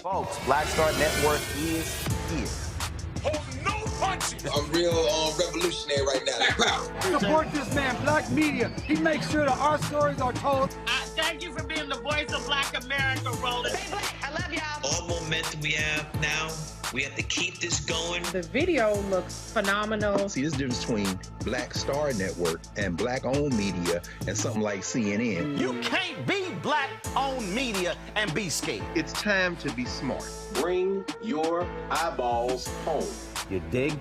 Folks, Black Star Network is here. Hold no punches. I'm real revolutionary right now. Support this man, Black Media. He makes sure that our stories are told. Thank you for being the voice of Black America, Roland. Stay black. I love y'all. All momentum we have now, we have to keep this going. The video looks phenomenal. See, there's a difference between Black Star Network and Black-owned media and something like CNN. You can't be Black-owned media and be scared. It's time to be smart. Bring your eyeballs home. You dig?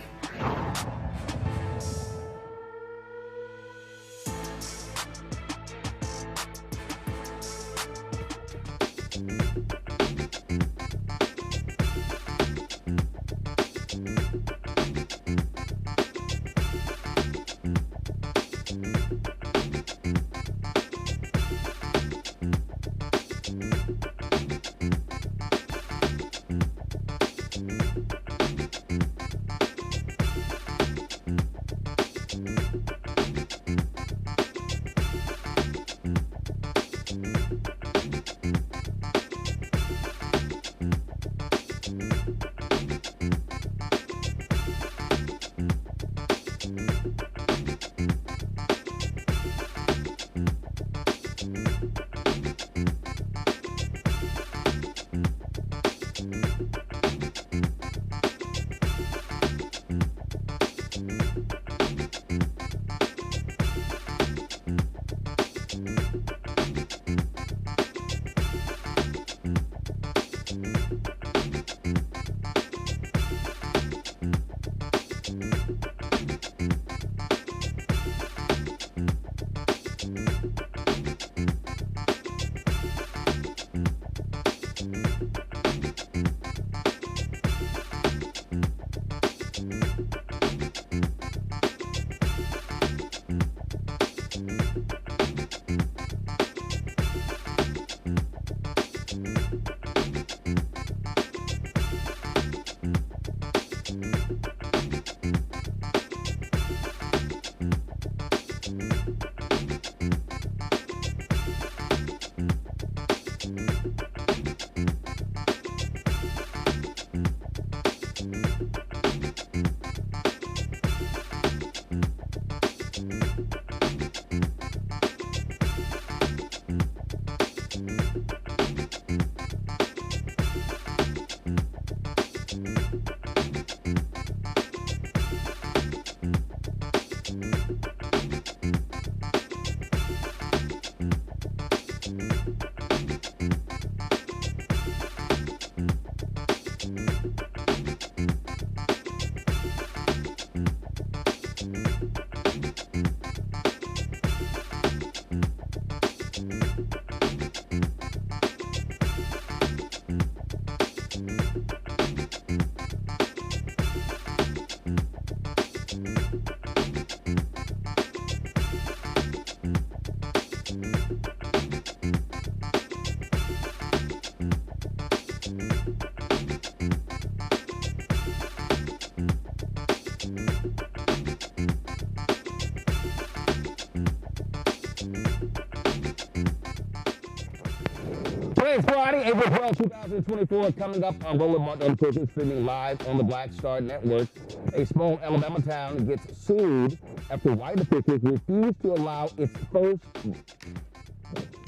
Today's Friday, April 12, 2024, coming up on Roland Martin Unfiltered, streaming live on the Black Star Network. A small Alabama town gets sued after white officials refuse to allow its first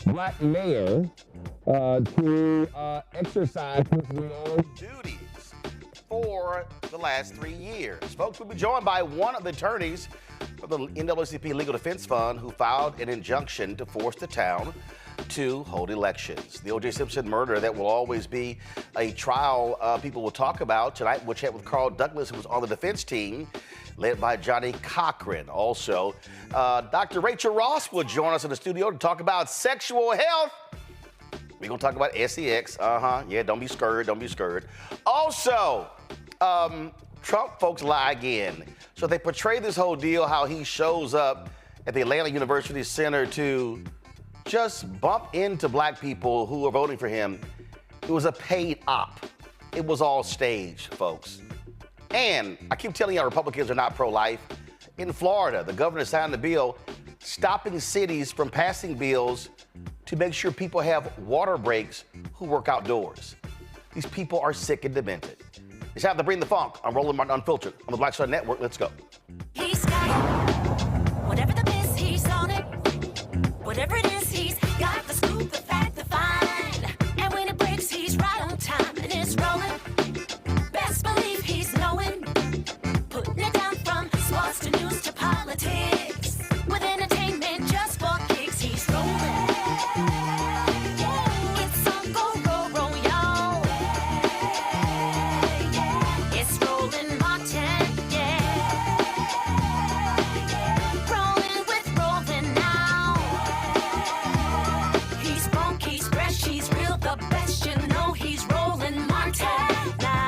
black mayor to exercise his real duties for the last 3 years. Folks, we'll be joined by one of the attorneys for the NAACP Legal Defense Fund who filed an injunction to force the town to hold elections. The OJ Simpson murder that will always be a trial people will talk about. Tonight we'll chat with Carl Douglas, who was on the defense team, led by Johnnie Cochran. Also, Dr. Rachael Ross will join us in the studio to talk about sexual health. We're going to talk about sex. Yeah, don't be scared. Don't be scared. Also, Trump folks lie again. So they portray this whole deal, how he shows up at the Atlanta University Center to just bump into black people who are voting for him. It was a paid op. It was all staged, folks. And I keep telling y'all Republicans are not pro-life. In Florida, the governor signed a bill stopping cities from passing bills to make sure people have water breaks who work outdoors. These people are sick and demented. It's time to bring the funk on Roland Martin Unfiltered on the Black Star Network. Let's go. He's got whatever the biz, he's on it. Whatever it is, he's got the scoop, the fact, the find. And when it breaks, he's right on time and it's rolling. Best believe he's knowing. Putting it down from sports to news to politics. With entertainment just for kicks, he's rolling. It's on go, roll, roll, y'all. It's Roland Martin, yeah. Rolling with Roland now. He's funk, he's fresh, he's real, the best, you know he's Roland Martin now.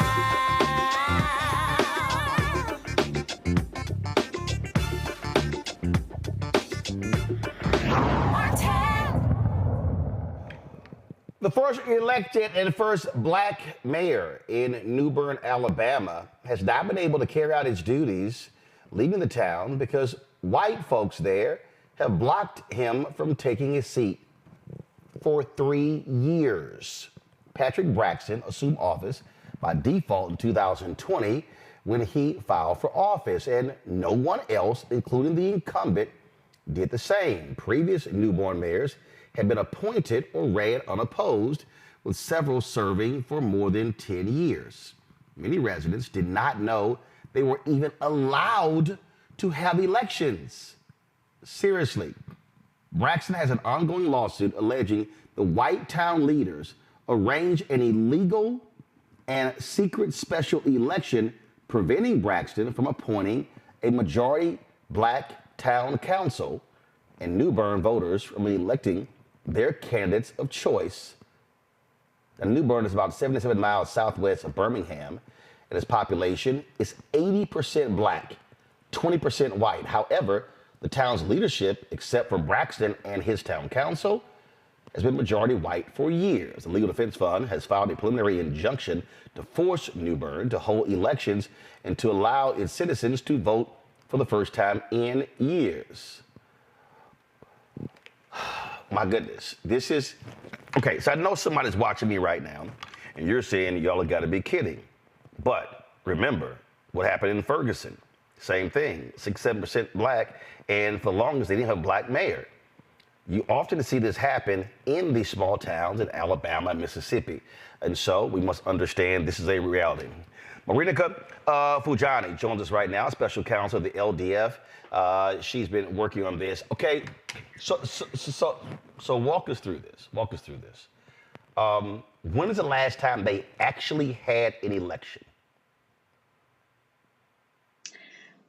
The first elected and first black mayor in Newbern, Alabama, has not been able to carry out his duties, leaving the town because white folks there have blocked him from taking his seat for 3 years. Patrick Braxton assumed office by default in 2020 when he filed for office, and no one else, including the incumbent, did the same. Previous Newbern mayors had been appointed or ran unopposed, with several serving for more than 10 years. Many residents did not know they were even allowed to have elections. Seriously, Braxton has an ongoing lawsuit alleging the white town leaders arranged an illegal and secret special election, preventing Braxton from appointing a majority black town council and Newbern voters from electing their candidates of choice. And Newbern is about 77 miles southwest of Birmingham, and its population is 80% black, 20% white. However, the town's leadership, except for Braxton and his town council, has been majority white for years. The Legal Defense Fund has filed a preliminary injunction to force Newbern to hold elections and to allow its citizens to vote for the first time in years. My goodness, this is, okay, so I know somebody's watching me right now, and you're saying y'all have got to be kidding. But remember what happened in Ferguson. Same thing, 6-7% black, and for the longest they didn't have a black mayor. You often see this happen in these small towns in Alabama and Mississippi. And so we must understand this is a reality. Marinika Fujani joins us right now, special counsel of the LDF. She's been working on this. Okay, so walk us through this. Walk us through this. When is the last time they actually had an election?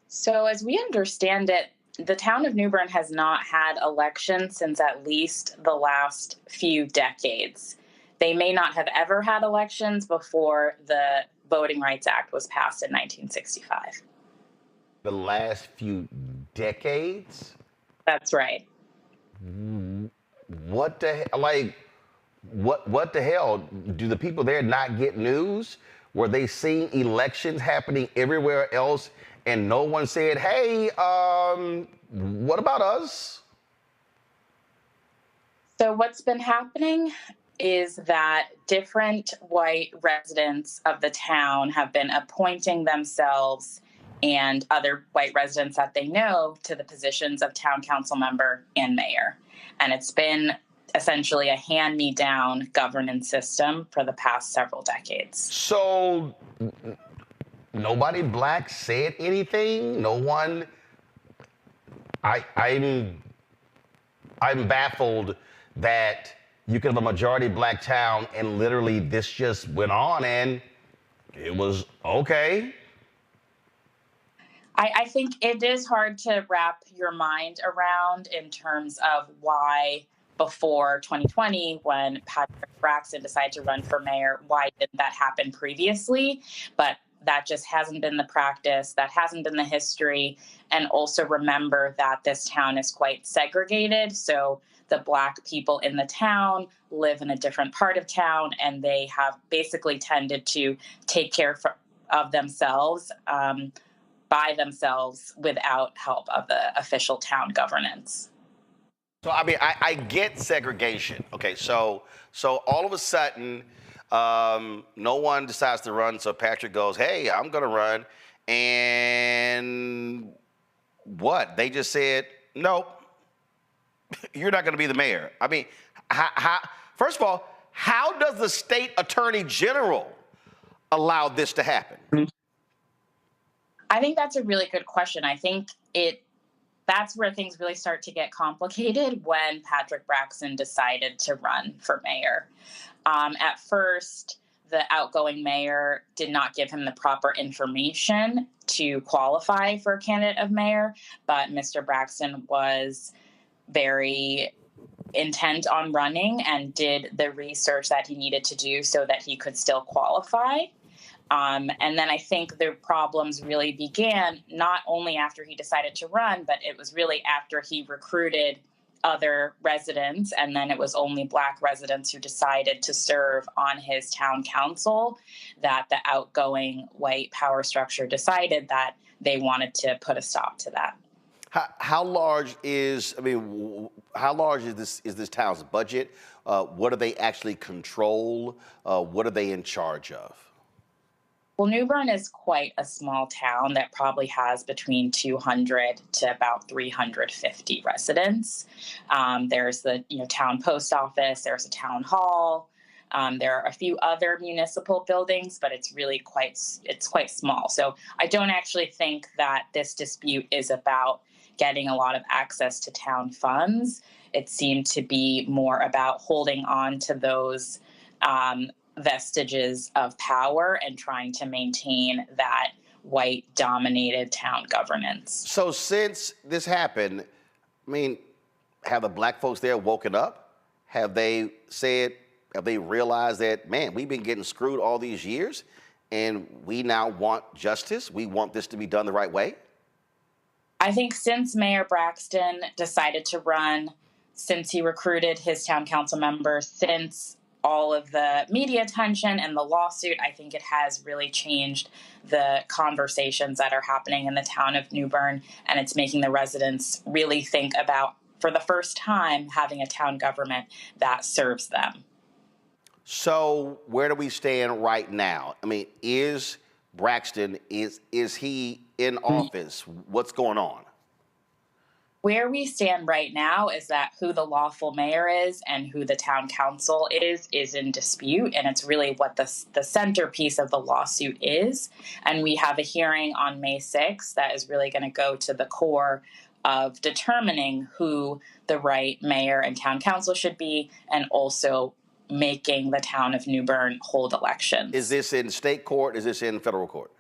So as we understand it, the town of Newbern has not had elections since at least the last few decades. They may not have ever had elections before the Voting Rights Act was passed in 1965. The last few decades? That's right. What the hell? Like, what the hell? Do the people there not get news? Were they seeing elections happening everywhere else and no one said, hey, what about us? So what's been happening is that different white residents of the town have been appointing themselves and other white residents that they know to the positions of town council member and mayor. And it's been essentially a hand-me-down governance system for the past several decades. So nobody black said anything? No one? I'm baffled that you could have a majority black town and literally this just went on and it was okay. I think it is hard to wrap your mind around in terms of why before 2020, when Patrick Braxton decided to run for mayor, why didn't that happen previously? But that just hasn't been the practice. That hasn't been the history. And also remember that this town is quite segregated. So the black people in the town live in a different part of town, and they have basically tended to take care of themselves by themselves without help of the official town governance. So, I mean, I get segregation. Okay, so all of a sudden, No one decides to run, so Patrick goes, hey, I'm going to run. And what? They just said, nope, you're not going to be the mayor. I mean, first of all, how does the state attorney general allow this to happen? I think that's a really good question. I think that's where things really start to get complicated when Patrick Braxton decided to run for mayor. At first, the outgoing mayor did not give him the proper information to qualify for a candidate of mayor, but Mr. Braxton was very intent on running and did the research that he needed to do so that he could still qualify. And then I think the problems really began not only after he decided to run, but it was really after he recruited other residents, and then it was only Black residents who decided to serve on his town council, that the outgoing white power structure decided that they wanted to put a stop to that. How large is this town's budget? What do they actually control? What are they in charge of? Well, Newbern is quite a small town that probably has between 200 to about 350 residents. There's the town post office. There's a town hall. There are a few other municipal buildings, but it's really quite small. So I don't actually think that this dispute is about getting a lot of access to town funds. It seemed to be more about holding on to those vestiges of power and trying to maintain that white-dominated town governance. So since this happened, I mean, have the Black folks there woken up? Have they realized that, man, we've been getting screwed all these years and we now want justice? We want this to be done the right way? I think since Mayor Braxton decided to run, since he recruited his town council members, since all of the media attention and the lawsuit, I think it has really changed the conversations that are happening in the town of Newbern, and it's making the residents really think about, for the first time, having a town government that serves them. So where do we stand right now? I mean, is Braxton, is he in office? What's going on? Where we stand right now is that who the lawful mayor is and who the town council is in dispute, and it's really what the centerpiece of the lawsuit is. And we have a hearing on May 6th that is really going to go to the core of determining who the right mayor and town council should be, and also making the town of Newbern hold elections. Is this in state court? Is this in federal court?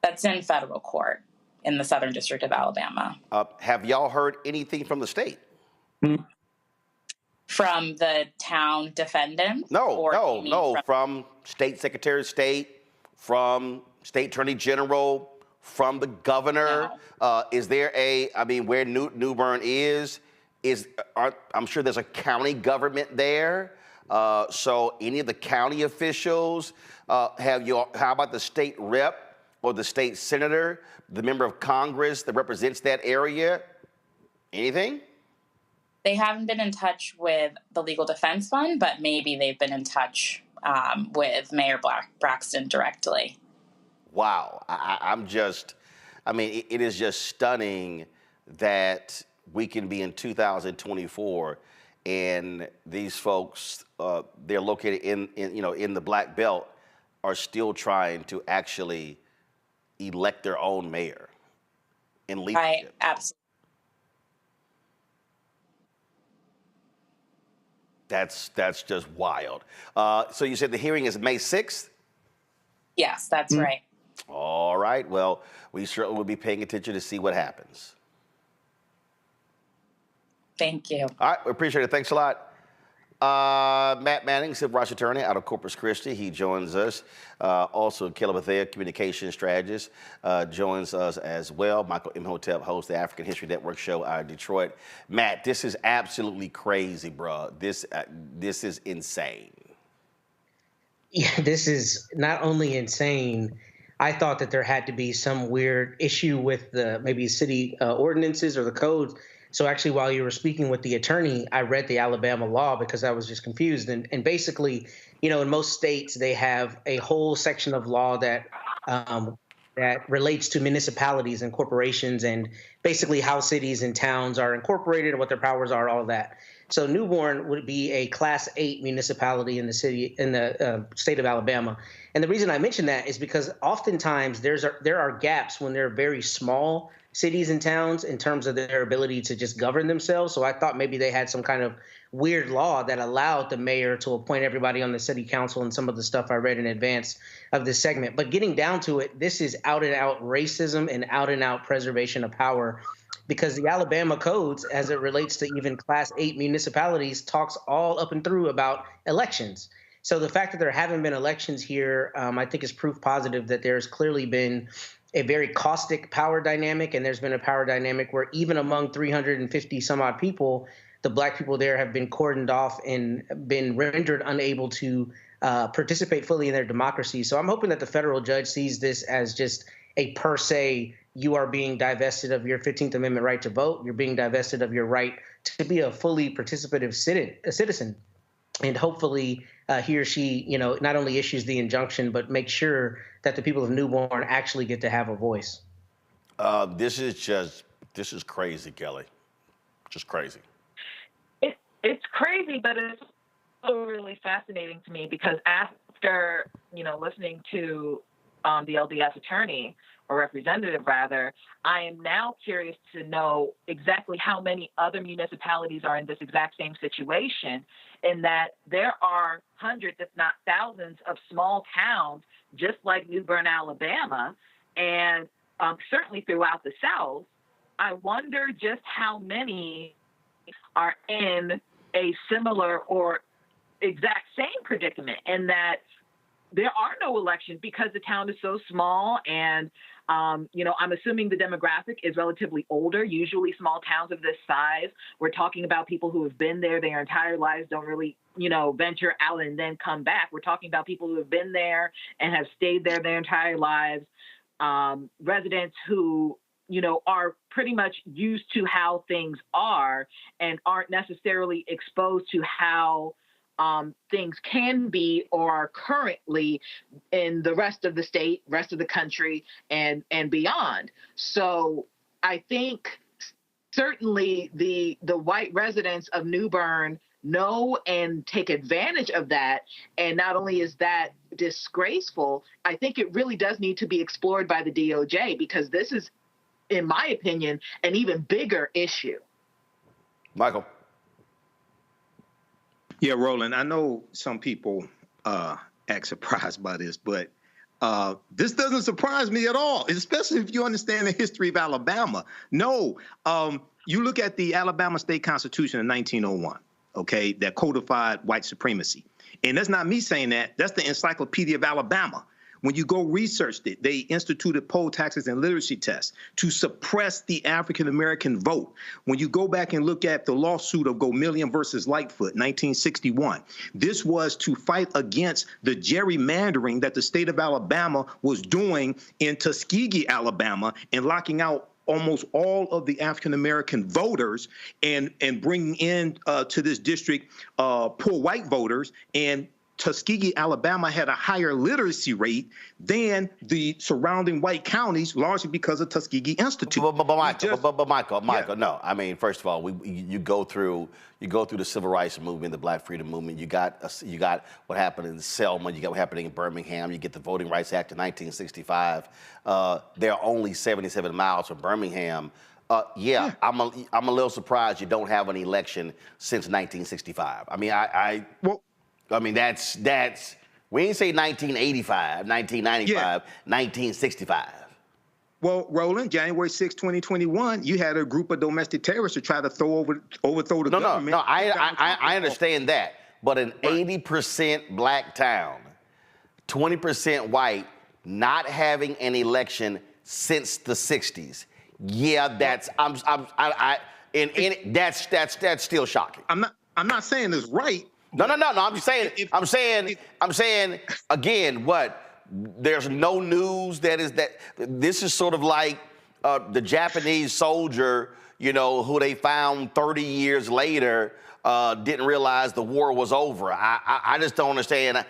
That's in federal court in the Southern District of Alabama. Have y'all heard anything from the state? From the town defendants? No, from State Secretary of State, from State Attorney General, from the governor. No. Is there where Newbern is I'm sure there's a county government there. So any of the county officials, how about the state rep or the state senator, the member of Congress that represents that area? Anything? They haven't been in touch with the Legal Defense Fund, but maybe they've been in touch with Mayor Braxton directly. Wow. It is just stunning that we can be in 2024 and these folks, they're located in the Black Belt, are still trying to actually elect their own mayor in leadership. Right, absolutely. That's just wild. So you said the hearing is May 6th? Yes, that's right. All right. Well, we certainly will be paying attention to see what happens. Thank you. All right. We appreciate it. Thanks a lot. Matt Manning, civil rights attorney out of Corpus Christi. He joins us. Also, Caleb Bethea, communication strategist, joins us as well. Michael Imhotep hosts the African History Network show out of Detroit. Matt, this is absolutely crazy, bro. This is insane. Yeah, this is not only insane. I thought that there had to be some weird issue with maybe city ordinances or the codes, So actually, while you were speaking with the attorney, I read the Alabama law because I was just confused. And basically, in most states, they have a whole section of law that relates to municipalities and corporations and basically how cities and towns are incorporated and what their powers are, all of that. So Newbern would be a Class 8 municipality in the state of Alabama. And the reason I mention that is because oftentimes there are gaps when they're very small cities and towns in terms of their ability to just govern themselves. So I thought maybe they had some kind of weird law that allowed the mayor to appoint everybody on the city council and some of the stuff I read in advance of this segment. But getting down to it, this is out and out racism and out and out preservation of power, because the Alabama codes, as it relates to even Class 8 municipalities, talks all up and through about elections. So the fact that there haven't been elections here, I think is proof positive that there's clearly been a very caustic power dynamic, and there's been a power dynamic where even among 350 some odd people, the Black people there have been cordoned off and been rendered unable to participate fully in their democracy. So I'm hoping that the federal judge sees this as just a per se, you are being divested of your 15th Amendment right to vote. You're being divested of your right to be a fully participative citizen. And hopefully he or she, not only issues the injunction, but make sure that the people of Newbern actually get to have a voice. This is crazy, Kelly. Just crazy. It's crazy, but it's also really fascinating to me because after, listening to the LDS attorney, or representative rather, I am now curious to know exactly how many other municipalities are in this exact same situation, in that there are hundreds, if not thousands, of small towns just like Newbern, Alabama, and certainly throughout the South. I wonder just how many are in a similar or exact same predicament, in that there are no elections because the town is so small, and I'm assuming the demographic is relatively older. Usually small towns of this size, we're talking about people who have been there their entire lives, don't really, venture out and then come back. We're talking about people who have been there and have stayed there their entire lives, residents who, are pretty much used to how things are and aren't necessarily exposed to how things can be or are currently in the rest of the state, rest of the country, and beyond. So I think certainly the white residents of Newbern know and take advantage of that. And not only is that disgraceful, I think it really does need to be explored by the DOJ, because this is, in my opinion, an even bigger issue. Michael. Yeah, Roland, I know some people act surprised by this, but this doesn't surprise me at all, especially if you understand the history of Alabama. No, you look at the Alabama State Constitution of 1901, okay, that codified white supremacy. And that's not me saying that. That's the Encyclopedia of Alabama. When you go research it, they instituted poll taxes and literacy tests to suppress the African-American vote. When you go back and look at the lawsuit of Gomillion versus Lightfoot, 1961, this was to fight against the gerrymandering that the state of Alabama was doing in Tuskegee, Alabama, and locking out almost all of the African-American voters and bringing in to this district poor white voters. And Tuskegee, Alabama had a higher literacy rate than the surrounding white counties, largely because of Tuskegee Institute. But Michael, yeah. No. I mean, first of all, you go through the civil rights movement, the Black freedom movement. You got what happened in Selma. You got what happened in Birmingham. You get the Voting Rights Act of 1965. There are only 77 miles from Birmingham. Yeah, I'm a little surprised you don't have an election since 1965. I mean, that's we ain't say 1985, 1995, 1965. Well, Roland, January 6, 2021, you had a group of domestic terrorists to try to overthrow the government. No, I understand that. But an 80% black town, 20% white, not having an election since the 60s. Yeah, that's that's still shocking. I'm not saying it's right. No. I'm just saying. I'm saying again. What? There's no news that this is sort of like the Japanese soldier, you know, who they found 30 years later didn't realize the war was over. I just don't understand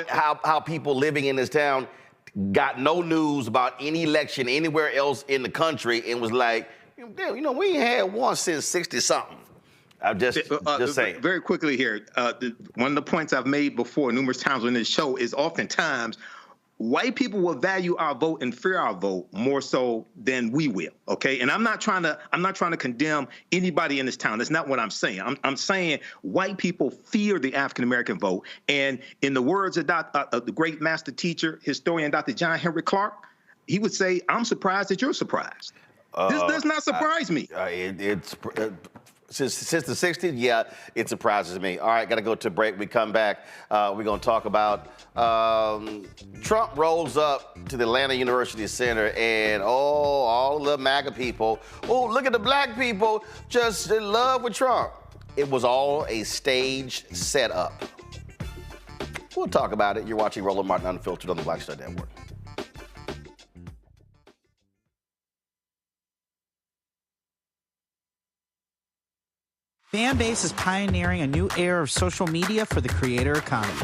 how people living in this town got no news about any election anywhere else in the country and was like, damn, you know, we ain't had one since 60-something. I'm just saying. Very quickly here, one of the points I've made before numerous times on this show is oftentimes white people will value our vote and fear our vote more so than we will. Okay, and I'm not trying to condemn anybody in this town. That's not what I'm saying. I'm saying white people fear the African American vote, and in the words of the great master teacher, historian Dr. John Henry Clark, he would say, "I'm surprised that you're surprised." This does not surprise me. Since the 60s, yeah, it surprises me. All right, got to go to a break. We come back. We're going to talk about Trump rolls up to the Atlanta University Center and, all the MAGA people, look at the black people just in love with Trump. It was all a stage setup. We'll talk about it. You're watching Roland Martin Unfiltered on the Black Star Network. Fanbase is pioneering a new era of social media for the creator economy.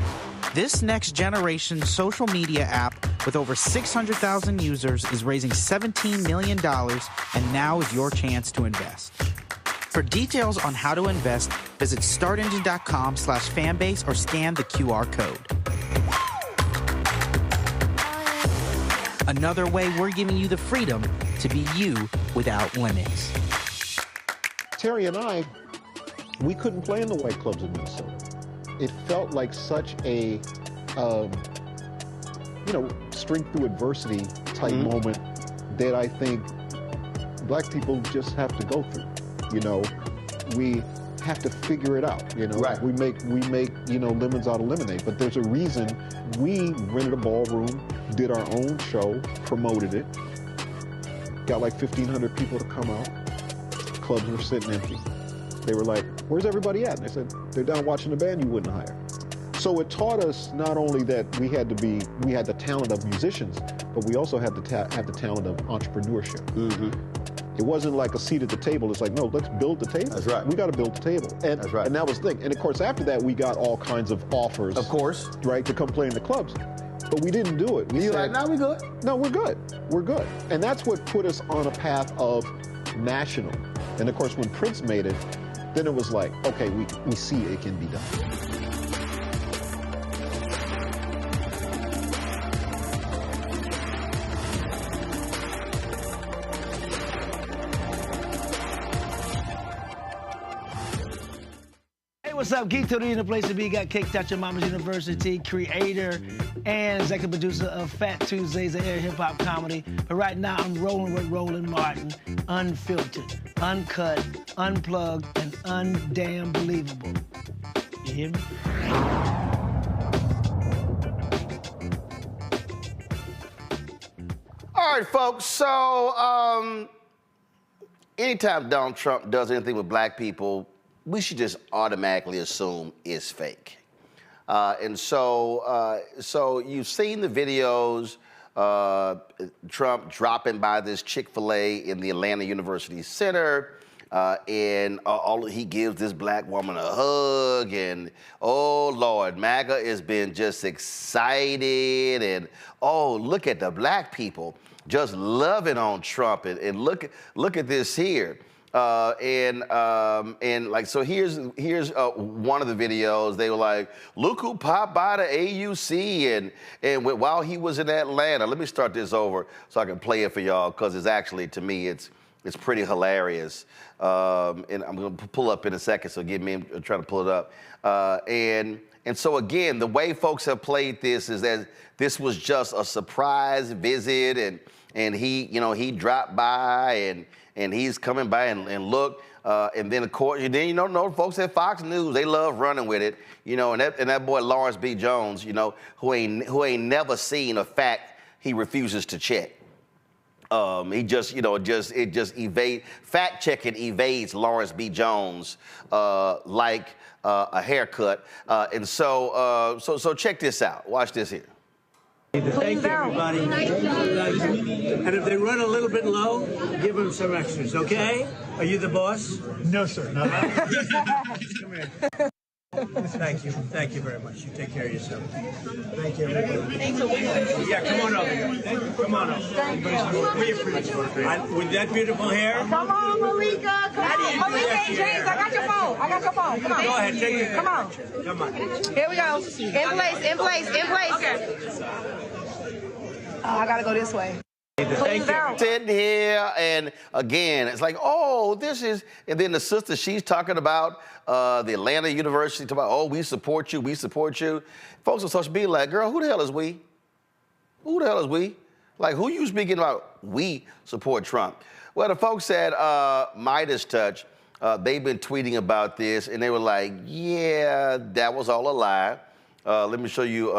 This next generation social media app with over 600,000 users is raising $17 million, and now is your chance to invest. For details on how to invest, visit startengine.com/fanbase or scan the QR code. Another way we're giving you the freedom to be you without limits. Terry and I, we couldn't play in the white clubs in Minnesota. It felt like such a, strength through adversity type moment that I think black people just have to go through. You know, we have to figure it out. You know, we make lemons out of lemonade. But there's a reason we rented a ballroom, did our own show, promoted it, got like 1,500 people to come out. Clubs were sitting empty. They were like, "Where's everybody at?" And I said, "They're down watching the band you wouldn't hire." So it taught us not only that we had the talent of musicians, but we also had to have the talent of entrepreneurship. It wasn't like a seat at the table. It's like, no, let's build the table. That's right. We got to build the table. And, that's right. And that was the thing. And of course, after that, we got all kinds of offers. Of course. Right, to come play in the clubs. But we didn't do it. We said, "No, we good. No, we're good. We're good." And that's what put us on a path of national. And of course, when Prince made it, then it was like, okay, we see it can be done. Hey, what's up? Geek Tony in the place to be. Got kicked out your mama's university, creator and executive producer of Fat Tuesdays, an air hip-hop comedy. But right now, I'm rolling with Roland Martin, unfiltered, uncut, unplugged, and undamn believable. You hear me? All right, folks. So, anytime Donald Trump does anything with black people, we should just automatically assume it's fake. And so you've seen the videos, Trump dropping by this Chick-fil-A in the Atlanta University Center, and he gives this black woman a hug, and oh Lord, MAGA has been just excited, and look at the black people just loving on Trump, and look at this here. So here's one of the videos. They were like, "Look who popped by the AUC," and while he was in Atlanta. Let me start this over so I can play it for y'all, because it's actually, to me, it's pretty hilarious. And I'm gonna pull up in a second, so give me, I'm trying to pull it up. And so again, the way folks have played this is that this was just a surprise visit, and he dropped by, and he's coming by and look, and then of course, folks at Fox News, they love running with it, and that boy Lawrence B. Jones, who ain't never seen a fact he refuses to check. He just, fact checking evades Lawrence B. Jones like a haircut, and so check this out. Watch this here. Thank you, everybody. And if they run a little bit low, give them some extras, okay? Are you the boss? No, sir. No. Come here. Thank you. Thank you very much. You take care of yourself. Thank you, everybody. Yeah, come on over here. Come on over. We appreciate it. With that beautiful hair. Come on, Malika. Come on. Malika and James, I got your phone. I got your phone. Come on. Go ahead, take it. Come on. Come on. Here we go. In place, in place, in place. Okay. Oh, I gotta go this way. Sitting here, and again, it's like, oh, this is, and then the sister, she's talking about the Atlanta University, talking about, oh, we support you, we support you. Folks on social media like, girl, who the hell is we? Who the hell is we? Like, who you speaking about? We support Trump. Well, the folks at Midas Touch, they've been tweeting about this, and they were like, yeah, that was all a lie. Let me show you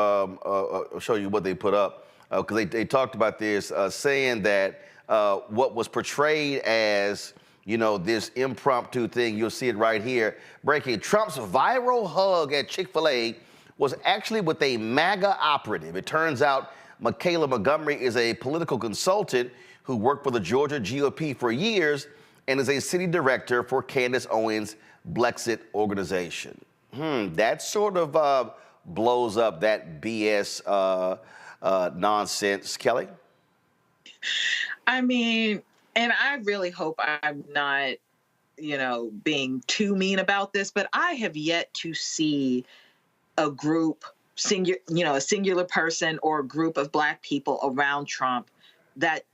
what they put up. Because they talked about this, saying that what was portrayed as, you know, this impromptu thing, you'll see it right here, breaking. Trump's viral hug at Chick-fil-A was actually with a MAGA operative. It turns out Michaela Montgomery is a political consultant who worked for the Georgia GOP for years and is a city director for Candace Owens' Blexit organization. That sort of blows up that BS nonsense. Kelly? I mean, and I really hope I'm not, you know, being too mean about this, but I have yet to see a group, a singular person or a group of Black people around Trump that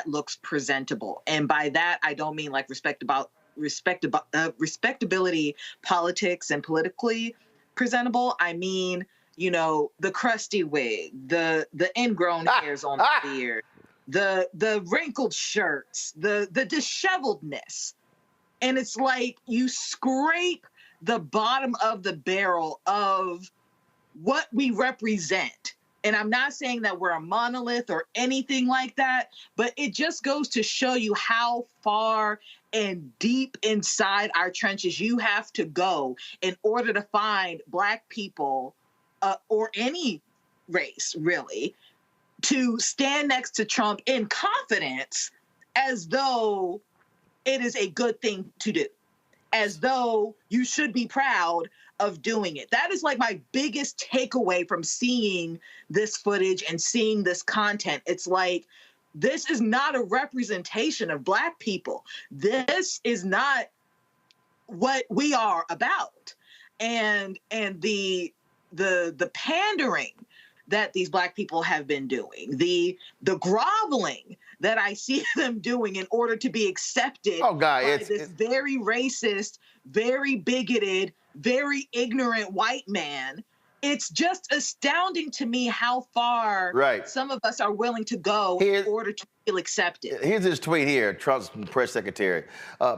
looks presentable. And by that, I don't mean like respectability, politics, and politically presentable. I mean, you know, the crusty wig, the ingrown hairs on the beard, the wrinkled shirts, the disheveledness. And it's like you scrape the bottom of the barrel of what we represent. And I'm not saying that we're a monolith or anything like that, but it just goes to show you how far and deep inside our trenches you have to go in order to find Black people or any race, really, to stand next to Trump in confidence as though it is a good thing to do, as though you should be proud of doing it. That is like my biggest takeaway from seeing this footage and seeing this content. It's like, this is not a representation of Black people. This is not what we are about. And the pandering that these Black people have been doing, the groveling that I see them doing in order to be accepted by this very racist, very bigoted, very ignorant white man. It's just astounding to me how far some of us are willing to go in order to feel accepted. Here's his tweet here, Trump's press secretary.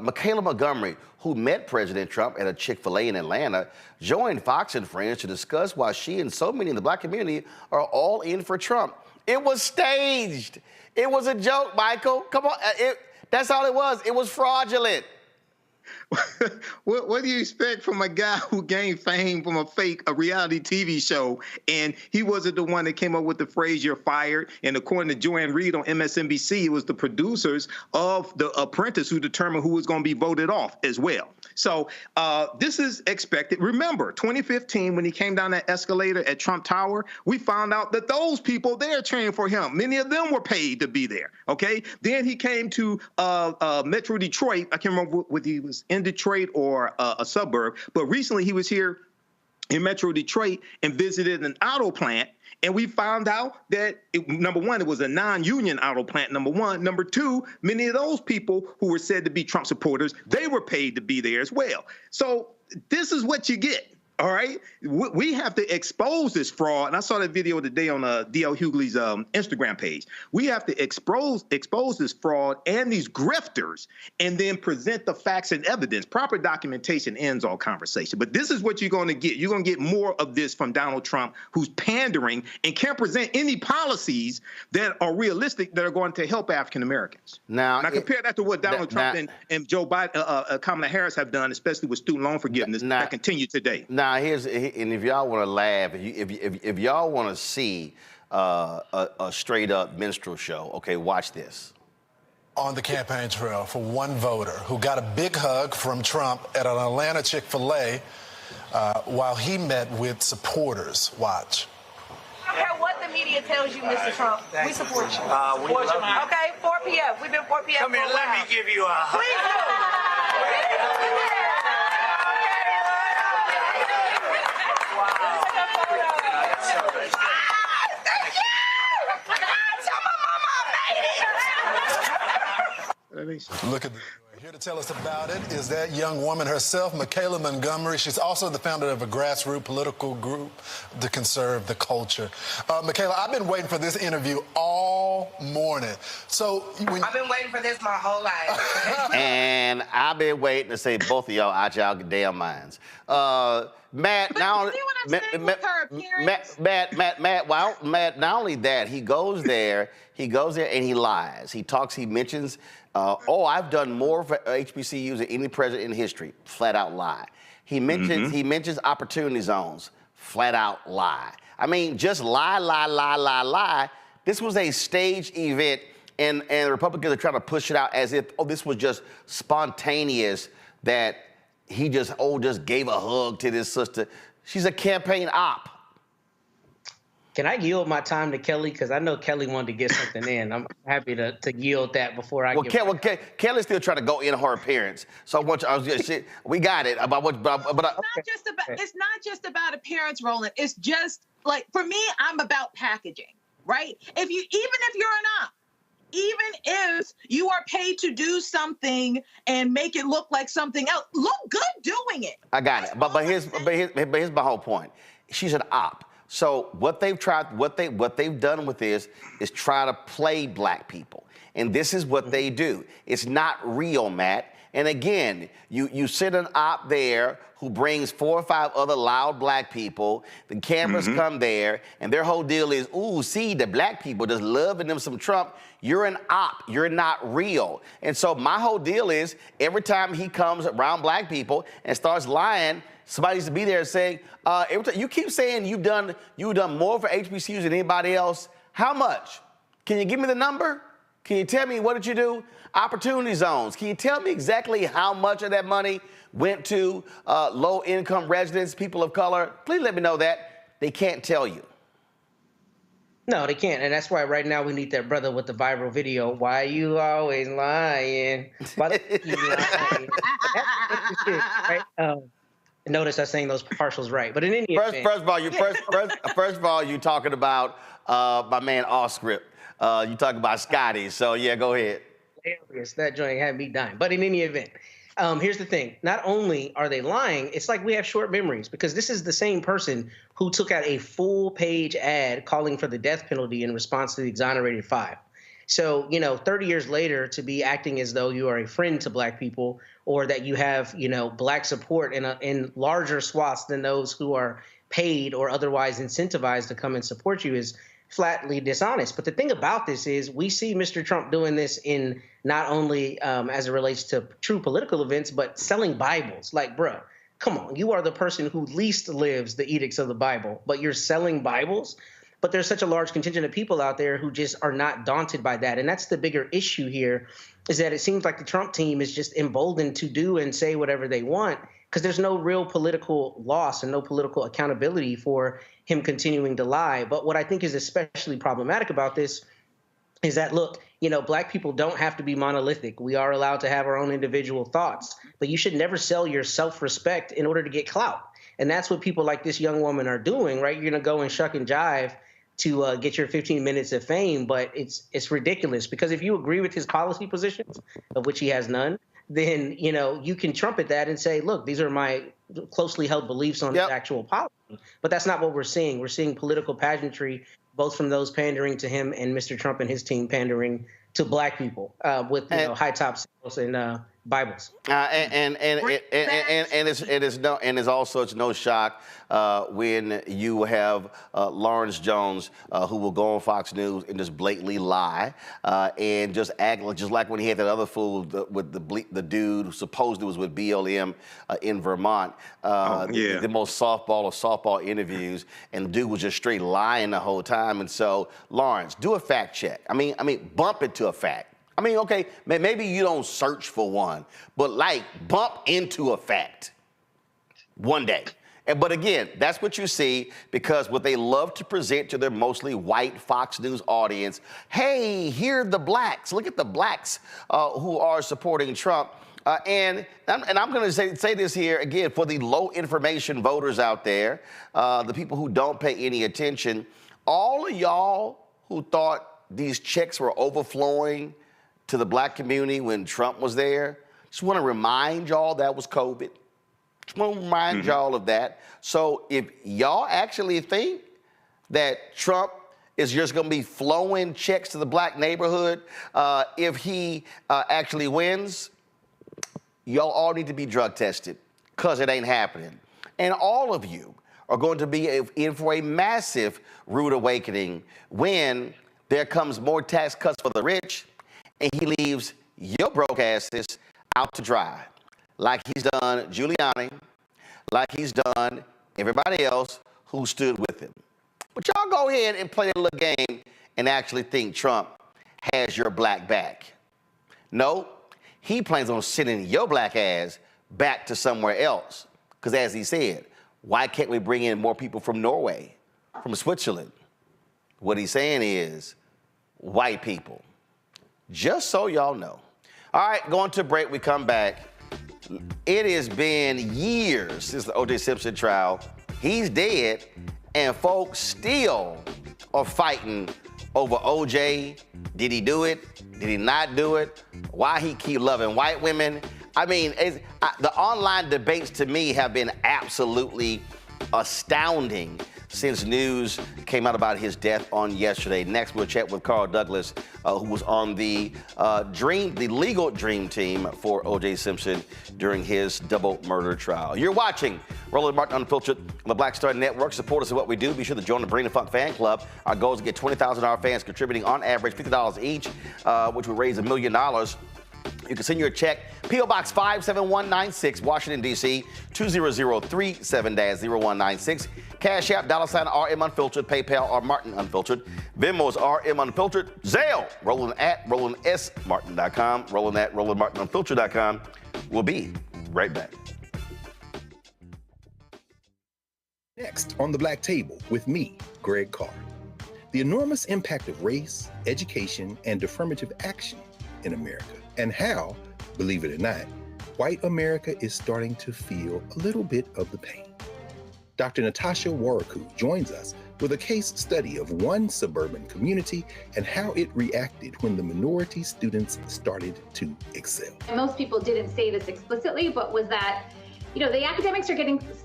Michaela Montgomery, who met President Trump at a Chick-fil-A in Atlanta, joined Fox and Friends to discuss why she and so many in the Black community are all in for Trump. It was staged. It was a joke, Michael. Come on. That's all it was. It was fraudulent. What do you expect from a guy who gained fame from a reality TV show? And he wasn't the one that came up with the phrase, "you're fired." And according to Joanne Reed on MSNBC, it was the producers of The Apprentice who determined who was going to be voted off as well. So this is expected. Remember, 2015, when he came down that escalator at Trump Tower, we found out that those people there cheering for him, many of them were paid to be there. Okay. Then he came to Metro Detroit. I can't remember whether he was in Detroit or a suburb, but recently he was here in Metro Detroit and visited an auto plant. And we found out that, number one, it was a non-union auto plant, number one. Number two, many of those people who were said to be Trump supporters, they were paid to be there as well. So this is what you get. All right. We have to expose this fraud. And I saw that video today on D.L. Hughley's Instagram page. We have to expose this fraud and these grifters and then present the facts and evidence. Proper documentation ends all conversation. But this is what you're going to get. You're going to get more of this from Donald Trump, who's pandering and can't present any policies that are realistic that are going to help African Americans. Now compare that to what Donald Trump and Joe Biden, Kamala Harris have done, especially with student loan forgiveness that continue today. Now, and if y'all want to laugh, if y'all want to see a straight up minstrel show. Okay, watch this. On the campaign trail for one voter who got a big hug from Trump at an Atlanta Chick-fil-A while he met with supporters. Watch. I don't care what the media tells you, Mr. Trump. We support you. We love you. Okay, 4 p.m. We've been 4 p.m. Come here, let me give you a hug. Please do. Look at this. Here to tell us about it is that young woman herself, Michaela Montgomery. She's also the founder of a grassroots political group to conserve the culture. Michaela, I've been waiting for this interview all morning. So I've been waiting for this my whole life. And I've been waiting to say both of y'all out y'all damn minds. Matt, now, Matt, not only that, he goes there and he lies. He mentions, I've done more for HBCUs than any president in history. Flat out lie. He mentions opportunity zones. Flat out lie. I mean, just lie. This was a staged event, and the Republicans are trying to push it out as if, this was just spontaneous, that he just gave a hug to this sister. She's a campaign op. Can I yield my time to Kelly? Because I know Kelly wanted to get something in. I'm happy to yield that before I get. Kelly's still trying to go in her appearance. So we got it. It's not just about appearance, Roland. It's just like, for me, I'm about packaging, right? Even if you're an op, even if you are paid to do something and make it look like something else, look good doing it. I got it. But here's my whole point. She's an op. So what they've done with this is try to play black people. And this is what they do. It's not real, Matt. And again, you sit an op there who brings 4 or 5 other loud black people. The cameras come there, and their whole deal is, see, the black people just loving them some Trump. You're an op. You're not real. And so my whole deal is, every time he comes around black people and starts lying, somebody needs to be there saying, every time you keep saying you've done more for HBCUs than anybody else. How much? Can you give me the number? Can you tell me what did you do? Opportunity zones. Can you tell me exactly how much of that money went to low-income residents, people of color? Please let me know that. They can't tell you. No, they can't. And that's why right now we need that brother with the viral video. Why you always lying? Why you lying? Right? Notice I saying those partials right. But in any event, first of all, you talking about my man off script. You talking about Scotty. So yeah, go ahead. Hilarious. That joint had me dying. But in any event, here's the thing. Not only are they lying, it's like we have short memories, because this is the same person who took out a full-page ad calling for the death penalty in response to the exonerated 5. So, 30 years later, to be acting as though you are a friend to black people, or that you have, black support in larger swaths than those who are paid or otherwise incentivized to come and support you, is flatly dishonest. But the thing about this is, we see Mr. Trump doing this in not only as it relates to true political events, but selling Bibles. Like, bruh, come on, you are the person who least lives the edicts of the Bible, but you're selling Bibles? But there's such a large contingent of people out there who just are not daunted by that. And that's the bigger issue here, is that it seems like the Trump team is just emboldened to do and say whatever they want, because there's no real political loss and no political accountability for him continuing to lie. But what I think is especially problematic about this is that, look, black people don't have to be monolithic. We are allowed to have our own individual thoughts, but you should never sell your self-respect in order to get clout. And that's what people like this young woman are doing, right? You're going to go and shuck and jive to get your 15 minutes of fame, but it's ridiculous, because if you agree with his policy positions, of which he has none, then you can trumpet that and say, look, these are my closely held beliefs on his actual policy. But that's not what we're seeing. We're seeing political pageantry, both from those pandering to him and Mr. Trump and his team pandering to Black people with high top sales and Bibles. It's also no shock when you have Lawrence Jones who will go on Fox News and just blatantly lie and just act just like when he had that other fool with the dude who supposedly was with BLM in Vermont. The most softball of softball interviews, and the dude was just straight lying the whole time. And so, Lawrence, do a fact check. I mean, bump it to a fact. I mean, okay, maybe you don't search for one, but bump into a fact one day. But again, that's what you see, because what they love to present to their mostly white Fox News audience, hey, here are the blacks. Look at the blacks who are supporting Trump. And I'm going to say this here again for the low information voters out there, the people who don't pay any attention, all of y'all who thought these checks were overflowing to the Black community when Trump was there, just want to remind y'all that was COVID. Just want to remind y'all of that. So if y'all actually think that Trump is just going to be flowing checks to the Black neighborhood if he actually wins, y'all all need to be drug tested, because it ain't happening. And all of you are going to be in for a massive rude awakening when there comes more tax cuts for the rich and he leaves your broke asses out to dry, like he's done Giuliani, like he's done everybody else who stood with him. But y'all go ahead and play a little game and actually think Trump has your black back. No, he plans on sending your black ass back to somewhere else. Because as he said, why can't we bring in more people from Norway, from Switzerland? What he's saying is white people. Just so y'all know. All right, going to break, we come back. It has been years since the OJ Simpson trial. He's dead, and folks still are fighting over OJ. Did he do it? Did he not do it? Why he keep loving white women? I mean, the online debates to me have been absolutely astounding since news came out about his death on yesterday. Next, we'll chat with Carl Douglas, who was on the legal dream team for OJ Simpson during his double murder trial. You're watching Roland Martin Unfiltered on the Black Star Network. Support us in what we do. Be sure to join the Bring the Funk fan club. Our goal is to get 20,000 of our fans contributing on average $50 each, which will raise $1 million. You can send your check, P.O. Box 57196, Washington, D.C., 20037-0196. Cash App, $RM Unfiltered, PayPal, R Martin Unfiltered. Venmo is RM Unfiltered. Zelle, Roland at RolandSMartin.com, Roland at RolandMartinUnfiltered.com. We'll be right back. Next on the Black Table with me, Greg Carr. The enormous impact of race, education, and affirmative action in America, and how, believe it or not, white America is starting to feel a little bit of the pain. Dr. Natasha Waraku joins us with a case study of one suburban community and how it reacted when the minority students started to excel. Most people didn't say this explicitly, but was that, the academics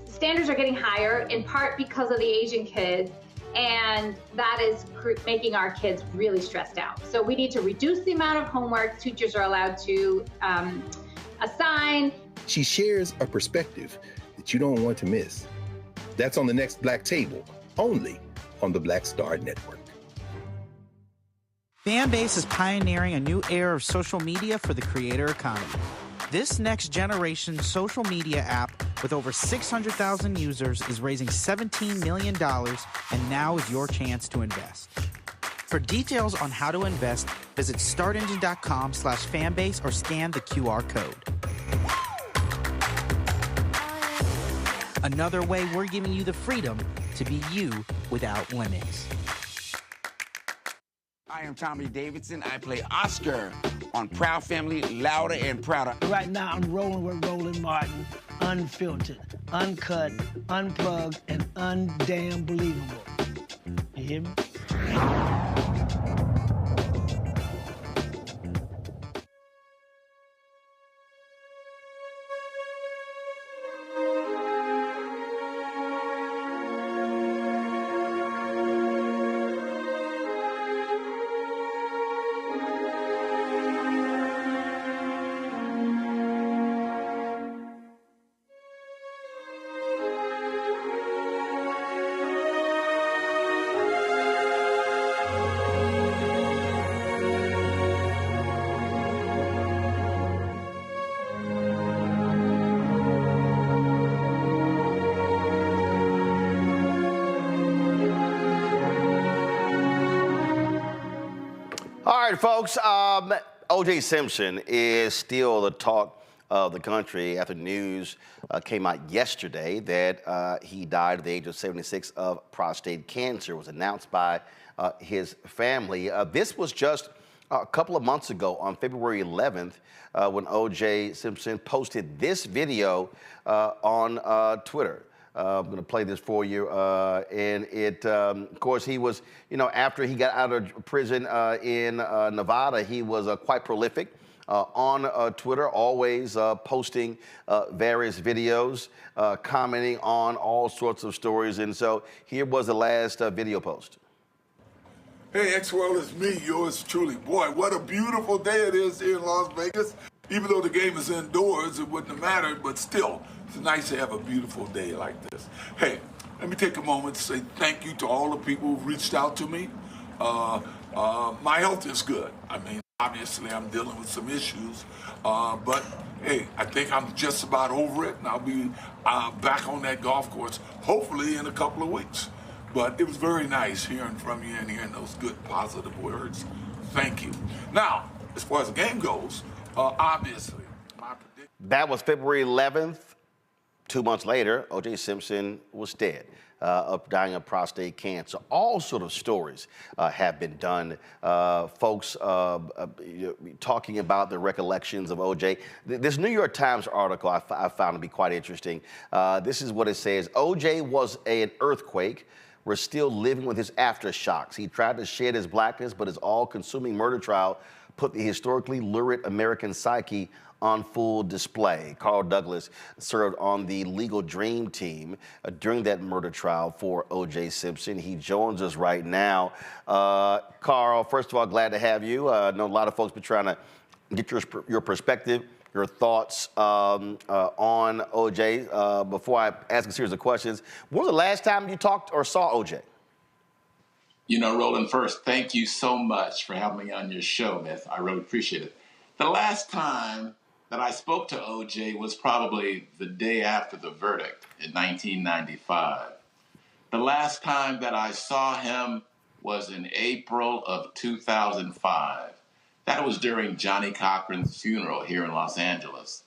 standards are getting higher in part because of the Asian kids, and that is making our kids really stressed out. So we need to reduce the amount of homework teachers are allowed to assign. She shares a perspective that you don't want to miss. That's on the next Black Table, only on the Black Star Network. Fanbase is pioneering a new era of social media for the creator economy. This next generation social media app with over 600,000 users is raising $17 million, and now is your chance to invest. For details on how to invest, visit startengine.com/fanbase or scan the QR code. Another way we're giving you the freedom to be you without limits. I am Tommy Davidson. I play Oscar on Proud Family, Louder and Prouder. Right now, I'm rolling with Roland Martin, unfiltered, uncut, unplugged, and undamn believable. You hear me? All right, folks. OJ Simpson is still the talk of the country after news came out yesterday that he died at the age of 76 of prostate cancer. It was announced by his family. This was just a couple of months ago on February 11th when OJ Simpson posted this video on Twitter. I'm going to play this for you. And it, of course, he was, after he got out of prison in Nevada, he was quite prolific on Twitter, always posting various videos, commenting on all sorts of stories. And so here was the last video post. Hey, X-World, it's me, yours truly. Boy, what a beautiful day it is here in Las Vegas. Even though the game is indoors, it wouldn't have mattered, but still, it's nice to have a beautiful day like this. Hey, let me take a moment to say thank you to all the people who've reached out to me. My health is good. I mean, obviously, I'm dealing with some issues, but hey, I think I'm just about over it, and I'll be back on that golf course, hopefully in a couple of weeks. But it was very nice hearing from you and hearing those good, positive words. Thank you. Now, as far as the game goes, obviously, my prediction. That was February 11th. 2 months later, OJ Simpson was dead, dying of prostate cancer. All sort of stories have been done. Folks talking about the recollections of OJ. This New York Times article I found to be quite interesting. This is what it says. OJ was an earthquake. We're still living with his aftershocks. He tried to shed his blackness, but his all-consuming murder trial put the historically lurid American psyche on full display. Carl Douglas served on the legal dream team during that murder trial for O.J. Simpson. He joins us right now. Carl, first of all, glad to have you. I know a lot of folks been trying to get your perspective, your thoughts on O.J. Before I ask a series of questions, when was the last time you talked or saw O.J.? You know, Roland, first, thank you so much for having me on your show, Myth. I really appreciate it. The last time that I spoke to OJ was probably the day after the verdict in 1995. The last time that I saw him was in April of 2005. That was during Johnnie Cochran's funeral here in Los Angeles.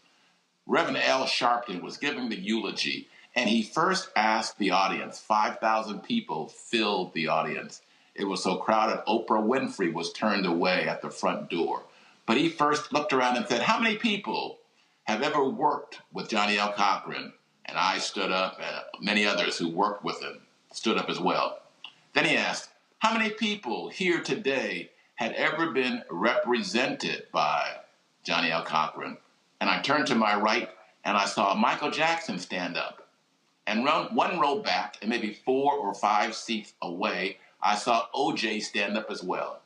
Reverend Al Sharpton was giving the eulogy, and he first asked the audience. 5,000 people filled the audience. It was so crowded, Oprah Winfrey was turned away at the front door. But he first looked around and said, how many people have ever worked with Johnnie L. Cochran? And I stood up, and many others who worked with him stood up as well. Then he asked, how many people here today had ever been represented by Johnnie L. Cochran? And I turned to my right, and I saw Michael Jackson stand up. And one row back, and maybe 4 or 5 seats away, I saw O.J. stand up as well.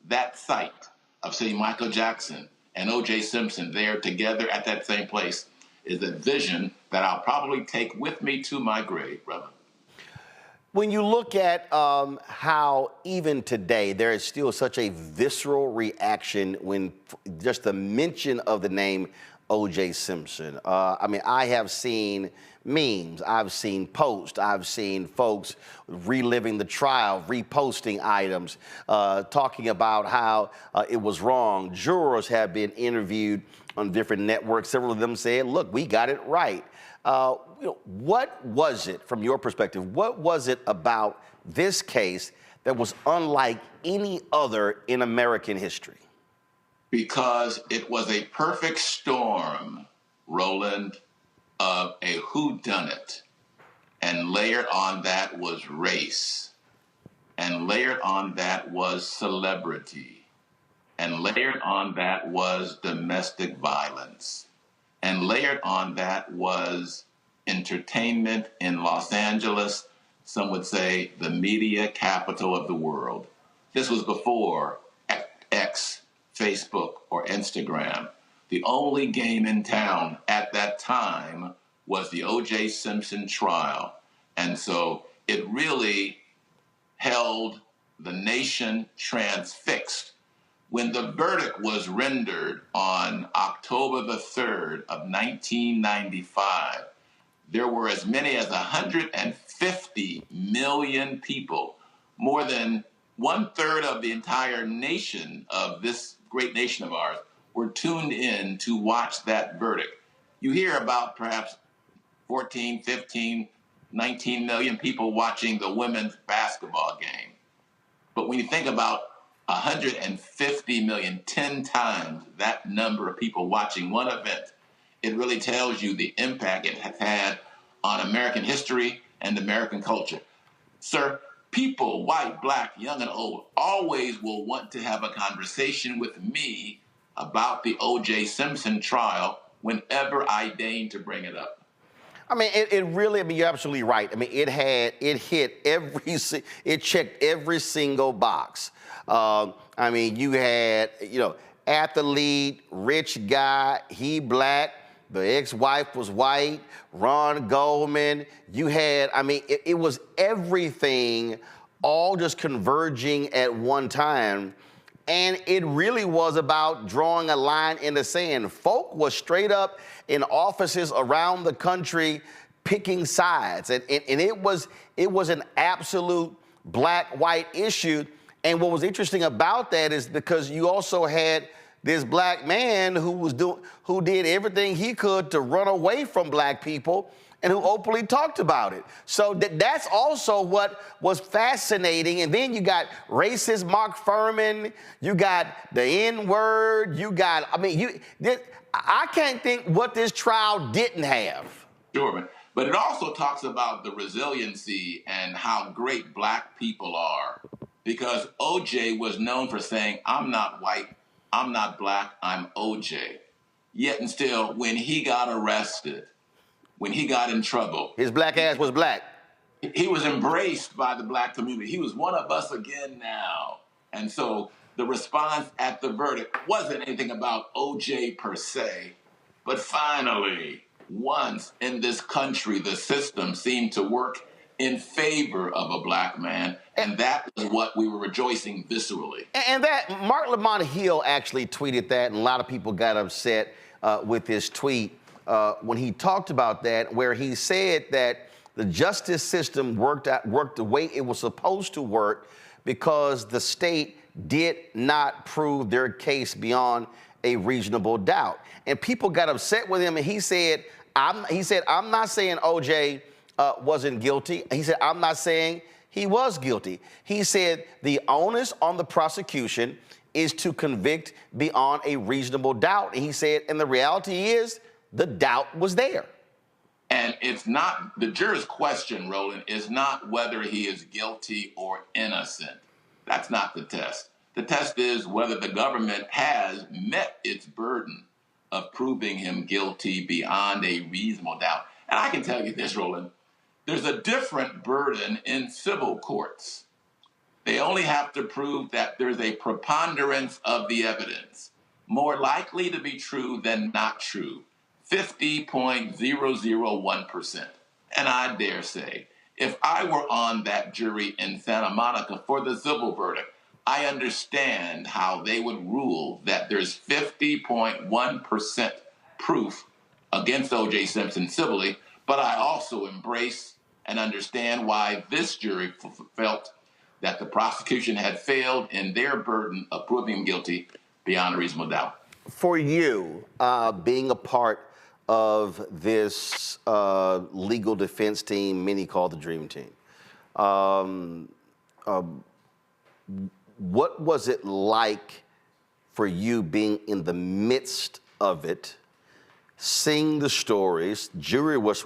That sight of seeing Michael Jackson and O.J. Simpson there together at that same place is a vision that I'll probably take with me to my grave, brother. When you look at how even today there is still such a visceral reaction when just the mention of the name O.J. Simpson. I mean, I have seen memes, I've seen posts, I've seen folks reliving the trial, reposting items, talking about how it was wrong. Jurors have been interviewed on different networks. Several of them said, look, we got it right. What was it, from your perspective, what was it about this case that was unlike any other in American history? Because it was a perfect storm, Roland, of a whodunit. And layered on that was race. And layered on that was celebrity. And layered on that was domestic violence. And layered on that was entertainment in Los Angeles. Some would say the media capital of the world. This was before X, Facebook, or Instagram. The only game in town at that time was the O.J. Simpson trial. And so it really held the nation transfixed. When the verdict was rendered on October the 3rd of 1995, there were as many as 150 million people, more than 1/3 of the entire nation of this great nation of ours were tuned in to watch that verdict. You hear about perhaps 14, 15, 19 million people watching the women's basketball game. But when you think about 150 million, 10 times that number of people watching one event, it really tells you the impact it has had on American history and American culture. Sir, people, white, black, young, and old, always will want to have a conversation with me about the OJ Simpson trial whenever I deign to bring it up. I mean, it really, I mean, you're absolutely right. I mean, it checked every single box. I mean, you had, athlete, rich guy, he black, the ex-wife was white, Ron Goldman. You had, I mean, it was everything all just converging at one time. And it really was about drawing a line in the sand. Folk was straight up in offices around the country picking sides. And it was an absolute black-white issue. And what was interesting about that is because you also had this black man who did everything he could to run away from black people and who openly talked about it. So that's also what was fascinating. And then you got racist Mark Furman, you got the N-word, I can't think what this trial didn't have. Sure, man. But it also talks about the resiliency and how great black people are. Because OJ was known for saying, I'm not white, I'm not black, I'm OJ. Yet and still, when he got arrested, when he got in trouble, his black ass was black. He was embraced by the black community. He was one of us again now. And so the response at the verdict wasn't anything about OJ per se, but finally, once in this country, the system seemed to work in favor of a black man, and that was what we were rejoicing viscerally. And that, Mark Lamont Hill actually tweeted that, and a lot of people got upset with his tweet when he talked about that, where he said that the justice system worked the way it was supposed to work because the state did not prove their case beyond a reasonable doubt. And people got upset with him, and he said, I'm not saying OJ wasn't guilty. He said, I'm not saying he was guilty. He said the onus on the prosecution is to convict beyond a reasonable doubt. And he said, and the reality is the doubt was there. And it's not, the juror's question, Roland, is not whether he is guilty or innocent. That's not the test. The test is whether the government has met its burden of proving him guilty beyond a reasonable doubt. And I can tell you this, Roland, there's a different burden in civil courts. They only have to prove that there's a preponderance of the evidence, more likely to be true than not true, 50.001%. And I dare say, if I were on that jury in Santa Monica for the civil verdict, I understand how they would rule that there's 50.1% proof against O.J. Simpson civilly, but I also embrace and understand why this jury felt that the prosecution had failed in their burden of proving him guilty beyond a reasonable doubt. For you, being a part of this legal defense team, many call the Dream Team, what was it like for you being in the midst of it, seeing the stories? Jury was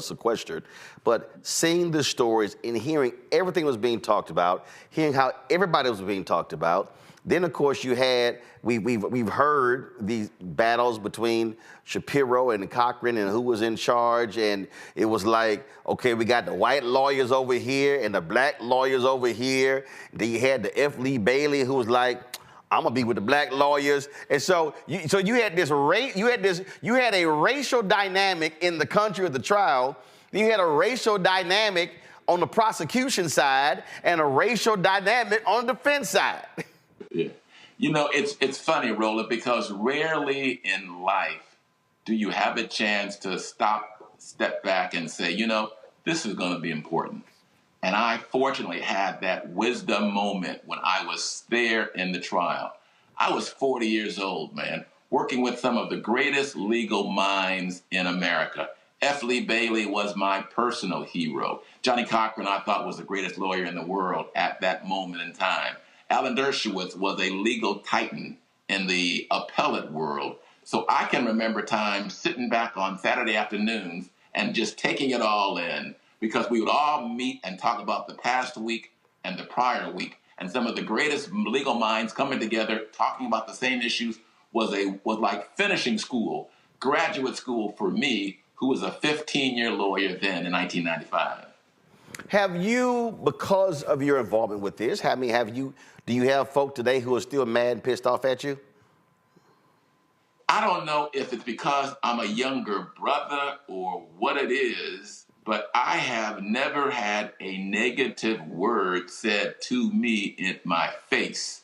sequestered, but seeing the stories and hearing everything was being talked about, hearing how everybody was being talked about. Then, of course, you had, we've heard these battles between Shapiro and Cochran and who was in charge, and it was like, okay, we got the white lawyers over here and the black lawyers over here. Then you had the F. Lee Bailey who was like, I'm gonna be with the black lawyers. And so you had a racial dynamic in the country of the trial. Then you had a racial dynamic on the prosecution side and a racial dynamic on the defense side. Yeah. You know, it's funny, Roland, because rarely in life do you have a chance to step back and say, you know, this is going to be important. And I fortunately had that wisdom moment when I was there in the trial. I was 40 years old, man, working with some of the greatest legal minds in America. F. Lee Bailey was my personal hero. Johnnie Cochran, I thought, was the greatest lawyer in the world at that moment in time. Alan Dershowitz was a legal titan in the appellate world. So I can remember times sitting back on Saturday afternoons and just taking it all in, because we would all meet and talk about the past week and the prior week. And some of the greatest legal minds coming together, talking about the same issues, was like finishing school, graduate school for me, who was a 15-year lawyer then in 1995. Have you, because of your involvement with this, do you have folk today who are still mad and pissed off at you? I don't know if it's because I'm a younger brother or what it is, but I have never had a negative word said to me in my face.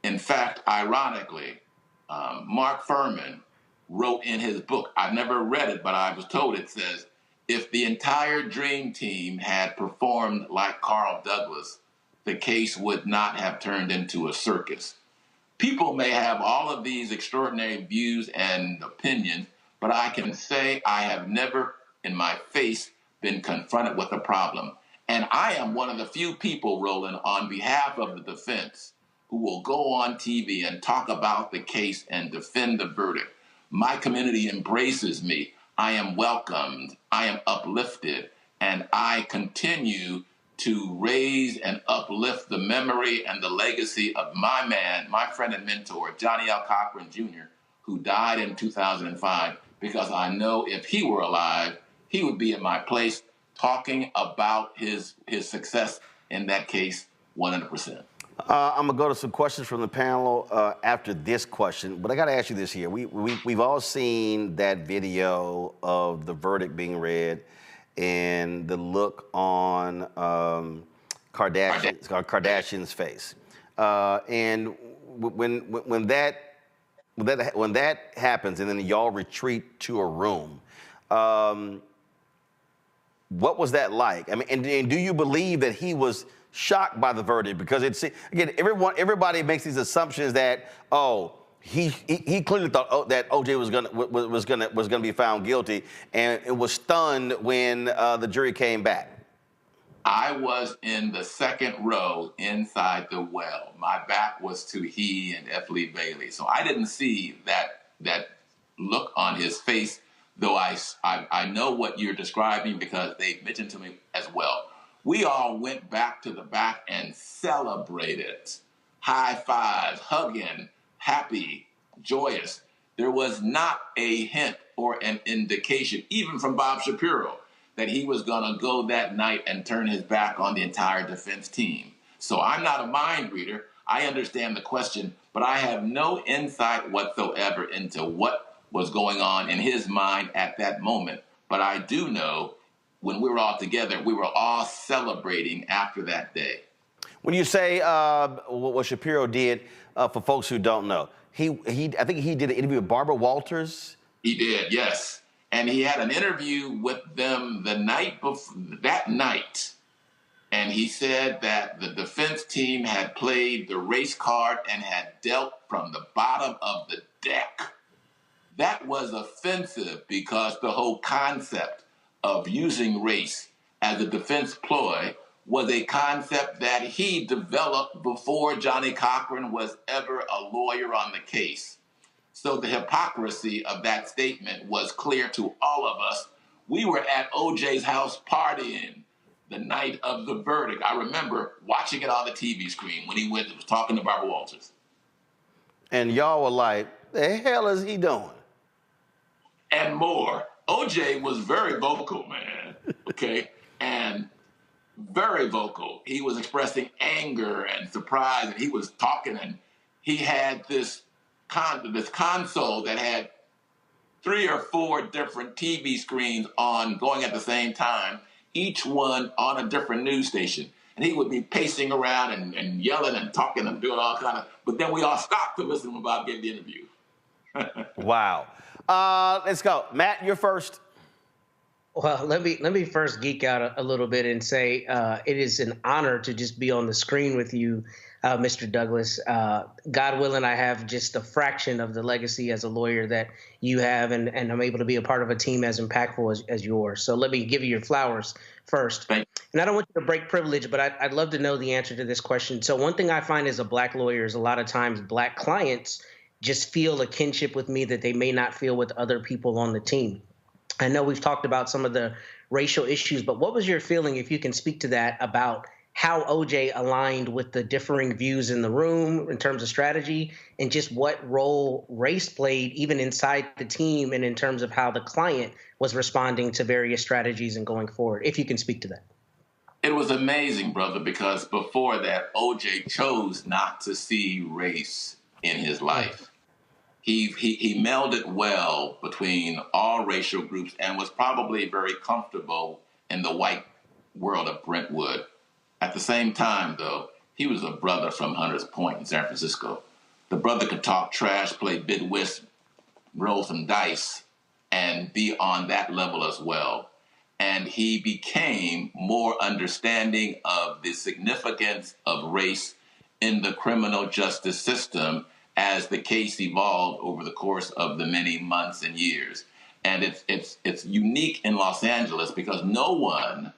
In fact, ironically, Mark Furman wrote in his book, I've never read it, but I was told it says, if the entire Dream Team had performed like Carl Douglas, the case would not have turned into a circus. People may have all of these extraordinary views and opinions, but I can say I have never in my face been confronted with a problem. And I am one of the few people, Roland, on behalf of the defense, who will go on TV and talk about the case and defend the verdict. My community embraces me. I am welcomed. I am uplifted. And I continue to raise and uplift the memory and the legacy of my man, my friend and mentor, Johnnie L. Cochran Jr., who died in 2005, because I know if he were alive, he would be in my place talking about his success in that case 100%. I'm gonna go to some questions from the panel after this question, but I gotta ask you this here. We've all seen that video of the verdict being read and the look on Kardashian's face, and when that happens, and then y'all retreat to a room. What was that like? I mean, and do you believe that he was shocked by the verdict? Because it's, again, everybody makes these assumptions that, he clearly thought that OJ was gonna be found guilty, and it was stunned when the jury came back. I was in the second row inside the well. My back was to he and F. Lee Bailey, so I didn't see that look on his face. Though I know what you're describing because they mentioned to me as well. We all went back to the back and celebrated. High fives, hugging, happy, joyous. There was not a hint or an indication, even from Bob Shapiro, that he was going to go that night and turn his back on the entire defense team. So I'm not a mind reader. I understand the question, but I have no insight whatsoever into what was going on in his mind at that moment. But I do know when we were all together, we were all celebrating after that day. When you say what Shapiro did, for folks who don't know, I think he did an interview with Barbara Walters. He did, yes. And he had an interview with them the night before, that night. And he said that the defense team had played the race card and had dealt from the bottom of the deck. That was offensive because the whole concept of using race as a defense ploy was a concept that he developed before Johnnie Cochran was ever a lawyer on the case. So the hypocrisy of that statement was clear to all of us. We were at OJ's house partying the night of the verdict. I remember watching it on the TV screen when he was talking to Barbara Walters. And y'all were like, the hell is he doing? And more. OJ was very vocal, man, okay? And very vocal. He was expressing anger and surprise, and he was talking, and he had this console that had 3 or 4 different TV screens on going at the same time, each one on a different news station. And he would be pacing around and yelling and talking and doing all kind of, but then we all stopped to listen to him about getting the interview. Wow. Let's go. Matt, you're first. Well, let me first geek out a little bit and say it is an honor to just be on the screen with you, Mr. Douglas. God willing, I have just a fraction of the legacy as a lawyer that you have, and I'm able to be a part of a team as impactful as yours. So let me give you your flowers first. And I don't want you to break privilege, but I'd love to know the answer to this question. So one thing I find as a Black lawyer is a lot of times Black clients just feel a kinship with me that they may not feel with other people on the team. I know we've talked about some of the racial issues, but what was your feeling, if you can speak to that, about how OJ aligned with the differing views in the room in terms of strategy, and just what role race played even inside the team and in terms of how the client was responding to various strategies and going forward, if you can speak to that? It was amazing, brother, because before that, OJ chose not to see race in his life. He melded well between all racial groups and was probably very comfortable in the white world of Brentwood. At the same time, though, he was a brother from Hunters Point in San Francisco. The brother could talk trash, play bid whist, roll some dice, and be on that level as well. And he became more understanding of the significance of race in the criminal justice system as the case evolved over the course of the many months and years. And it's unique in Los Angeles because no one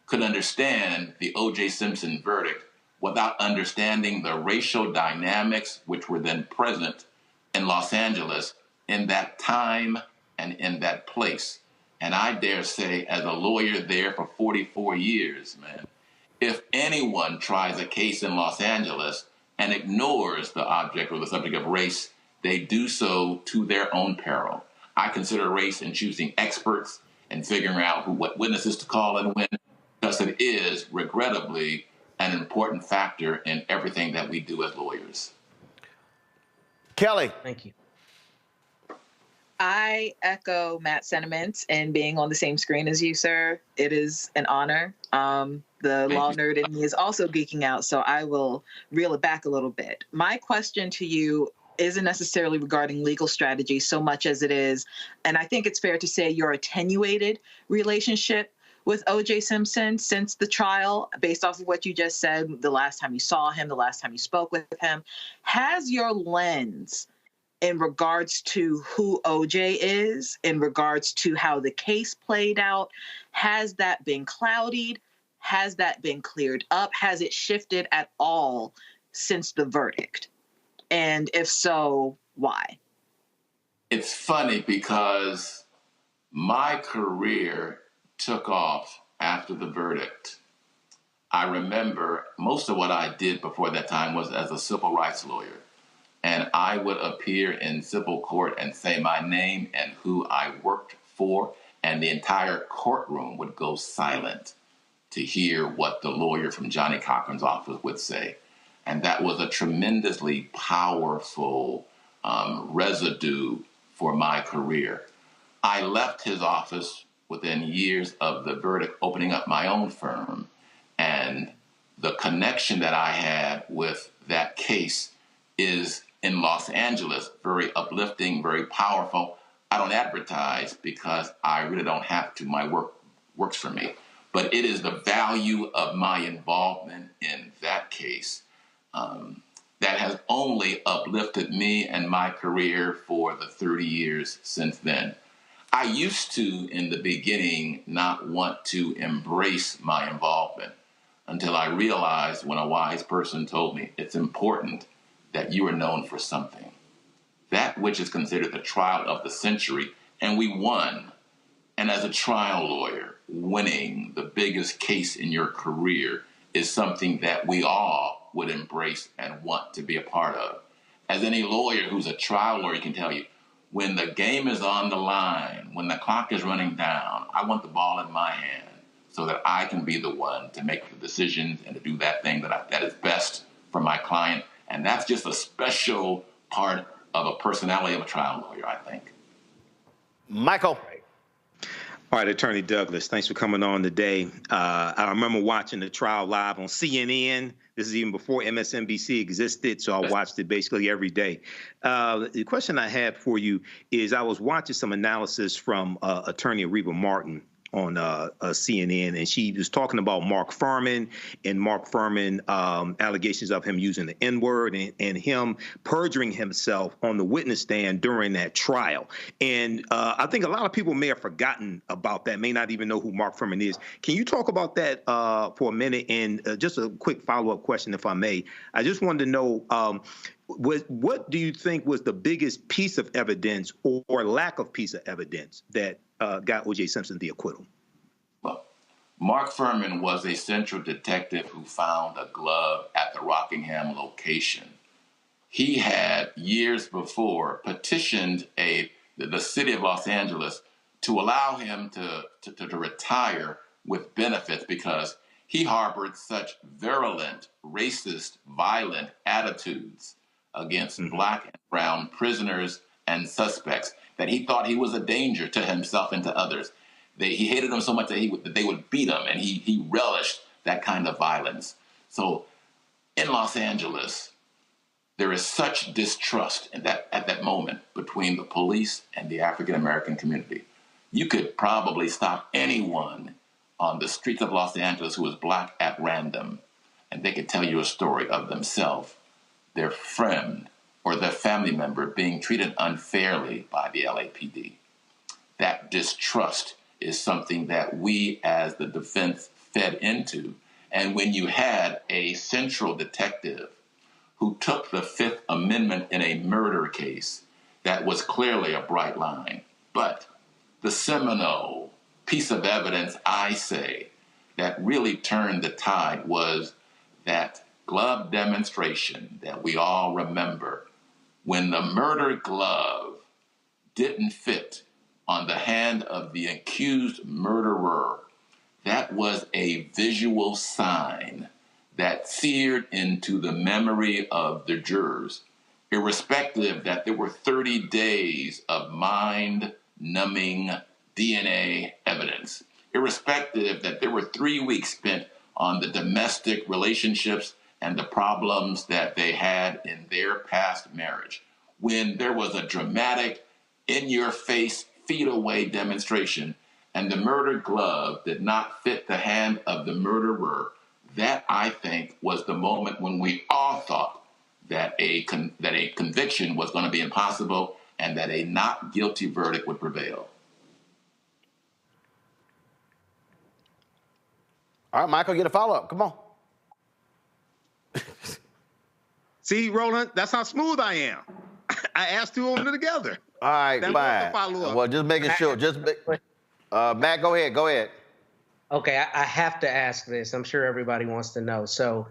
could understand the OJ Simpson verdict without understanding the racial dynamics which were then present in Los Angeles in that time and in that place. And I dare say, as a lawyer there for 44 years, man, if anyone tries a case in Los Angeles and ignores the object or the subject of race, they do so to their own peril. I consider race in choosing experts and figuring out what witnesses to call and when, because it is, regrettably, an important factor in everything that we do as lawyers. Kelly. Thank you. I echo Matt's sentiments and being on the same screen as you, sir. It is an honor. The law nerd in me is also geeking out, so I will reel it back a little bit. My question to you isn't necessarily regarding legal strategy so much as it is, and I think it's fair to say your attenuated relationship with OJ Simpson since the trial, based off of what you just said, the last time you saw him, the last time you spoke with him. Has your lens in regards to who OJ is, in regards to how the case played out, has that been clouded? Has that been cleared up? Has it shifted at all since the verdict? And if so, why? It's funny because my career took off after the verdict. I remember most of what I did before that time was as a civil rights lawyer. And I would appear in civil court and say my name and who I worked for, and the entire courtroom would go silent to hear what the lawyer from Johnnie Cochran's office would say. And that was a tremendously powerful residue for my career. I left his office within years of the verdict, opening up my own firm. And the connection that I had with that case is in Los Angeles, very uplifting, very powerful. I don't advertise because I really don't have to. My work works for me. But it is the value of my involvement in that case that has only uplifted me and my career for the 30 years since then. I used to, in the beginning, not want to embrace my involvement until I realized when a wise person told me it's important that you are known for something. That which is considered the trial of the century, and we won. And as a trial lawyer, winning the biggest case in your career is something that we all would embrace and want to be a part of. As any lawyer who's a trial lawyer can tell you, when the game is on the line, when the clock is running down, I want the ball in my hand so that I can be the one to make the decisions and to do that thing that is best for my client. And that's just a special part of a personality of a trial lawyer, I think. Michael. All right, Attorney Douglas, thanks for coming on today. I remember watching the trial live on CNN. This is even before MSNBC existed, so I watched it basically every day. The question I had for you is I was watching some analysis from Attorney Reba Martin CNN, and she was talking about Mark Furman and Mark Furman allegations of him using the N-word and him perjuring himself on the witness stand during that trial. And I think a lot of people may have forgotten about that, may not even know who Mark Furman is. Can you talk about that for a minute? And just a quick follow-up question, if I may. I just wanted to know, what do you think was the biggest piece of evidence or lack of piece of evidence that got OJ Simpson the acquittal? Well, Mark Furman was a central detective who found a glove at the Rockingham location. He had, years before, petitioned the city of Los Angeles to allow him to retire with benefits because he harbored such virulent, racist, violent attitudes against black and brown prisoners and suspects that he thought he was a danger to himself and to others. He hated them so much that they would beat him, and he relished that kind of violence. So in Los Angeles, there is such distrust at that moment between the police and the African-American community. You could probably stop anyone on the streets of Los Angeles who was black at random, and they could tell you a story of themselves, their friend, or their family member being treated unfairly by the LAPD. That distrust is something that we as the defense fed into. And when you had a central detective who took the Fifth Amendment in a murder case, that was clearly a bright line. But the seminal piece of evidence, I say, that really turned the tide was that glove demonstration that we all remember when the murder glove didn't fit on the hand of the accused murderer. That was a visual sign that seared into the memory of the jurors, irrespective that there were 30 days of mind-numbing DNA evidence, irrespective that there were 3 weeks spent on the domestic relationships and the problems that they had in their past marriage. When there was a dramatic, in-your-face, feet-away demonstration and the murder glove did not fit the hand of the murderer, that, I think, was the moment when we all thought that a conviction was going to be impossible and that a not guilty verdict would prevail. All right, Michael, get a follow-up. Come on. See, Roland, that's how smooth I am. I asked two of them together. All right, fine. Well, just making sure. Matt, go ahead. Okay, I have to ask this. I'm sure everybody wants to know. So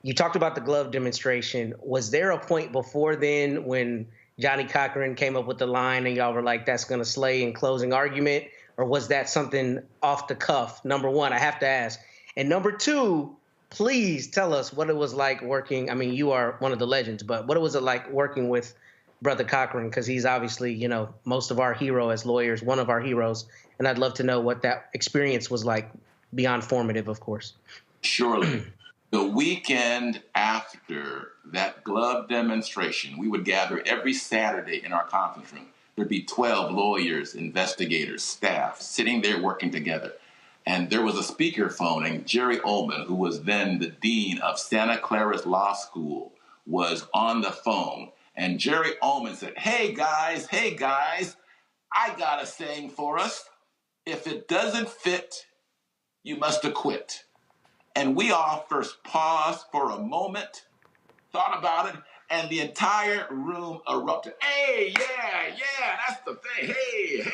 you talked about the glove demonstration. Was there a point before then when Johnnie Cochran came up with the line and y'all were like, that's going to slay in closing argument? Or was that something off the cuff? Number one, I have to ask. And number two, please tell us what it was like working. I mean, you are one of the legends, but what was it like working with Brother Cochran? Because he's obviously, you know, most of our hero as lawyers, one of our heroes. And I'd love to know what that experience was like, beyond formative, of course. Surely. The weekend after that glove demonstration, we would gather every Saturday in our conference room. There'd be 12 lawyers, investigators, staff sitting there working together. And there was a speakerphone, and Jerry Ullman, who was then the dean of Santa Clara's Law School, was on the phone. And Jerry Ullman said, hey guys, I got a saying for us. If it doesn't fit, you must acquit. And we all first paused for a moment, thought about it, and the entire room erupted. Hey, yeah, that's the thing. Hey.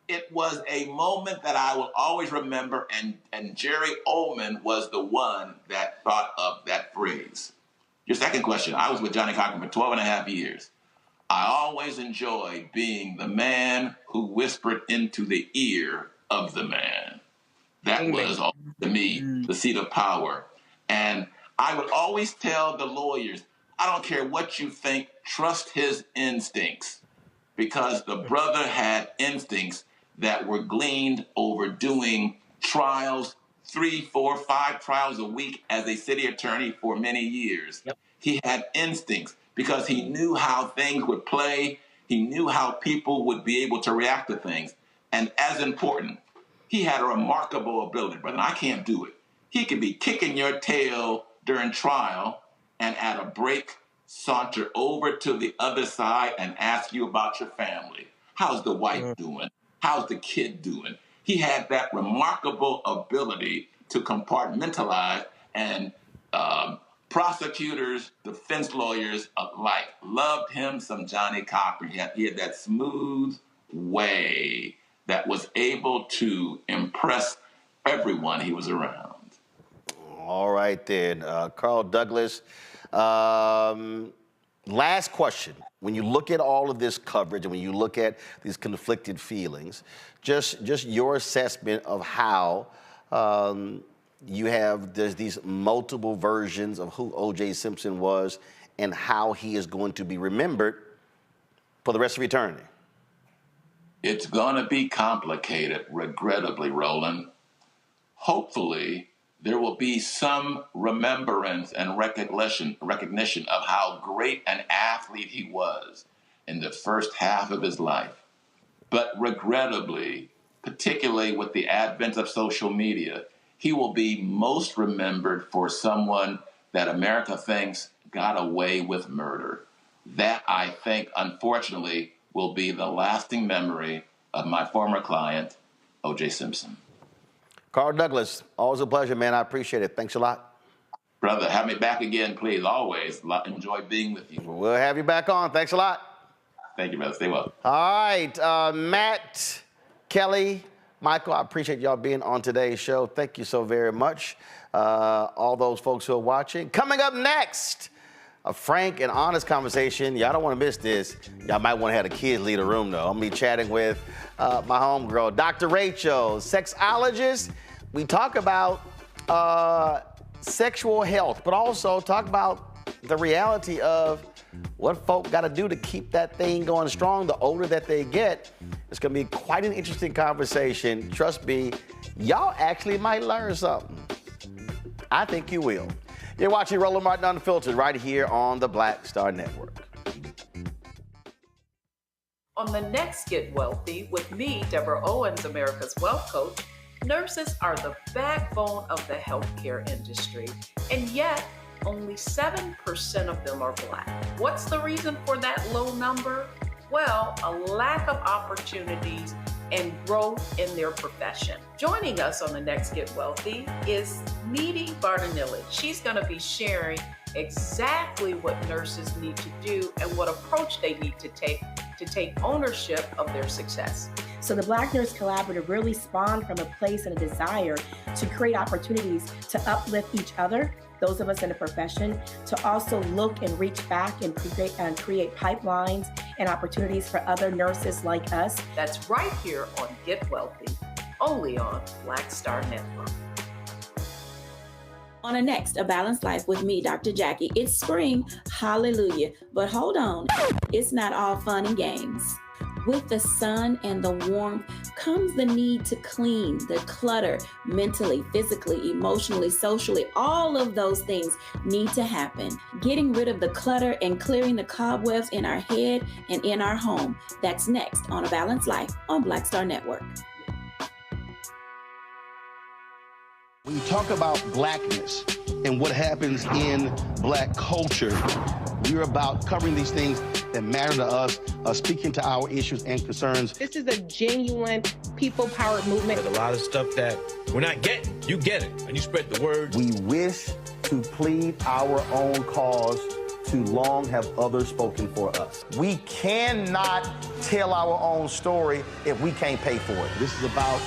It was a moment that I will always remember, and Jerry Ullman was the one that thought of that phrase. Your second question, I was with Johnnie Cochran for 12 and a half years. I always enjoyed being the man who whispered into the ear of the man. That was, to me, the seat of power. And I would always tell the lawyers, I don't care what you think, trust his instincts. Because the brother had instincts that were gleaned over doing trials, 3, 4, 5 trials a week as a city attorney for many years. Yep. He had instincts because he knew how things would play. He knew how people would be able to react to things. And as important, he had a remarkable ability, brother. I can't do it. He could be kicking your tail during trial and at a break saunter over to the other side and ask you about your family. How's the wife doing? How's the kid doing? He had that remarkable ability to compartmentalize, and prosecutors, defense lawyers alike loved him some Johnnie Cochran. He had that smooth way that was able to impress everyone he was around. All right, then. Carl Douglas, last question. When you look at all of this coverage and when you look at these conflicted feelings, just your assessment of how there's these multiple versions of who OJ Simpson was and how he is going to be remembered for the rest of eternity. It's going to be complicated, regrettably, Roland. Hopefully, there will be some remembrance and recognition of how great an athlete he was in the first half of his life. But regrettably, particularly with the advent of social media, he will be most remembered for someone that America thinks got away with murder. That, I think, unfortunately, will be the lasting memory of my former client, OJ Simpson. Carl Douglas, always a pleasure, man. I appreciate it. Thanks a lot. Brother, have me back again, please. Always enjoy being with you. We'll have you back on. Thanks a lot. Thank you, brother. Stay well. All right, Matt, Kelly, Michael, I appreciate y'all being on today's show. Thank you so very much. All those folks who are watching. Coming up next, a frank and honest conversation. Y'all don't want to miss this. Y'all might want to have the kids leave the room, though. I'm going to be chatting with my homegirl, Dr. Rachael, sexologist. We talk about sexual health, but also talk about the reality of what folk got to do to keep that thing going strong the older that they get. It's going to be quite an interesting conversation. Trust me, y'all actually might learn something. I think you will. You're watching Roland Martin Unfiltered right here on the Black Star Network. On the next Get Wealthy with me, Deborah Owens, America's Wealth Coach, nurses are the backbone of the healthcare industry, and yet only 7% of them are Black. What's the reason for that low number? Well, a lack of opportunities and growth in their profession. Joining us on the next Get Wealthy is Needy Bartanilli. She's going to be sharing exactly what nurses need to do and what approach they need to take ownership of their success. So the Black Nurse Collaborative really spawned from a place and a desire to create opportunities to uplift each other, those of us in the profession, to also look and reach back and create pipelines and opportunities for other nurses like us. That's right here on Get Wealthy, only on Black Star Network. On the next, A Balanced Life with me, Dr. Jackie. It's spring, hallelujah. But hold on, it's not all fun and games. With the sun and the warmth comes the need to clean, the clutter, mentally, physically, emotionally, socially. All of those things need to happen. Getting rid of the clutter and clearing the cobwebs in our head and in our home. That's next on A Balanced Life on Black Star Network. When you talk about blackness and what happens in Black culture, we're about covering these things that matter to us, speaking to our issues and concerns. This is a genuine people-powered movement. There's a lot of stuff that we're not getting. You get it, and you spread the word. We wish to plead our own cause. Too long have others spoken for us. We cannot tell our own story if we can't pay for it. This is about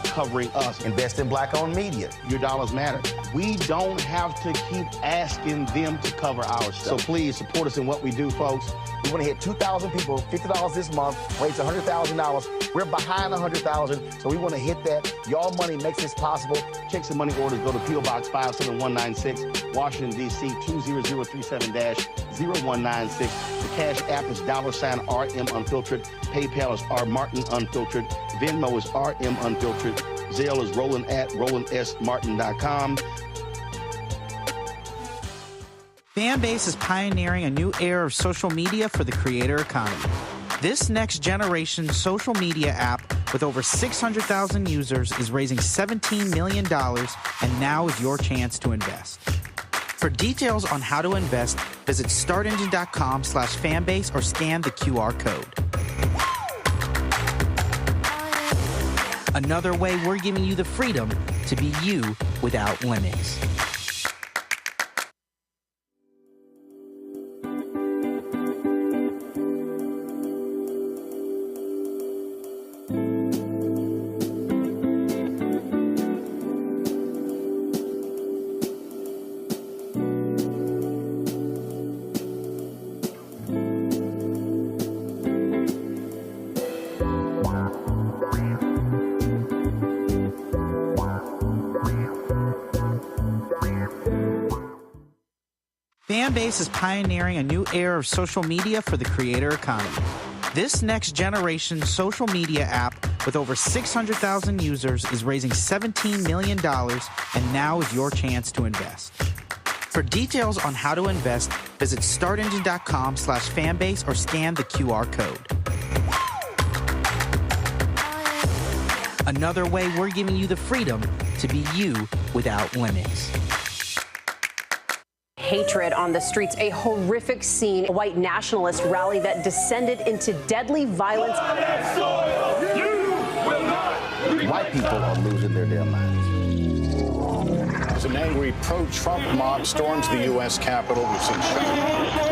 covering us. Invest in Black-owned media. Your dollars matter. We don't have to keep asking them to cover our stuff. So please support us in what we do, folks. We want to hit 2,000 people, $50 this month, raise $100,000. We're behind $100,000, so we want to hit that. Y'all money makes this possible. Checks and money orders go to P.O. Box 57196, Washington, D.C. 20037-0196. The Cash App is $RM Unfiltered. PayPal is R Martin Unfiltered. Venmo is RM Unfiltered. Zelle is Roland at RolandSMartin.com. Fanbase is pioneering a new era of social media for the creator economy. This next generation social media app with over 600,000 users is raising $17 million, and now is your chance to invest. For details on how to invest, visit startengine.com/fanbase or scan the QR code. Another way we're giving you the freedom to be you without limits. Fanbase is pioneering a new era of social media for the creator economy. This next generation social media app with over 600,000 users is raising $17 million, and now is your chance to invest. For details on how to invest, visit startengine.com/fanbase or scan the QR code. Another way we're giving you the freedom to be you without limits. Hatred on the streets, a horrific scene, a white nationalist rally that descended into deadly violence. White people are losing their damn minds. As an angry pro-Trump mob storms the U.S. Capitol, we've seen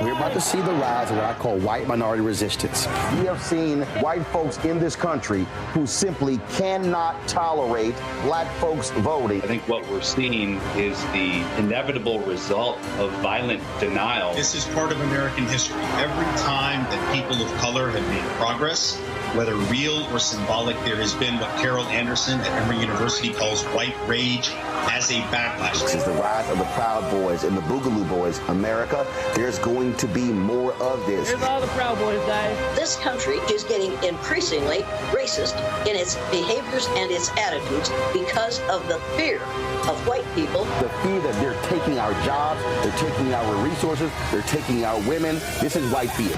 We're about to see the rise of what I call white minority resistance. We have seen white folks in this country who simply cannot tolerate black folks voting. I think what we're seeing is the inevitable result of violent denial. This is part of American history. Every time that people of color have made progress, whether real or symbolic, there has been what Carol Anderson at Emory University calls white rage as a backlash. This is the rise of the Proud Boys and the Boogaloo Boys. America, there's going to be more of this. Here's all the Proud Boys, guys. This country is getting increasingly racist in its behaviors and its attitudes because of the fear of white people. The fear that they're taking our jobs, they're taking our resources, they're taking our women. This is white fear.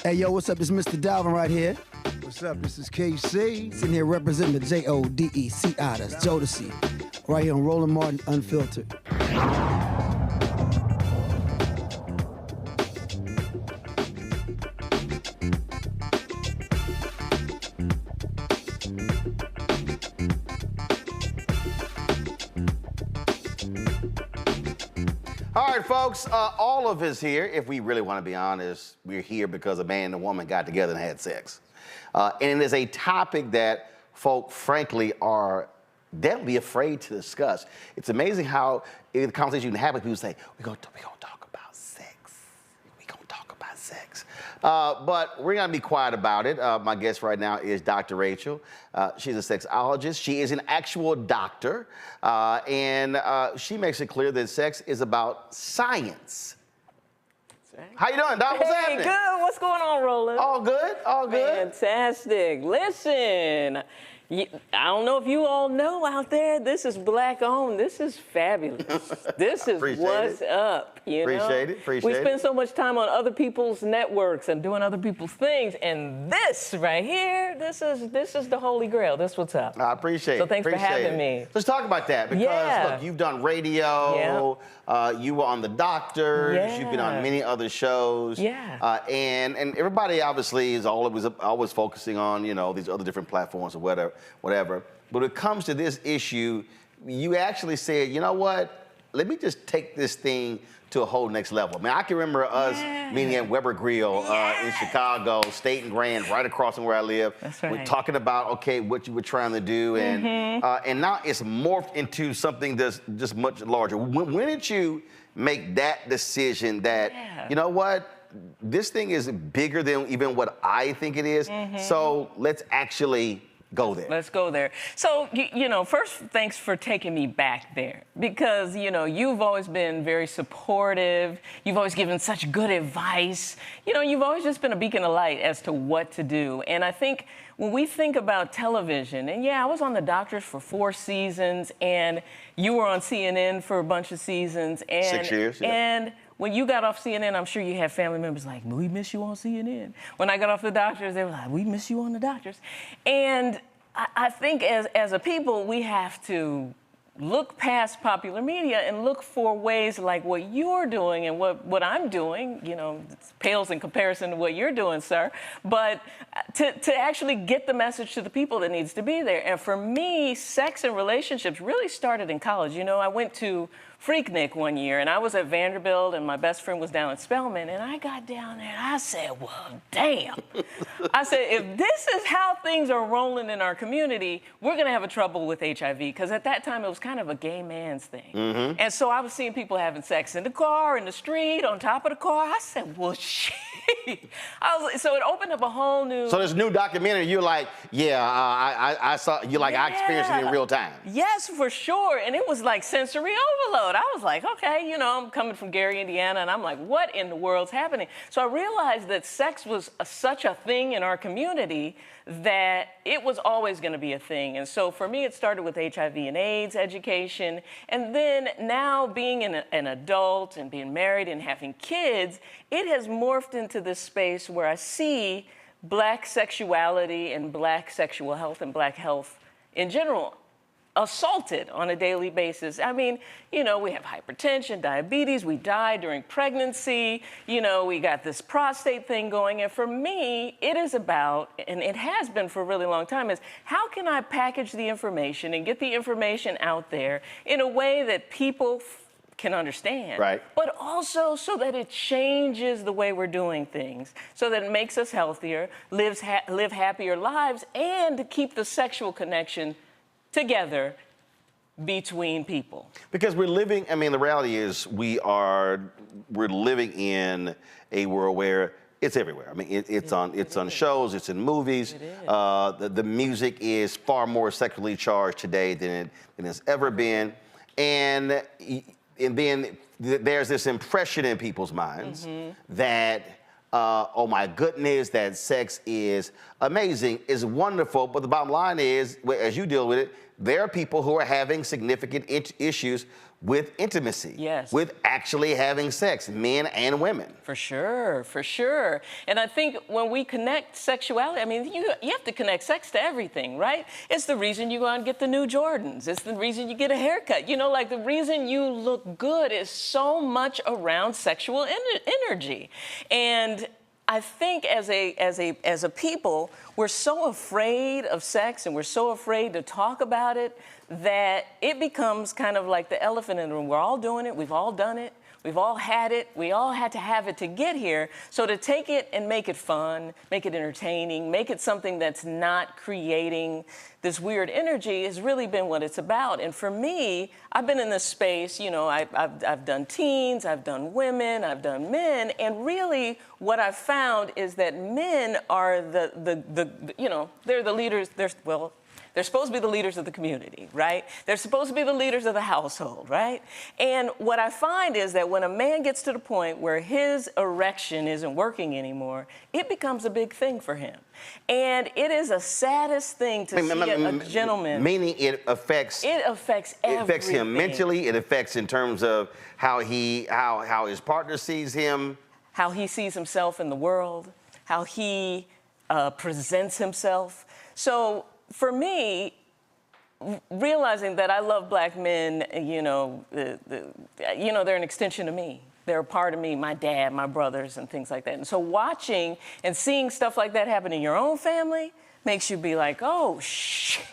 Hey, yo, what's up? This is Mr. Dalvin right here. What's up? This is KC. Sitting here representing the JODECI, that's Jodeci. Right here on Roland Martin Unfiltered. All right, folks, all of us here, if we really want to be honest, we're here because a man and a woman got together and had sex. And it is a topic that folk, frankly, are definitely afraid to discuss. It's amazing how in the conversation you can have with people say, we're going to talk about sex. We're going to talk about sex. But we're going to be quiet about it. My guest right now is Dr. Rachael. She's a sexologist. She is an actual doctor. And she makes it clear that sex is about science. How you doing, Doc? What's happening? Good. What's going on, Roland? All good. All good. Fantastic. Listen, I don't know if you all know out there, this is Black owned. This is fabulous. This is what's up, you know? Appreciate it. We spend so much time on other people's networks and doing other people's things, and this right here, this is the holy grail. This what's up. I appreciate it. So thanks for having me. Let's talk about that because, look, you've done radio. You were on The Doctors. You've been on many other shows. And everybody obviously is always focusing on, you know, these other different platforms or whatever. But when it comes to this issue, you actually said, you know what? Let me just take this thing to a whole next level. I mean, I can remember us meeting at Weber Grill in Chicago, State and Grand, right across from where I live. That's right. We're talking about, okay, what you were trying to do. And now it's morphed into something that's just much larger. When did you make that decision that, you know what? This thing is bigger than even what I think it is. So let's actually go there. Let's go there. So, you know, first, thanks for taking me back there because, you know, you've always been very supportive. You've always given such good advice. You know, you've always just been a beacon of light as to what to do. And I think when we think about television, and yeah, I was on The Doctors for 4 seasons, and you were on CNN for a bunch of seasons. And, 6 years, yeah. And when you got off CNN, I'm sure you had family members like, we miss you on CNN. When I got off The Doctors, they were like, we miss you on The Doctors. And I think as a people, we have to look past popular media and look for ways like what you're doing and what I'm doing. You know, it pales in comparison to what you're doing, sir. But to actually get the message to the people that needs to be there. And for me, sex and relationships really started in college. You know, I went to Freaknik one year, and I was at Vanderbilt, and my best friend was down at Spelman, and I got down there, and I said, well, damn. I said, if this is how things are rolling in our community, we're going to have a trouble with HIV, because at that time, it was kind of a gay man's thing. Mm-hmm. And so I was seeing people having sex in the car, in the street, on top of the car. I said, well, shit. So it opened up a whole new... So this new documentary, you're like, yeah, I saw, you're like, I experienced it in real time. Yes, for sure. And it was like sensory overload. I was like, okay, you know, I'm coming from Gary, Indiana, and I'm like, what in the world's happening? So I realized that sex was such a thing in our community that it was always going to be a thing. And so for me, it started with HIV and AIDS education. And then now being an adult and being married and having kids, it has morphed into this space where I see Black sexuality and Black sexual health and Black health in general assaulted on a daily basis. I mean, you know, we have hypertension, diabetes, we die during pregnancy, you know, we got this prostate thing going. And for me, it is about, and it has been for a really long time, is how can I package the information and get the information out there in a way that people can understand, right, but also so that it changes the way we're doing things, so that it makes us healthier, live happier lives, and to keep the sexual connection together between people. Because we're living, I mean, the reality is we're living in a world where it's everywhere. I mean, it's on shows, it's in movies. The music is far more sexually charged today than it's ever been. And then there's this impression in people's minds that, oh my goodness, that sex is amazing, is wonderful, but the bottom line is, as you deal with it, there are people who are having significant issues with intimacy, with actually having sex, men and women. For sure, for sure. And I think when we connect sexuality, I mean, you have to connect sex to everything, right? It's the reason you go out and get the new Jordans. It's the reason you get a haircut. You know, like the reason you look good is so much around sexual energy. And I think as a people, we're so afraid of sex and we're so afraid to talk about it that it becomes kind of like the elephant in the room. We're all doing it. We've all done it. We've all had it. We all had to have it to get here. So to take it and make it fun, make it entertaining, make it something that's not creating this weird energy has really been what it's about. And for me, I've been in this space, you know, I've done teens, I've done women, I've done men, and really what I've found is that men are you know, they're the leaders, they're supposed to be the leaders of the community, right? They're supposed to be the leaders of the household, right? And what I find is that when a man gets to the point where his erection isn't working anymore, it becomes a big thing for him. And it is a saddest thing to see a gentleman. Meaning it affects everything. It affects him mentally, it affects in terms of how his partner sees him. How he sees himself in the world, how he presents himself. So for me, realizing that I love Black men, you know, they're an extension of me. They're a part of me, my dad, my brothers, and things like that. And so watching and seeing stuff like that happen in your own family makes you be like, oh, shit.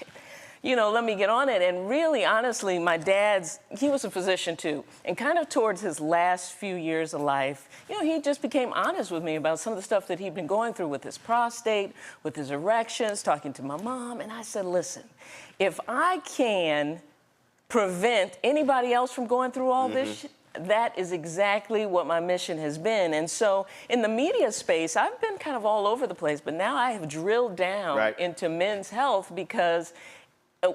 You know, let me get on it. And really, honestly, my dad's, he was a physician too. And kind of towards his last few years of life, you know, he just became honest with me about some of the stuff that he'd been going through with his prostate, with his erections, talking to my mom. And I said, listen, if I can prevent anybody else from going through all this shit, that is exactly what my mission has been. And so in the media space, I've been kind of all over the place, but now I have drilled down into men's health because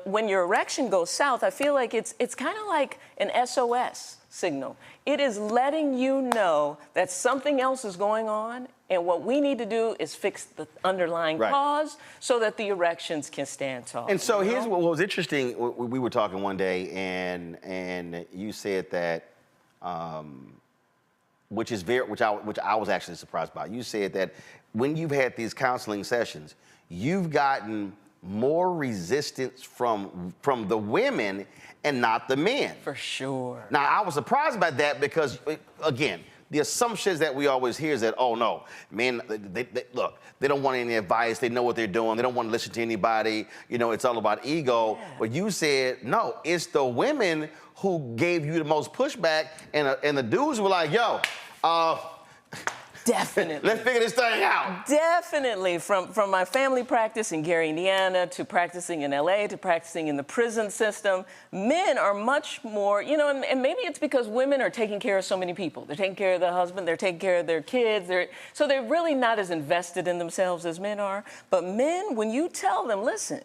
when your erection goes south, I feel like it's kind of like an SOS signal. It is letting you know that something else is going on, and what we need to do is fix the underlying cause so that the erections can stand tall. And so here's what was interesting. We were talking one day, and you said that, which I was actually surprised by. You said that when you've had these counseling sessions, you've gotten more resistance from the women and not the men. For sure. Now, I was surprised by that because, again, the assumptions that we always hear is that, oh, no, men, look, they don't want any advice. They know what they're doing. They don't want to listen to anybody. You know, it's all about ego. Yeah. But you said, no, it's the women who gave you the most pushback, and the dudes were like, yo, definitely. Let's figure this thing out. Definitely. From my family practice in Gary, Indiana, to practicing in LA, to practicing in the prison system, men are much more, you know, and maybe it's because women are taking care of so many people. They're taking care of their husband, they're taking care of their kids, so they're really not as invested in themselves as men are. But men, when you tell them, listen,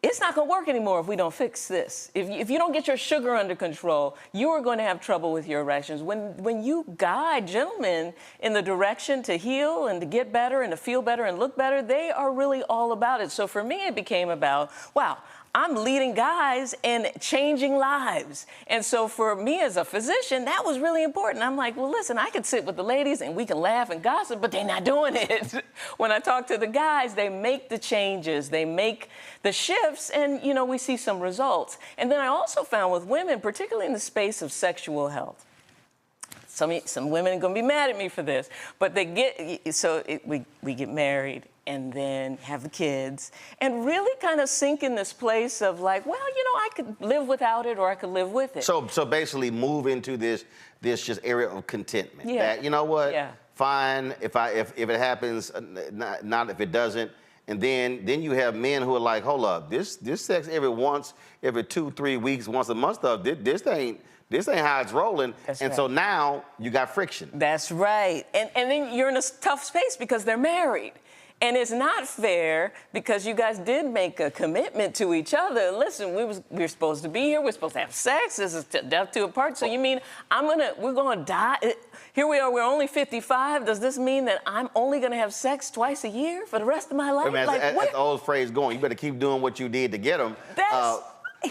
it's not going to work anymore if we don't fix this. If you don't get your sugar under control, you are going to have trouble with your erections. When you guide gentlemen in the direction to heal and to get better and to feel better and look better, they are really all about it. So for me, it became about, wow, I'm leading guys and changing lives. And so for me as a physician, that was really important. I'm like, well, listen, I could sit with the ladies and we can laugh and gossip, but they're not doing it. When I talk to the guys, they make the changes, they make the shifts, and, you know, we see some results. And then I also found with women, particularly in the space of sexual health, some women are going to be mad at me for this, but we get married and then have the kids and really kind of sink in this place of like, well, you know, I could live without it or I could live with it. So basically move into this just area of contentment. Yeah. That, you know what? Yeah. Fine if it happens, not if it doesn't. And then you have men who are like, hold up, this sex every 2-3 weeks, once a month stuff, this ain't how it's rolling. That's right. So now you got friction. That's right. And then you're in a tough space because they're married. And it's not fair because you guys did make a commitment to each other. Listen, we're supposed to be here. We're supposed to have sex. This is death to a part. So you mean we're going to die? Here we are. We're only 55. Does this mean that I'm only going to have sex twice a year for the rest of my life? I mean, as the old phrase going, you better keep doing what you did to get them.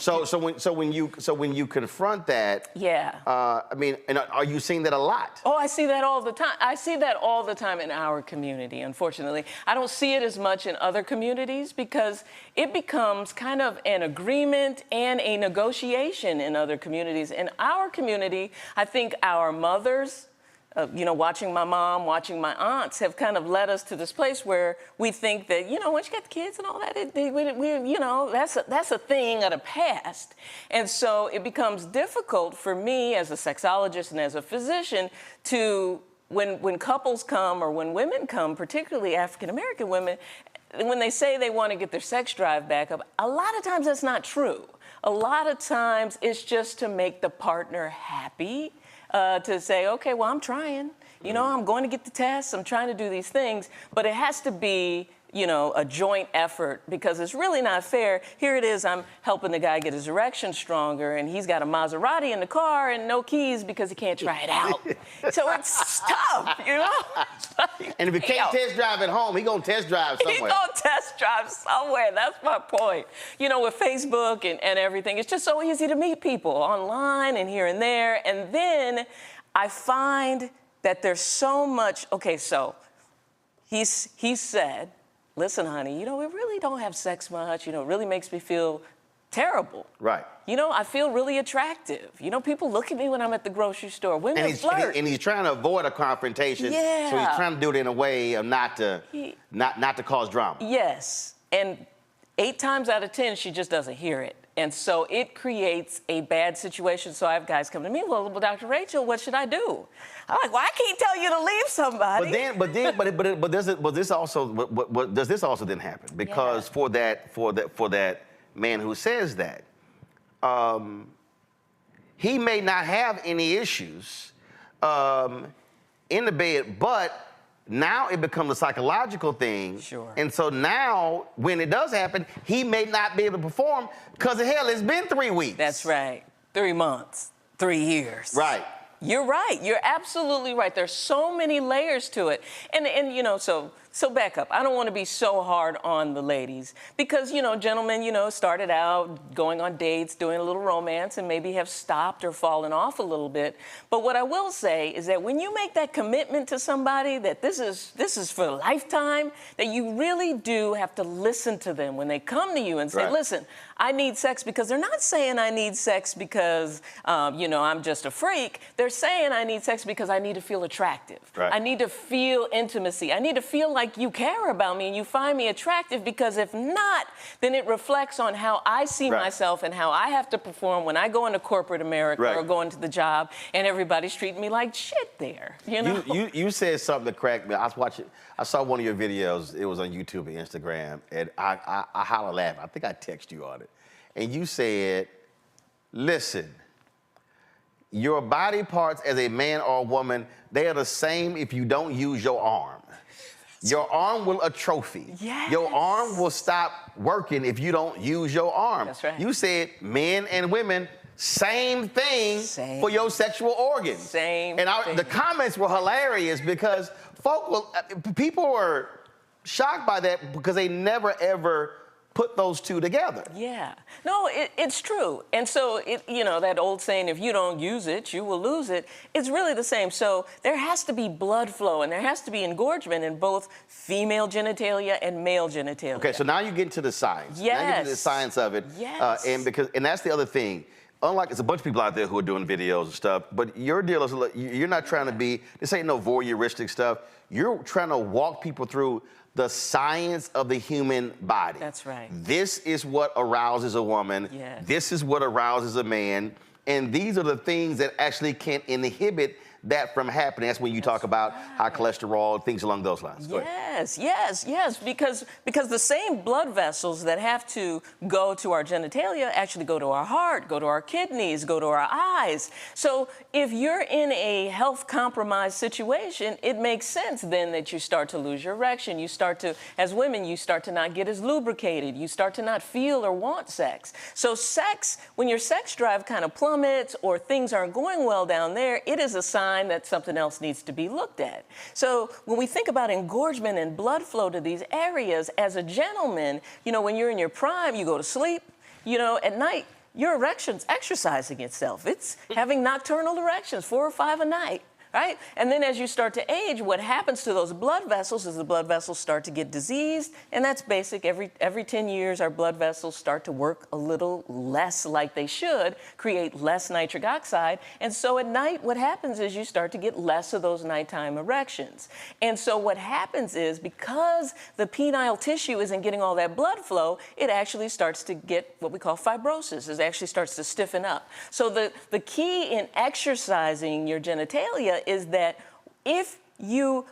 So when you confront that, yeah. I mean, and are you seeing that a lot? Oh, I see that all the time. I see that all the time in our community, unfortunately. I don't see it as much in other communities because it becomes kind of an agreement and a negotiation in other communities. In our community, I think our mothers, watching my mom, watching my aunts have kind of led us to this place where we think that, you know, once you got the kids and all that, that's a thing of the past. And so it becomes difficult for me as a sexologist and as a physician to, when couples come or when women come, particularly African-American women, when they say they want to get their sex drive back up, a lot of times that's not true. A lot of times it's just to make the partner happy. To say, okay, well, I'm trying. You know, I'm going to get the tests. I'm trying to do these things. But it has to be, you know, a joint effort because it's really not fair. Here it is, I'm helping the guy get his erection stronger, and he's got a Maserati in the car and no keys because he can't try it out. So it's tough, you know? And if he can't test drive at home, he's going to test drive somewhere. He's going to test drive somewhere. That's my point. You know, with Facebook and everything, it's just so easy to meet people online and here and there. And then I find that there's so much, okay, so he said, listen, honey, you know, we really don't have sex much. You know, it really makes me feel terrible. Right. You know, I feel really attractive. You know, people look at me when I'm at the grocery store. Women flirt. And he's trying to avoid a confrontation. Yeah. So he's trying to do it in a way of not to cause drama. Yes. And 8 times out of 10, she just doesn't hear it. And so it creates a bad situation. So I have guys come to me, well, Dr. Rachael, what should I do? I'm like, well, I can't tell you to leave somebody. But does this also then happen? Because for that man who says that, he may not have any issues in the bed, but now it becomes a psychological thing. Sure. And so now, when it does happen, he may not be able to perform because, hell, it's been 3 weeks. That's right. 3 months, 3 years. Right. You're right. You're absolutely right. There's so many layers to it. And you know, so back up. I don't want to be so hard on the ladies because, you know, gentlemen, you know, started out going on dates, doing a little romance, and maybe have stopped or fallen off a little bit. But what I will say is that when you make that commitment to somebody that this is for a lifetime, that you really do have to listen to them when they come to you and say, listen, I need sex, because they're not saying I need sex because, you know, I'm just a freak. They're saying I need sex because I need to feel attractive. Right. I need to feel intimacy. I need to feel like you care about me and you find me attractive, because if not, then it reflects on how I see myself and how I have to perform when I go into corporate America or go into the job and everybody's treating me like shit there. You know? You said something that cracked me. I saw one of your videos. It was on YouTube and Instagram, and I hollered laughed. I think I texted you on it. And you said, listen, your body parts as a man or a woman, they are the same if you don't use your arm. Your arm will atrophy. Yes. Your arm will stop working if you don't use your arm. That's right. You said men and women, same thing for your sexual organs. Same and thing. The comments were hilarious because people were shocked by that because they never ever put those two together. Yeah. No, it's true. And so, you know, that old saying, if you don't use it, you will lose it, it's really the same. So there has to be blood flow and there has to be engorgement in both female genitalia and male genitalia. Okay, so now you get into the science. Yes. Now you get into the science of it. Yes. And that's the other thing. Unlike, there's a bunch of people out there who are doing videos and stuff, but your deal is, you're not trying to be, this ain't no voyeuristic stuff. You're trying to walk people through the science of the human body. That's right. This is what arouses a woman. Yes. This is what arouses a man. And these are the things that actually can inhibit that from happening. That's when you talk about high cholesterol, things along those lines. Go ahead. Yes, because the same blood vessels that have to go to our genitalia actually go to our heart, go to our kidneys, go to our eyes. So if you're in a health compromised situation, it makes sense then that you start to lose your erection. You start to, as women, you start to not get as lubricated. You start to not feel or want sex. So sex, when your sex drive kind of plummets or things aren't going well down there, it is a sign that something else needs to be looked at. So when we think about engorgement and blood flow to these areas, as a gentleman, you know, when you're in your prime, you go to sleep, you know, at night, your erection's exercising itself. It's having nocturnal erections, 4 or 5 a night. Right? And then as you start to age, what happens to those blood vessels is the blood vessels start to get diseased, and that's basic. Every 10 years, our blood vessels start to work a little less like they should, create less nitric oxide, and so at night, what happens is you start to get less of those nighttime erections. And so what happens is, because the penile tissue isn't getting all that blood flow, it actually starts to get what we call fibrosis. It actually starts to stiffen up. So the key in exercising your genitalia is that if you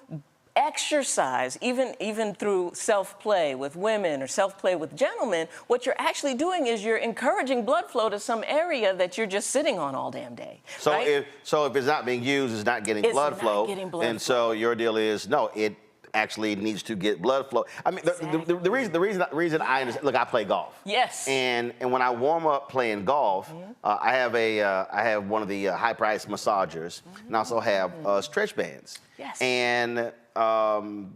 exercise, even through self-play with women or self-play with gentlemen, what you're actually doing is you're encouraging blood flow to some area that you're just sitting on all damn day. So, right? if it's not being used, it's not getting blood flow. And so your deal is, no, it actually needs to get blood flow. I mean, the reason I understand, look, I play golf. Yes. And when I warm up playing golf, I have one of the high-priced massagers, and I also have stretch bands. Yes. And so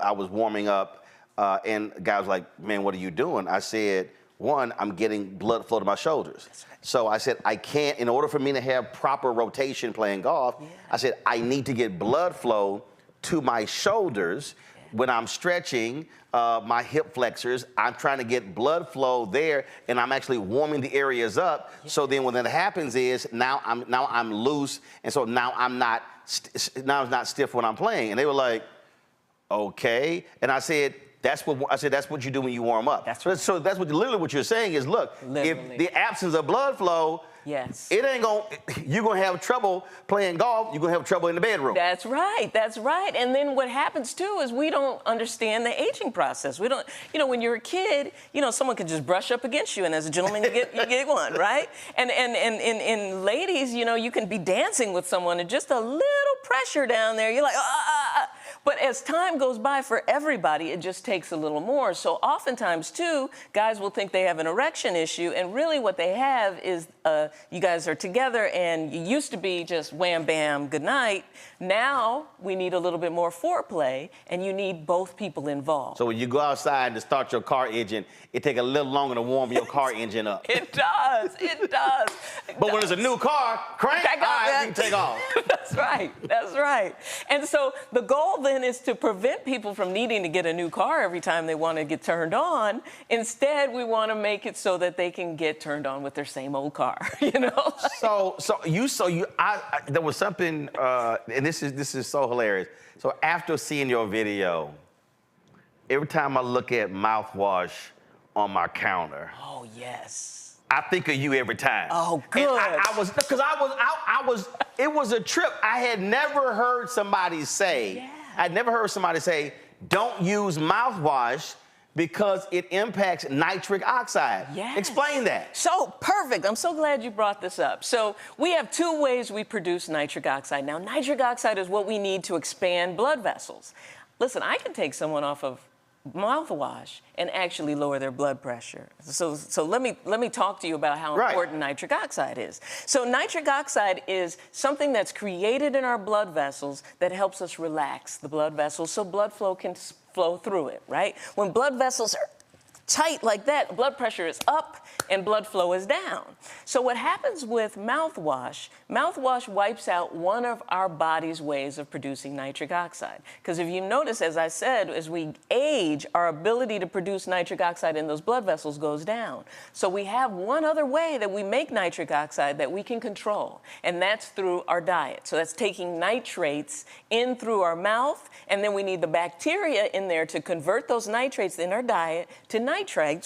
I was warming up, and the guy was like, "Man, what are you doing?" I said, "One, I'm getting blood flow to my shoulders." Right. So I said, I can't, in order for me to have proper rotation playing golf, I said, I need to get blood flow to my shoulders when I'm stretching my hip flexors. I'm trying to get blood flow there, and I'm actually warming the areas up. So then when that happens is now I'm loose, and so now it's not stiff when I'm playing. And they were like, okay. And I said, that's what you do when you warm up. So that's literally what you're saying is, look, if the absence of blood flow, Yes. It ain't you're gonna have trouble playing golf, you're gonna have trouble in the bedroom. That's right, that's right. And then what happens too is we don't understand the aging process. We don't, when you're a kid, someone can just brush up against you, and as a gentleman, you get one, right? And ladies, you can be dancing with someone and just a little pressure down there, you're like, ah. But as time goes by for everybody, it just takes a little more. So oftentimes, too, guys will think they have an erection issue, and really what they have is you guys are together, and you used to be just wham, bam, good night. Now we need a little bit more foreplay, and you need both people involved. So when you go outside to start your car engine, it takes a little longer to warm your car engine up. It does. It does. But when it's a new car, crank, all right, you can take off. That's right. That's right. And so the goal then is to prevent people from needing to get a new car every time they want to get turned on. Instead, we want to make it so that they can get turned on with their same old car, So there was something, and this is so hilarious. So after seeing your video, every time I look at mouthwash on my counter. Oh, yes. I think of you every time. Oh, good. And it was a trip. I had never heard somebody say, don't use mouthwash because it impacts nitric oxide. Yes. Explain that. So, perfect. I'm so glad you brought this up. So, we have two ways we produce nitric oxide. Now, nitric oxide is what we need to expand blood vessels. Listen, I can take someone off of mouthwash and actually lower their blood pressure. So let me talk to you about how important nitric oxide is. So nitric oxide is something that's created in our blood vessels that helps us relax the blood vessels so blood flow can flow through it, right? When blood vessels are tight like that, blood pressure is up and blood flow is down. So what happens with mouthwash wipes out one of our body's ways of producing nitric oxide. Because if you notice, as I said, as we age, our ability to produce nitric oxide in those blood vessels goes down. So we have one other way that we make nitric oxide that we can control, and that's through our diet. So that's taking nitrates in through our mouth, and then we need the bacteria in there to convert those nitrates in our diet to nitrates.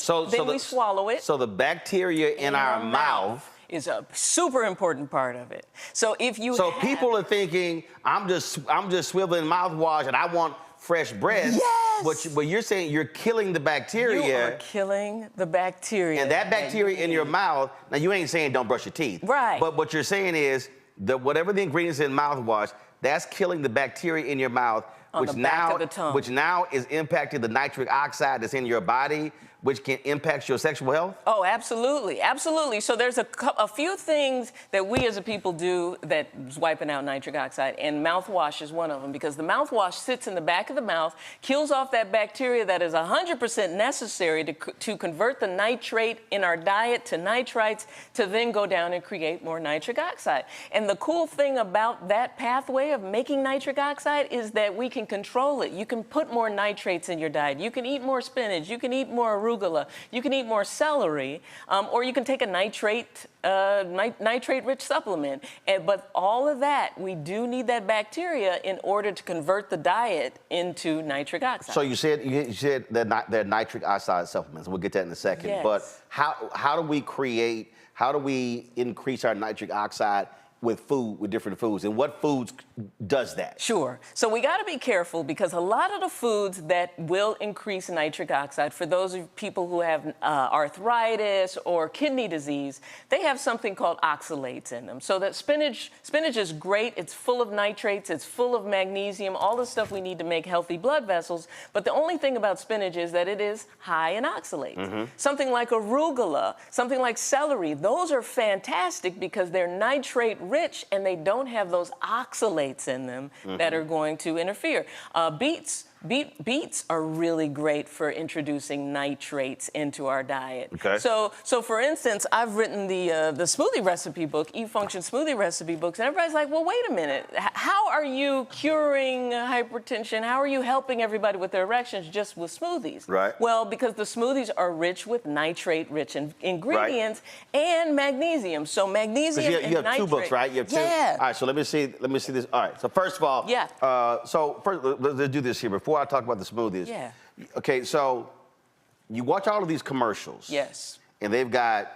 Then we swallow it. So the bacteria in our mouth is a super important part of it. So if you people are thinking, I'm just swiveling mouthwash and I want fresh breath. Yes. But you're saying you're killing the bacteria. You are killing the bacteria. And that bacteria in your mouth, now you ain't saying don't brush your teeth. Right. But what you're saying is that whatever the ingredients in mouthwash, that's killing the bacteria in your mouth, which now is impacting the nitric oxide that's in your body, which can impact your sexual health? Oh, absolutely, absolutely. So there's a few things that we as a people do that's wiping out nitric oxide, and mouthwash is one of them, because the mouthwash sits in the back of the mouth, kills off that bacteria that is 100% necessary to convert the nitrate in our diet to nitrites to then go down and create more nitric oxide. And the cool thing about that pathway of making nitric oxide is that we can control it. You can put more nitrates in your diet. You can eat more spinach. You can eat more arugula. You can eat more celery, or you can take a nitrate-rich supplement. But all of that, we do need that bacteria in order to convert the diet into nitric oxide. So you said they're nitric oxide supplements. We'll get to that in a second. Yes. But how do we increase our nitric oxide with different foods, and what foods does that? Sure. So we got to be careful, because a lot of the foods that will increase nitric oxide, for those of people who have arthritis or kidney disease, they have something called oxalates in them. So that spinach is great. It's full of nitrates. It's full of magnesium, all the stuff we need to make healthy blood vessels. But the only thing about spinach is that it is high in oxalates. Mm-hmm. Something like arugula, something like celery, those are fantastic because they're nitrate rich and they don't have those oxalates in them that are going to interfere. Beets are really great for introducing nitrates into our diet. Okay. So for instance, I've written the smoothie recipe book, Eat Function Smoothie Recipe Books, and everybody's like, well, wait a minute. How are you curing hypertension? How are you helping everybody with their erections just with smoothies? Right. Well, because the smoothies are rich with nitrate-rich ingredients and magnesium. So magnesium and nitrate. You have two books, right? You have two? Yeah. All right, so let me see this. All right, so first of all, so first, let's do this here before I talk about the smoothies. Yeah. Okay, so you watch all of these commercials. Yes. And they've got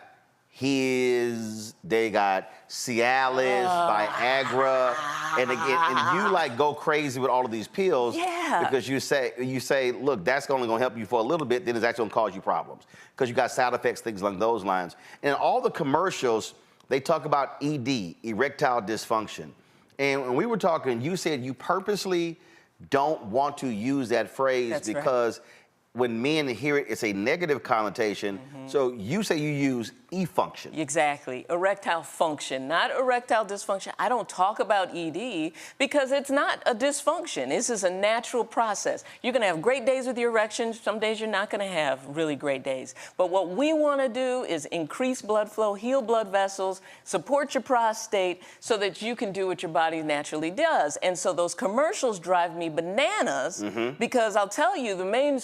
they got Cialis, Viagra, and again, and you like go crazy with all of these pills because you say, look, that's only gonna help you for a little bit, then it's actually gonna cause you problems because you got side effects, things along those lines. And in all the commercials, they talk about ED, erectile dysfunction. And when we were talking, you said you purposely don't want to use that phrase because when men hear it, it's a negative connotation. So you say you use E-function. Exactly. Erectile function, not erectile dysfunction. I don't talk about ED because it's not a dysfunction. This is a natural process. You're going to have great days with your erection. Some days you're not going to have really great days. But what we want to do is increase blood flow, heal blood vessels, support your prostate so that you can do what your body naturally does. And so those commercials drive me bananas because I'll tell you, the main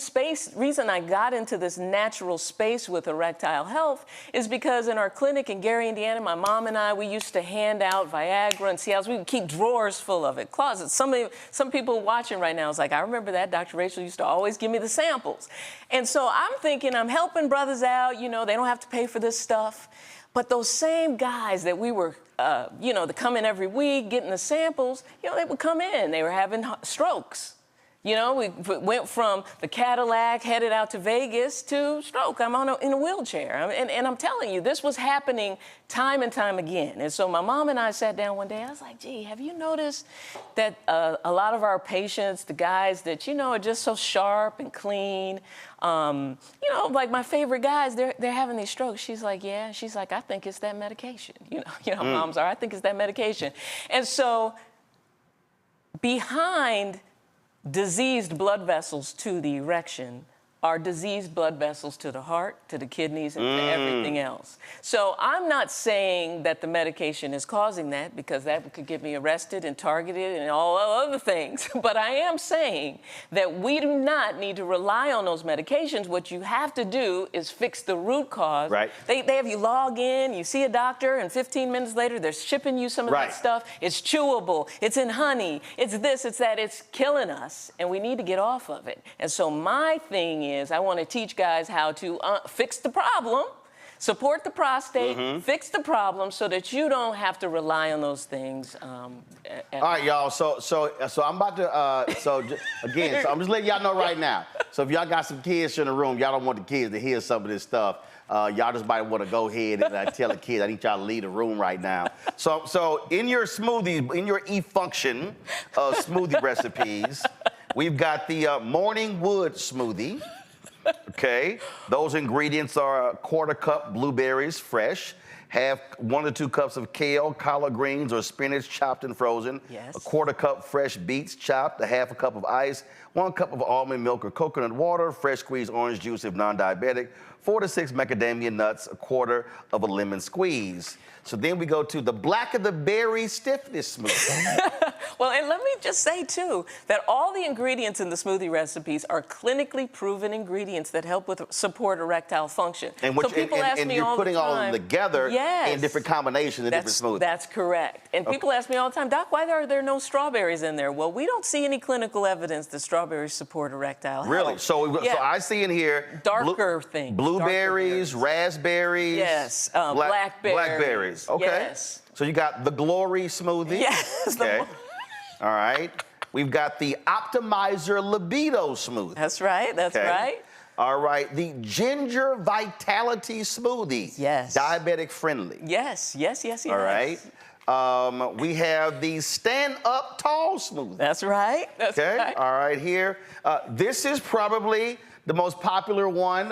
reason I got into this natural space with erectile health is because in our clinic in Gary, Indiana, my mom and I, we used to hand out Viagra and Cialis. We would keep drawers full of it, closets. Some people watching right now is like, I remember that. Dr. Rachael used to always give me the samples. And so I'm thinking I'm helping brothers out. You know, they don't have to pay for this stuff. But those same guys that we were, to come in every week, getting the samples, they would come in. They were having strokes. We went from the Cadillac, headed out to Vegas, to stroke. I'm in a wheelchair. And I'm telling you, this was happening time and time again. And so my mom and I sat down one day. I was like, gee, have you noticed that a lot of our patients, the guys that, are just so sharp and clean, like my favorite guys, they're having these strokes. She's like, yeah. She's like, I think it's that medication. Moms are, I think it's that medication. And so behind diseased blood vessels to the erection are diseased blood vessels to the heart, to the kidneys, and to everything else. So I'm not saying that the medication is causing that because that could get me arrested and targeted and all other things. But I am saying that we do not need to rely on those medications. What you have to do is fix the root cause. Right. They have you log in, you see a doctor, and 15 minutes later, they're shipping you some of that stuff. It's chewable, it's in honey, it's this, it's that, it's killing us, and we need to get off of it. And so my thing is I want to teach guys how to fix the problem, support the prostate, fix the problem so that you don't have to rely on those things. All right, y'all. So I'm about to. I'm just letting y'all know right now. So if y'all got some kids in the room, y'all don't want the kids to hear some of this stuff. Y'all just might want to go ahead and tell the kids, I need y'all to leave the room right now. So in your smoothies, in your E-function smoothie recipes, we've got the morning wood smoothie. Okay, those ingredients are a quarter cup blueberries fresh, have 1 to 2 cups of kale, collard greens, or spinach chopped and frozen, a quarter cup fresh beets chopped, a half a cup of ice, 1 cup of almond milk or coconut water, fresh squeezed orange juice if non-diabetic, 4 to 6 macadamia nuts, a quarter of a lemon squeeze. So then we go to the black of the berry stiffness smoothie. Well, and let me just say, too, that all the ingredients in the smoothie recipes are clinically proven ingredients that help support erectile function. And so people ask me you're all putting the time, all of them together in different combinations in different smoothies. That's correct. And people ask me all the time, Doc, why are there no strawberries in there? Well, we don't see any clinical evidence that strawberries support erectile health. Really? So I see in here darker things. Blueberries, raspberries. Yes, blackberries. Blackberries. Okay. Yes. So you got the Glory smoothie. Yes. Okay. All right. We've got the Optimizer Libido smoothie. That's right. That's right. All right. The Ginger Vitality smoothie. Yes. Diabetic friendly. Yes. All right. We have the Stand Up Tall smoothie. That's right. That's right. All right. Here. This is probably the most popular one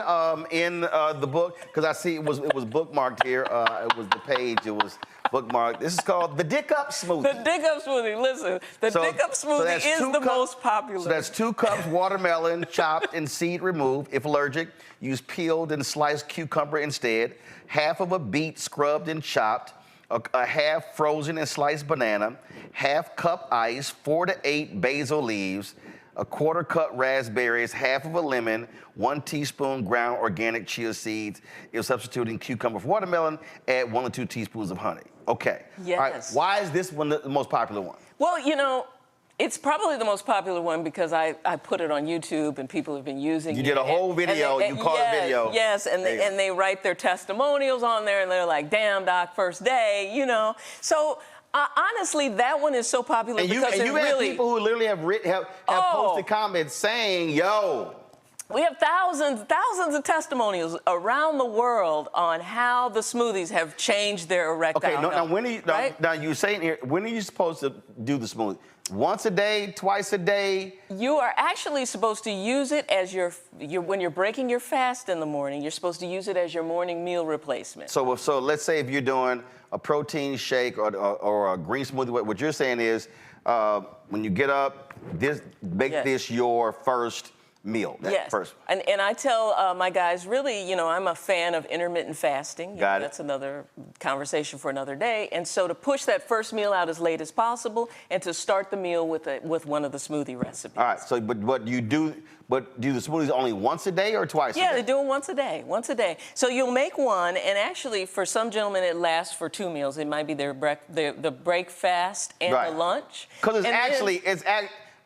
in the book because I see it was bookmarked here. It was the page. It was bookmarked. This is called the Dick Up smoothie. The Dick Up smoothie. Listen, the Dick Up smoothie is the most popular. So that's 2 cups watermelon chopped and seed removed. If allergic, use peeled and sliced cucumber instead. Half of a beet scrubbed and chopped. A half frozen and sliced banana. Half cup ice. 4 to 8 basil leaves. A quarter cup raspberries, half of a lemon, 1 teaspoon ground organic chia seeds. If substituting cucumber for watermelon, add 1 or 2 teaspoons of honey. Okay. Yes. All right. Why is this one the most popular one? Well, It's probably the most popular one because I put it on YouTube and people have been using it. You did a whole video. You called a video. Yes, and they write their testimonials on there, and they're like, "Damn, doc, first day," you know. So honestly, that one is so popular because you have people who literally have posted comments saying, "Yo." We have thousands of testimonials around the world on how the smoothies have changed their erectile health. Now when are you, now you're saying here, when are you supposed to do the smoothie? Once a day, twice a day? You are actually supposed to use it as when you're breaking your fast in the morning, you're supposed to use it as your morning meal replacement. So let's say if you're doing a protein shake or a green smoothie, what you're saying is when you get up, make this your first meal. Yes. First. And I tell my guys, really, you know, I'm a fan of intermittent fasting. Got it. That's another conversation for another day. And so to push that first meal out as late as possible and to start the meal with one of the smoothie recipes. All right. So, but do the smoothies only once a day or twice a day? Yeah, they do them once a day. So you'll make one, and actually for some gentlemen it lasts for 2 meals. It might be the breakfast and the lunch. Because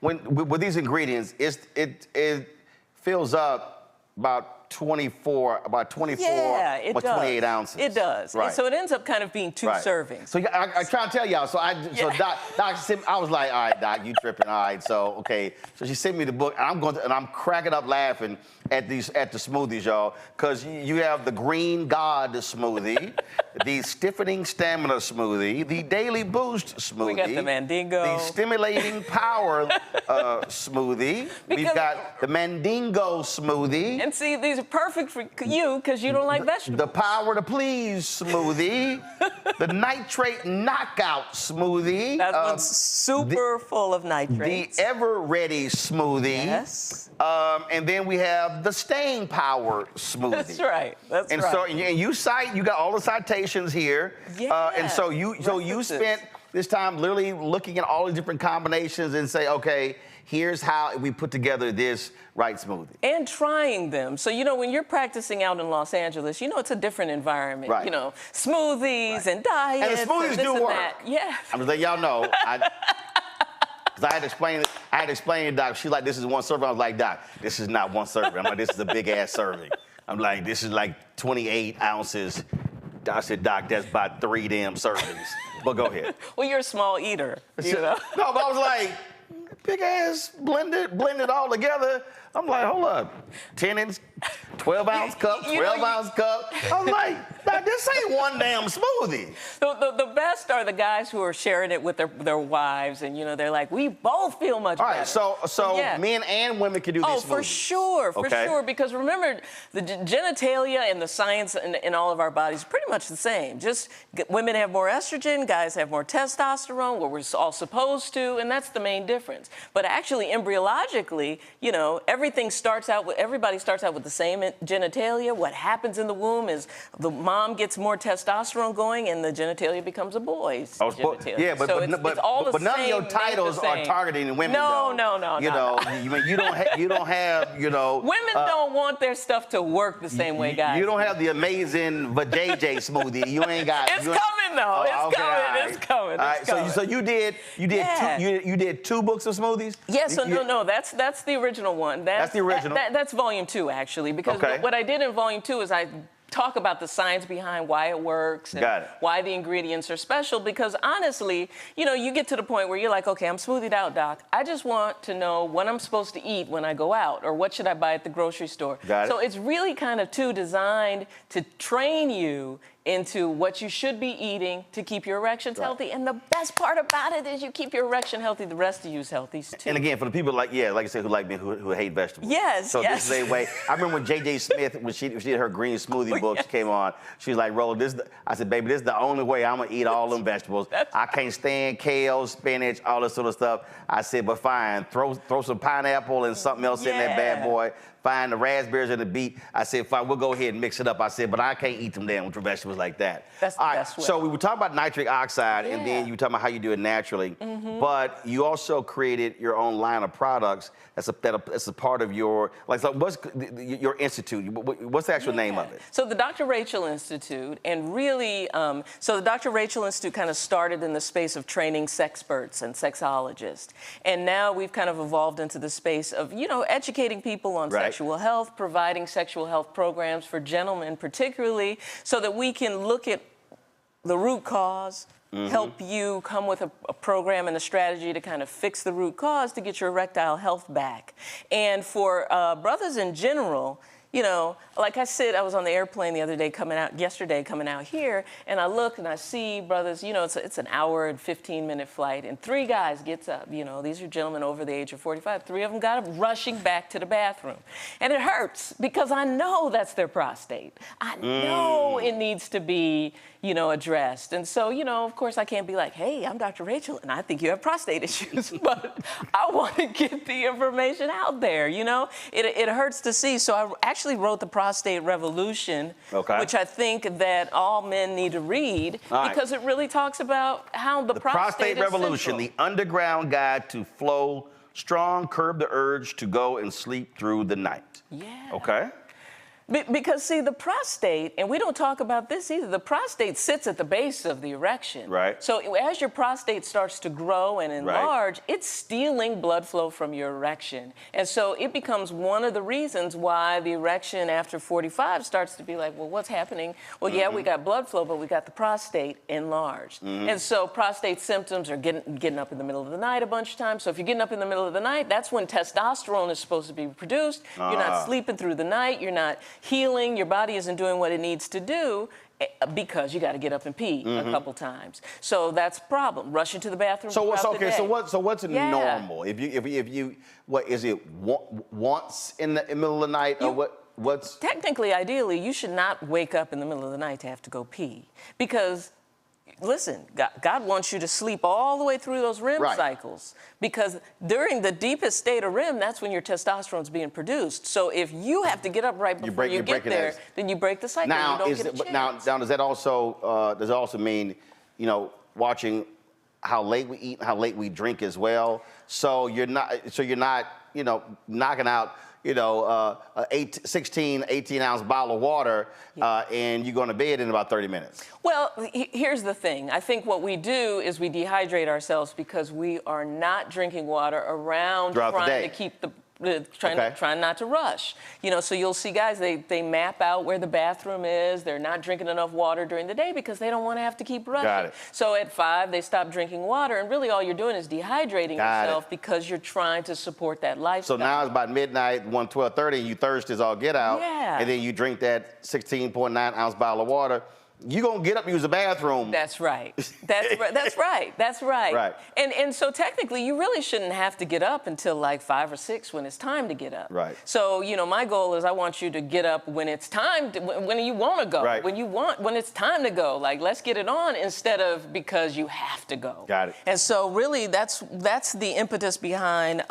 with these ingredients, it fills up about 24 or 28 ounces. It does. Right. And so it ends up kind of being 2 servings. So I try to tell y'all. So Doc I was like, all right, Doc, you tripping? All right. So okay. So she sent me the book, and I'm cracking up laughing at the smoothies, y'all, because you have the Green God smoothie, the Stiffening Stamina smoothie, the Daily Boost smoothie. We got the Mandingo. The Stimulating Power smoothie. We've got the Mandingo smoothie. And see, these are perfect for you because you don't like vegetables. The Power to Please smoothie. The Nitrate Knockout smoothie. That one's super full of nitrates. The Ever Ready smoothie. Yes. And then we have the Staying Power smoothie. That's right. And so you got all the citations here. Yeah. And so you spent this time literally looking at all the different combinations and say, okay, here's how we put together this right smoothie. And trying them. So, you know, when you're practicing out in Los Angeles, you know, it's a different environment. Right. You know, smoothies and diets. And the smoothies do work. That. Yeah. I'm just letting y'all know. Because I had to explain to Doc. She's like, this is one serving. I was like, Doc, this is not one serving. I'm like, this is a big ass serving. I'm like, this is like 28 ounces. I said, Doc, that's about 3 damn servings. But go ahead. Well, you're a small eater, you know? No, but I was like, big ass blended all together. I'm like, hold up, 10-inch, 12-ounce cup, 12-ounce cup. I'm like, this ain't one damn smoothie. The best are the guys who are sharing it with their wives, and you know they're like, we both feel much better. All right, so men and women can do these smoothies. Oh, for sure, because remember, the genitalia and the science in all of our bodies is pretty much the same. Just women have more estrogen, guys have more testosterone, what we're all supposed to, and that's the main difference. But actually, embryologically, you know, everybody starts out with the same genitalia. What happens in the womb is the mom gets more testosterone going, and the genitalia becomes a boy's genitalia. Yeah, but none of your titles are targeting women. No. You know, you don't have, you know. Women don't want their stuff to work the same way guys. You don't have the amazing vajayjay smoothie. You ain't got. It's coming though. It's coming. All right. So you did you did 2 books of smoothies? Yes. No. That's the original one. That's the original. That's volume 2 actually, because what I did in volume 2 is I talk about the science behind why it works and why the ingredients are special, because honestly, you know, you get to the point where you're like, okay, I'm smoothied out, Doc. I just want to know what I'm supposed to eat when I go out, or what should I buy at the grocery store. So it's really kind of designed to train you into what you should be eating to keep your erections healthy. And the best part about it is you keep your erection healthy, the rest of you's healthy too. And again, for the people like I said, who like me, who hate vegetables. Yes, this is a way. I remember when J.J. Smith, when she did her green smoothie book, she came on, she was like, Roland, I said, baby, this is the only way I'm gonna eat all them vegetables. I can't stand kale, spinach, all this sort of stuff. I said, but fine, throw some pineapple and something else in that bad boy. Find the raspberries and the beet. I said, fine, we'll go ahead and mix it up. I said, but I can't eat them damn vegetables. was like that. That's the All right, best way. so we were talking about nitric oxide, and then you were talking about how you do it naturally. But you also created your own line of products that's a part of your, like, so what's your institute? What's the actual name of it? So the Dr. Rachael Institute, and really, so the Dr. Rachael Institute kind of started in the space of training sexperts and sexologists. And now we've kind of evolved into the space of, you know, educating people on sexual health, providing sexual health programs for gentlemen particularly, so that we can look at the root cause, help you come with a program and a strategy to kind of fix the root cause to get your erectile health back. And for brothers in general, you know, like I said, I was on the airplane the other day yesterday coming out here, and I look and I see brothers, you know, it's an hour and 15-minute flight, and 3 guys gets up, you know, these are gentlemen over the age of 45, 3 of them got up rushing back to the bathroom. And it hurts because I know that's their prostate. I know it needs to be, you know, addressed. And so, you know, of course I can't be like, hey, I'm Dr. Rachael and I think you have prostate issues, but I want to get the information out there, you know? It hurts to see. So I actually wrote the Prostate Revolution, which I think that all men need to read because it really talks about how the prostate is Revolution, central. the underground guide to flow strong, curb the urge to go and sleep through the night. Yeah. Okay. Because, see, the prostate, and we don't talk about this either, the prostate sits at the base of the erection. Right. So as your prostate starts to grow and enlarge, it's stealing blood flow from your erection. And so it becomes one of the reasons why the erection after 45 starts to be like, well, what's happening? Well, yeah, we got blood flow, but we got the prostate enlarged. And so prostate symptoms are getting up in the middle of the night a bunch of times. So if you're getting up in the middle of the night, that's when testosterone is supposed to be produced. You're not sleeping through the night. You're not healing, your body isn't doing what it needs to do because you got to get up and pee a couple times. So that's a problem. Rushing to the bathroom. So what's throughout the day. So what's normal? If you what is it once in the middle of the night or what's technically, ideally, you should not wake up in the middle of the night to have to go pee because. Listen, God wants you to sleep all the way through those REM cycles because during the deepest state of REM, that's when your testosterone is being produced. So if you have to get up right before you get there, then you break the cycle. Now, you don't get a chance. now does that also mean, you know, watching how late we eat, how late we drink as well? So you're not, you know, knocking out, you know, 16, 18-ounce bottle of water, and you're going to bed in about 30 minutes. Well, here's the thing. I think what we do is we dehydrate ourselves because we are not drinking water around trying to keep the trying not to rush. You know, so you'll see guys, they map out where the bathroom is. They're not drinking enough water during the day because they don't want to have to keep rushing. Got it. So at 5, they stop drinking water, and really all you're doing is dehydrating yourself because you're trying to support that lifestyle. So now it's about midnight, 12:30, and you thirsty as all get out, and then you drink that 16.9-ounce bottle of water. You're going to get up and use the bathroom. That's right. That's right. Right. And so technically, you really shouldn't have to get up until like 5 or 6 when it's time to get up. Right. So, you know, my goal is I want you to get up when it's time, when you want to go. Right. When it's time to go. Like, let's get it on instead of because you have to go. Got it. And so really, that's the impetus behind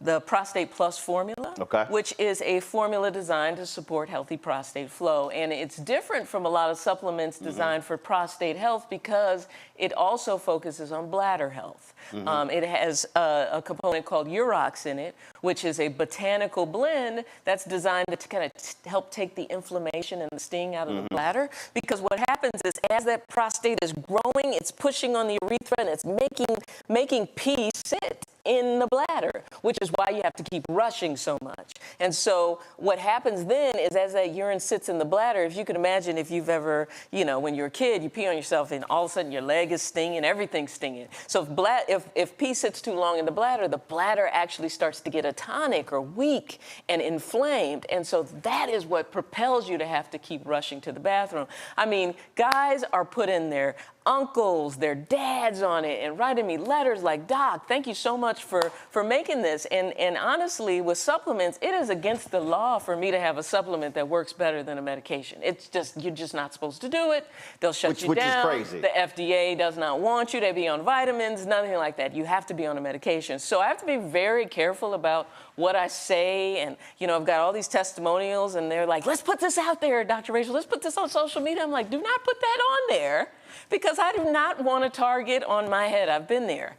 the Prostate Plus formula, which is a formula designed to support healthy prostate flow. And it's different from a lot of supplements designed for prostate health because it also focuses on bladder health. It has a component called Urox in it, which is a botanical blend that's designed to kind of help take the inflammation and the sting out of the bladder. Because what happens is as that prostate is growing, it's pushing on the urethra and it's making pee sit in the bladder, which is why you have to keep rushing so much. And so what happens then is as that urine sits in the bladder, if you can imagine if you've ever, you know, when you're a kid, you pee on yourself and all of a sudden your leg is stinging, everything's stinging. So if pee sits too long in the bladder actually starts to get atonic or weak and inflamed. And so that is what propels you to have to keep rushing to the bathroom. I mean, guys are put in there uncles, their dads on it, and writing me letters like, Doc, thank you so much for making this. And honestly, with supplements, it is against the law for me to have a supplement that works better than a medication. It's just, you're just not supposed to do it. They'll shut you down. Which is crazy. The FDA does not want you to be on vitamins, nothing like that. You have to be on a medication. So I have to be very careful about what I say. And, you know, I've got all these testimonials, and they're like, let's put this out there, Dr. Rachael. Let's put this on social media. I'm like, do not put that on there, because I do not want a target on my head. I've been there.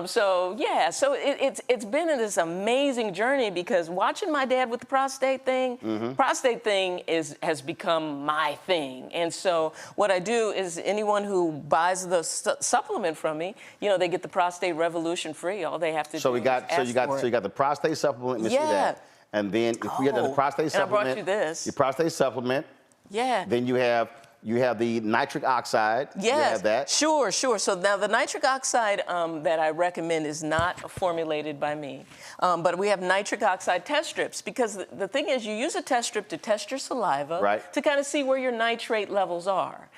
So it's been this amazing journey, because watching my dad with the prostate thing, prostate thing has become my thing. And so what I do is anyone who buys the supplement from me, you know, they get the prostate revolution free. All they have to do is ask for it. So you got the prostate supplement. Let me see that. And then if we get the prostate supplement, I brought you this. Your prostate supplement. Yeah. Then you have the nitric oxide. Yes, you have that. Sure. So now the nitric oxide that I recommend is not formulated by me, but we have nitric oxide test strips, because the thing is, you use a test strip to test your saliva to kind of see where your nitrate levels are.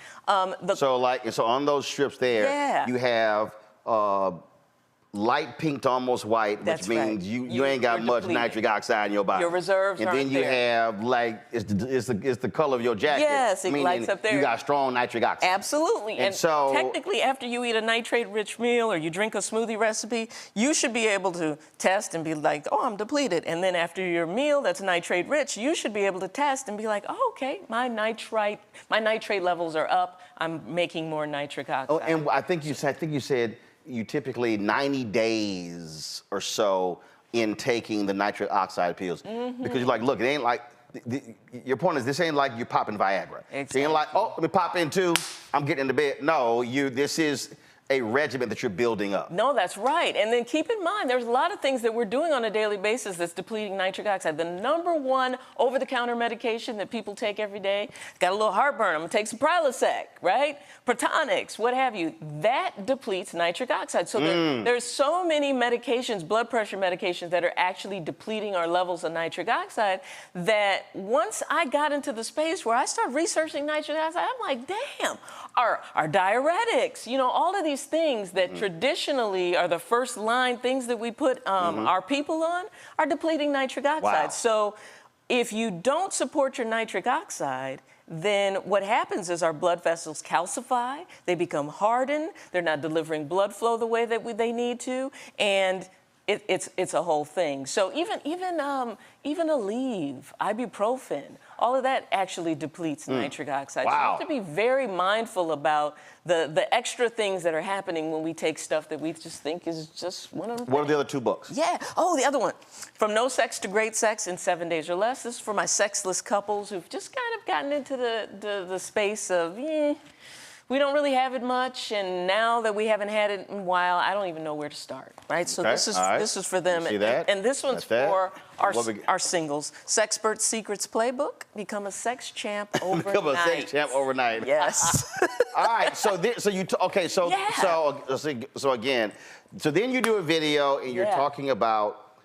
So on those strips there, you have light pink to almost white, which means you ain't got much nitric oxide in your body. Your reserves and then you have, like, it's the color of your jacket. Yes, it lights up there. You got strong nitric oxide. Absolutely. And so technically, after you eat a nitrate-rich meal or you drink a smoothie recipe, you should be able to test and be like, oh, I'm depleted. And then after your meal that's nitrate-rich, you should be able to test and be like, oh, okay, my nitrate levels are up. I'm making more nitric oxide. Oh, and I think you said you typically 90 days or so in taking the nitric oxide pills, because you're like, look, it ain't like, your point is, this ain't like you're popping Viagra. Exactly. It ain't like, oh, let me pop in 2, I'm getting into bed. No, this is a regimen that you're building up. No, that's right. And then keep in mind, there's a lot of things that we're doing on a daily basis that's depleting nitric oxide. The number one over-the-counter medication that people take every day, got a little heartburn, I'm gonna take some Prilosec, right? Protonix, what have you. That depletes nitric oxide. So there's so many medications, blood pressure medications, that are actually depleting our levels of nitric oxide, that once I got into the space where I started researching nitric oxide, I'm like, damn, our diuretics, you know, all of these things that traditionally are the first line things that we put our people on are depleting nitric oxide. Wow. So if you don't support your nitric oxide, then what happens is our blood vessels calcify, they become hardened, they're not delivering blood flow the way that they need to, and it's a whole thing. So even Aleve, ibuprofen, all of that actually depletes nitric oxide. Wow. So you have to be very mindful about the extra things that are happening when we take stuff that we just think is just one of them. What are the other 2 books? Yeah. Oh, the other one, From No Sex to Great Sex in 7 Days or Less. This is for my sexless couples who've just kind of gotten into the space of, we don't really have it much, and now that we haven't had it in a while, I don't even know where to start, right? So this is for them. See that? And this one's for our singles. Sexpert Secrets Playbook. Become a sex champ overnight. Become a sex champ overnight. Yes. All right. So again, so then you do a video and you're talking about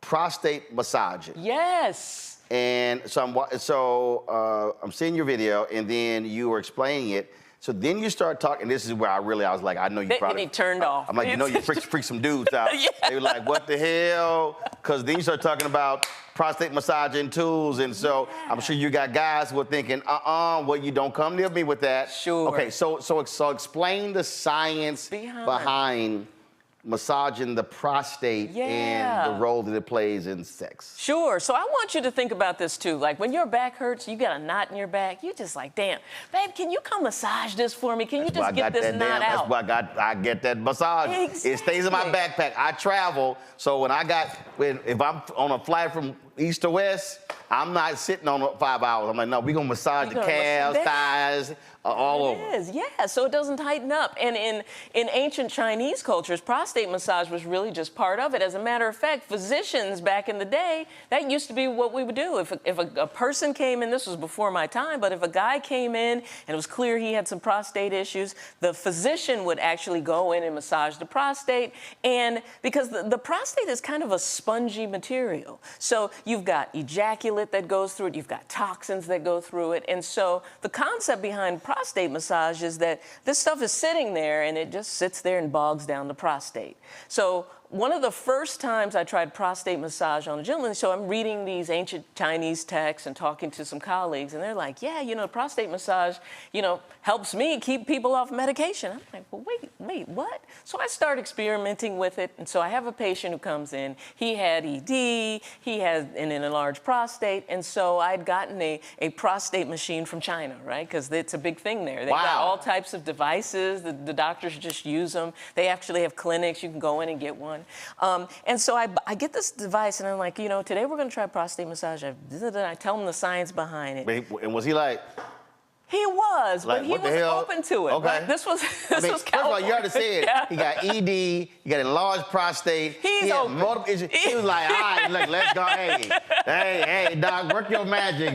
prostate massaging. Yes. And so I'm seeing your video, and then you were explaining it. So then you start talking. This is where I was like, I know you probably. And he turned off. I'm like, you know, you freak some dudes out. They were like, what the hell? Because then you start talking about prostate massaging tools, and so I'm sure you got guys who are thinking, well, you don't come near me with that. Sure. Okay, so explain the science behind massaging the prostate and the role that it plays in sex. Sure. So I want you to think about this too. Like when your back hurts, you got a knot in your back, you just like, damn, babe, can you come massage this for me? Can you just get this knot out? That's why I get that massage. Exactly. It stays in my backpack. I travel, so if I'm on a flight from east to west, I'm not sitting on 5 hours. I'm like, no, we're gonna massage the calves, thighs, all over. It is, yeah, so it doesn't tighten up. And in ancient Chinese cultures, prostate massage was really just part of it. As a matter of fact, physicians back in the day, that used to be what we would do. If a person came in, this was before my time, but if a guy came in and it was clear he had some prostate issues, the physician would actually go in and massage the prostate. And because the prostate is kind of a spongy material. So you've got ejaculate that goes through it, you've got toxins that go through it. And so the concept behind prostate prostate massage is that this stuff is sitting there and it just sits there and bogs down the prostate. So one of the first times I tried prostate massage on a gentleman, so I'm reading these ancient Chinese texts and talking to some colleagues, and they're like, yeah, you know, prostate massage, you know, helps me keep people off medication. I'm like, well, wait, what? So I start experimenting with it, and so I have a patient who comes in. He had ED, he had an enlarged prostate, and so I'd gotten a prostate machine from China, right? Because it's a big thing there. They've got all types of devices. The doctors just use them. They actually have clinics. You can go in and get one. And so I get this device, and I'm like, you know, today we're going to try prostate massage. I tell him the science behind it. And was he like? He was, like, but he was open to it. Okay. Right? This was First of all, you already said he got ED, he got enlarged prostate. He's open. Multiple issues. He was like, all right, look, let's go. Hey, doc, work your magic.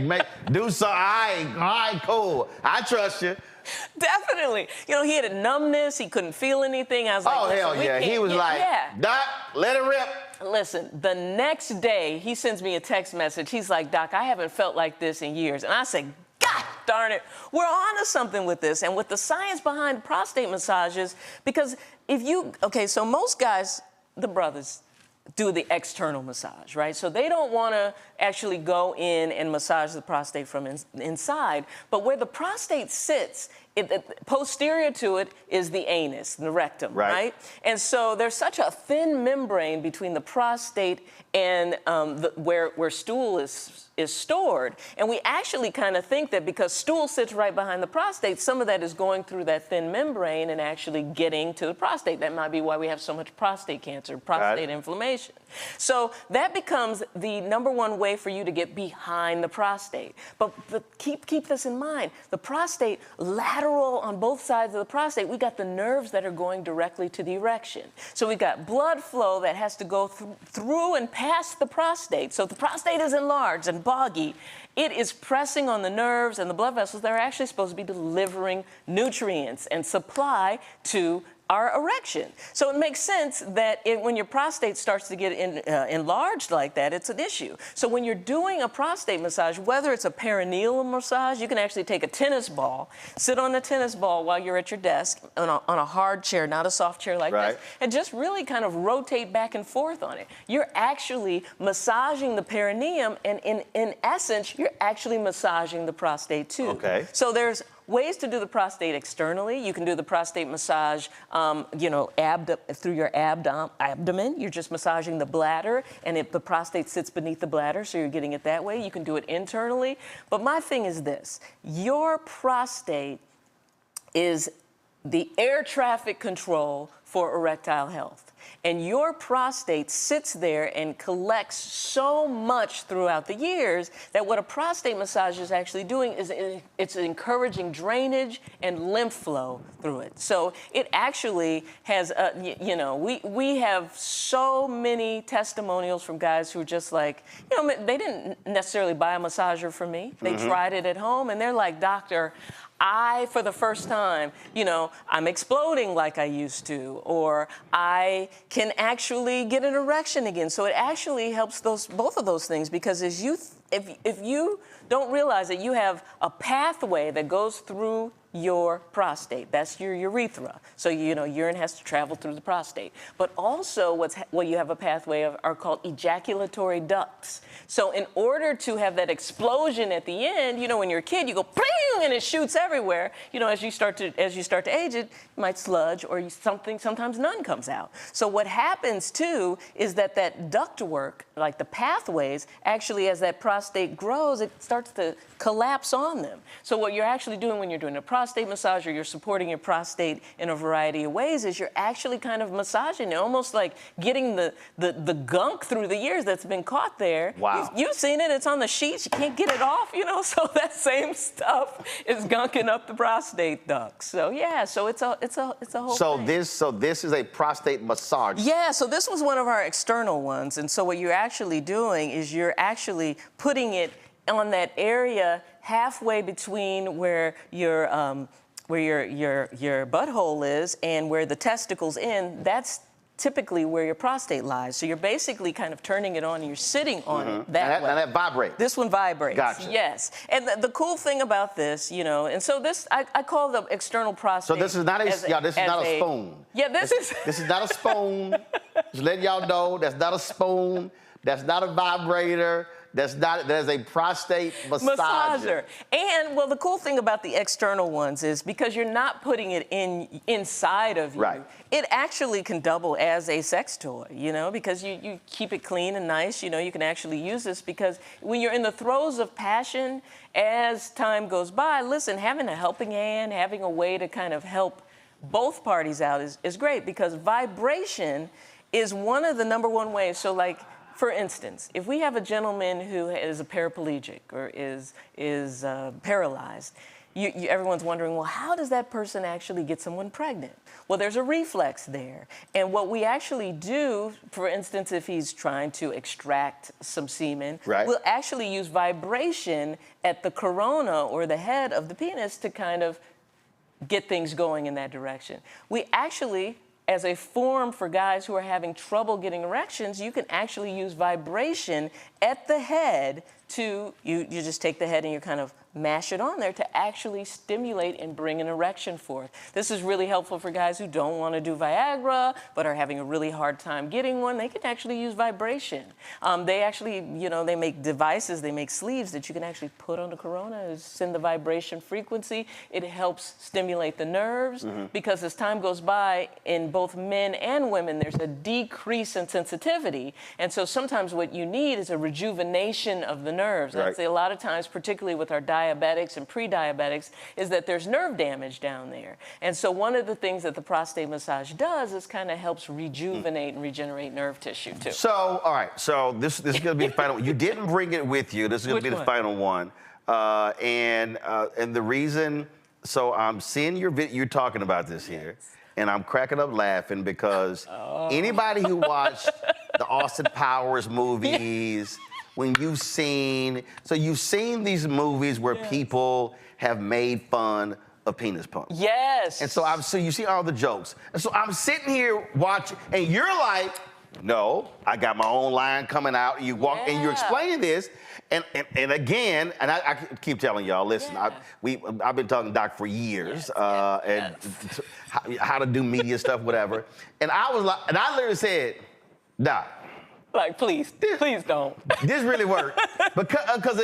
Do something. All right, cool. I trust you. Definitely. You know, he had a numbness. He couldn't feel anything. I was like, oh, hell yeah. He was like, Doc, let it rip. Listen, the next day, he sends me a text message. He's like, Doc, I haven't felt like this in years. And I said, God darn it, we're on to something with this. And with the science behind prostate massages, because so most guys, the brothers, do the external massage, right? So they don't want to actually go in and massage the prostate from inside. But where the prostate sits, posterior to it is the anus, the rectum, right? And so there's such a thin membrane between the prostate and where stool is stored. And we actually kind of think that because stool sits right behind the prostate, some of that is going through that thin membrane and actually getting to the prostate. That might be why we have so much prostate cancer, prostate inflammation. So that becomes the number one way for you to get behind the prostate. But keep this in mind. The prostate, lateral on both sides of the prostate, we got the nerves that are going directly to the erection. So we got blood flow that has to go through and past the prostate. So if the prostate is enlarged and boggy, it is pressing on the nerves and the blood vessels that are actually supposed to be delivering nutrients and supply to our erection. So it makes sense that when your prostate starts to get enlarged like that, it's an issue. So when you're doing a prostate massage, whether it's a perineal massage, you can actually take a tennis ball, sit on the tennis ball while you're at your desk on a hard chair, not a soft chair like this, and just really kind of rotate back and forth on it. You're actually massaging the perineum, and in essence, you're actually massaging the prostate too. Okay. So there's ways to do the prostate externally. You can do the prostate massage, through your abdomen. You're just massaging the bladder, and if the prostate sits beneath the bladder, so you're getting it that way. You can do it internally. But my thing is this: your prostate is the air traffic control for erectile health. And your prostate sits there and collects so much throughout the years that what a prostate massage is actually doing is it's encouraging drainage and lymph flow through it. So it actually has, we have so many testimonials from guys who are just like, they didn't necessarily buy a massager from me. They tried it at home, and they're like, doctor, for the first time, I'm exploding like I used to, or I can actually get an erection again. So it actually helps both of those things, because if you don't realize that you have a pathway that goes through your prostate. That's your urethra. So, urine has to travel through the prostate. But also what you have a pathway of are called ejaculatory ducts. So in order to have that explosion at the end, when you're a kid, you go, bling, and it shoots everywhere. As you start to age, it might sludge, or sometimes none comes out. So what happens too is that ductwork, like the pathways, actually as that prostate grows, it starts to collapse on them. So what you're actually doing when you're doing a prostate massage, or you're supporting your prostate in a variety of ways, is you're actually kind of massaging it, almost like getting the gunk through the years that's been caught there. Wow. You've seen it. It's on the sheets. You can't get it off, so that same stuff is gunking up the prostate ducts. So yeah, so it's a whole thing. This is a prostate massage. Yeah, so this was one of our external ones. And so what you're actually doing is you're actually putting it on that area halfway between where your butthole is and where the testicles end. That's typically where your prostate lies. So you're basically kind of turning it on and you're sitting on it that way. And that vibrates. This one vibrates. Gotcha. Yes. And the cool thing about this, you know, and so this, I call the external prostate. So this is not a spoon. Yeah, this is not a spoon. Just letting y'all know, that's not a spoon. That's not a vibrator. There's a prostate massager. And, well, the cool thing about the external ones is because you're not putting it inside of you, it actually can double as a sex toy, you know, because you keep it clean and nice. You know, you can actually use this because when you're in the throes of passion, as time goes by, listen, having a helping hand, having a way to kind of help both parties out is great because vibration is one of the #1 ways. So, like, for instance, if we have a gentleman who is a paraplegic or is paralyzed, everyone's wondering, well, how does that person actually get someone pregnant? Well, there's a reflex there. And what we actually do, for instance, if he's trying to extract some semen, we'll actually use vibration at the corona or the head of the penis to kind of get things going in that direction. We actually, as a form for guys who are having trouble getting erections, you can actually use vibration at the head to, you just take the head and you kind of mash it on there to actually stimulate and bring an erection forth. This is really helpful for guys who don't want to do Viagra but are having a really hard time getting one. They can actually use vibration. They actually, you know, they make devices, they make sleeves that you can actually put on the corona, send the vibration frequency. It helps stimulate the nerves because as time goes by, in both men and women, there's a decrease in sensitivity. And so sometimes what you need is a rejuvenation of the nerves. I'd say a lot of times, particularly with our diabetics and pre-diabetics, is that there's nerve damage down there. And so one of the things that the prostate massage does is kind of helps rejuvenate and regenerate nerve tissue too. So, all right, so this is going to be the final one. You didn't bring it with you. This is going to be the final one. And the reason, so I'm seeing your video, you're talking about this here, and I'm cracking up laughing because anybody who watched the Austin Powers movies, when you've seen these movies where people have made fun of penis pumps. Yes. And so you see all the jokes. And so I'm sitting here watching, and you're like, no, I got my own line coming out. And you walk and you're explaining this, and again, and I keep telling y'all, listen, I've been talking to Doc for years, and how to do media stuff, whatever. And I was like, and I literally said, Doc, like, please don't. This really worked. Because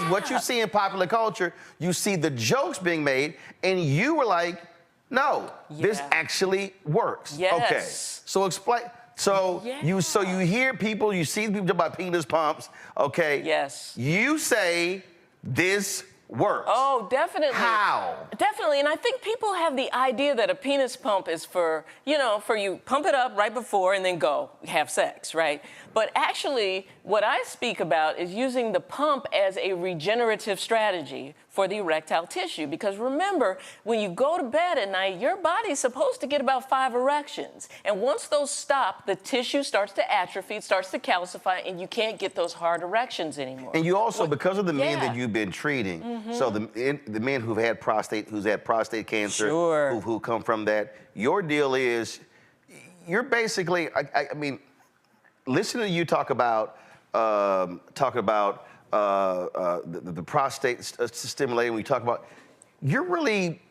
what you see in popular culture, you see the jokes being made, and you were like, no, this actually works. Yes. Okay, so explain. So you hear people, you see people talk about penis pumps, okay? Yes. You say this works. Oh, definitely. How? Definitely, and I think people have the idea that a penis pump is for, you know, for you pump it up right before and then go have sex, right? But actually, what I speak about is using the pump as a regenerative strategy for the erectile tissue. Because remember, when you go to bed at night, your body's supposed to get about 5 erections. And once those stop, the tissue starts to atrophy, it starts to calcify, and you can't get those hard erections anymore. And you also, because of the men that you've been treating, so the men who's had prostate cancer, who come from that, your deal is, you're basically, I mean, listening to you talk about the prostate stimulating, we talk about, you're really,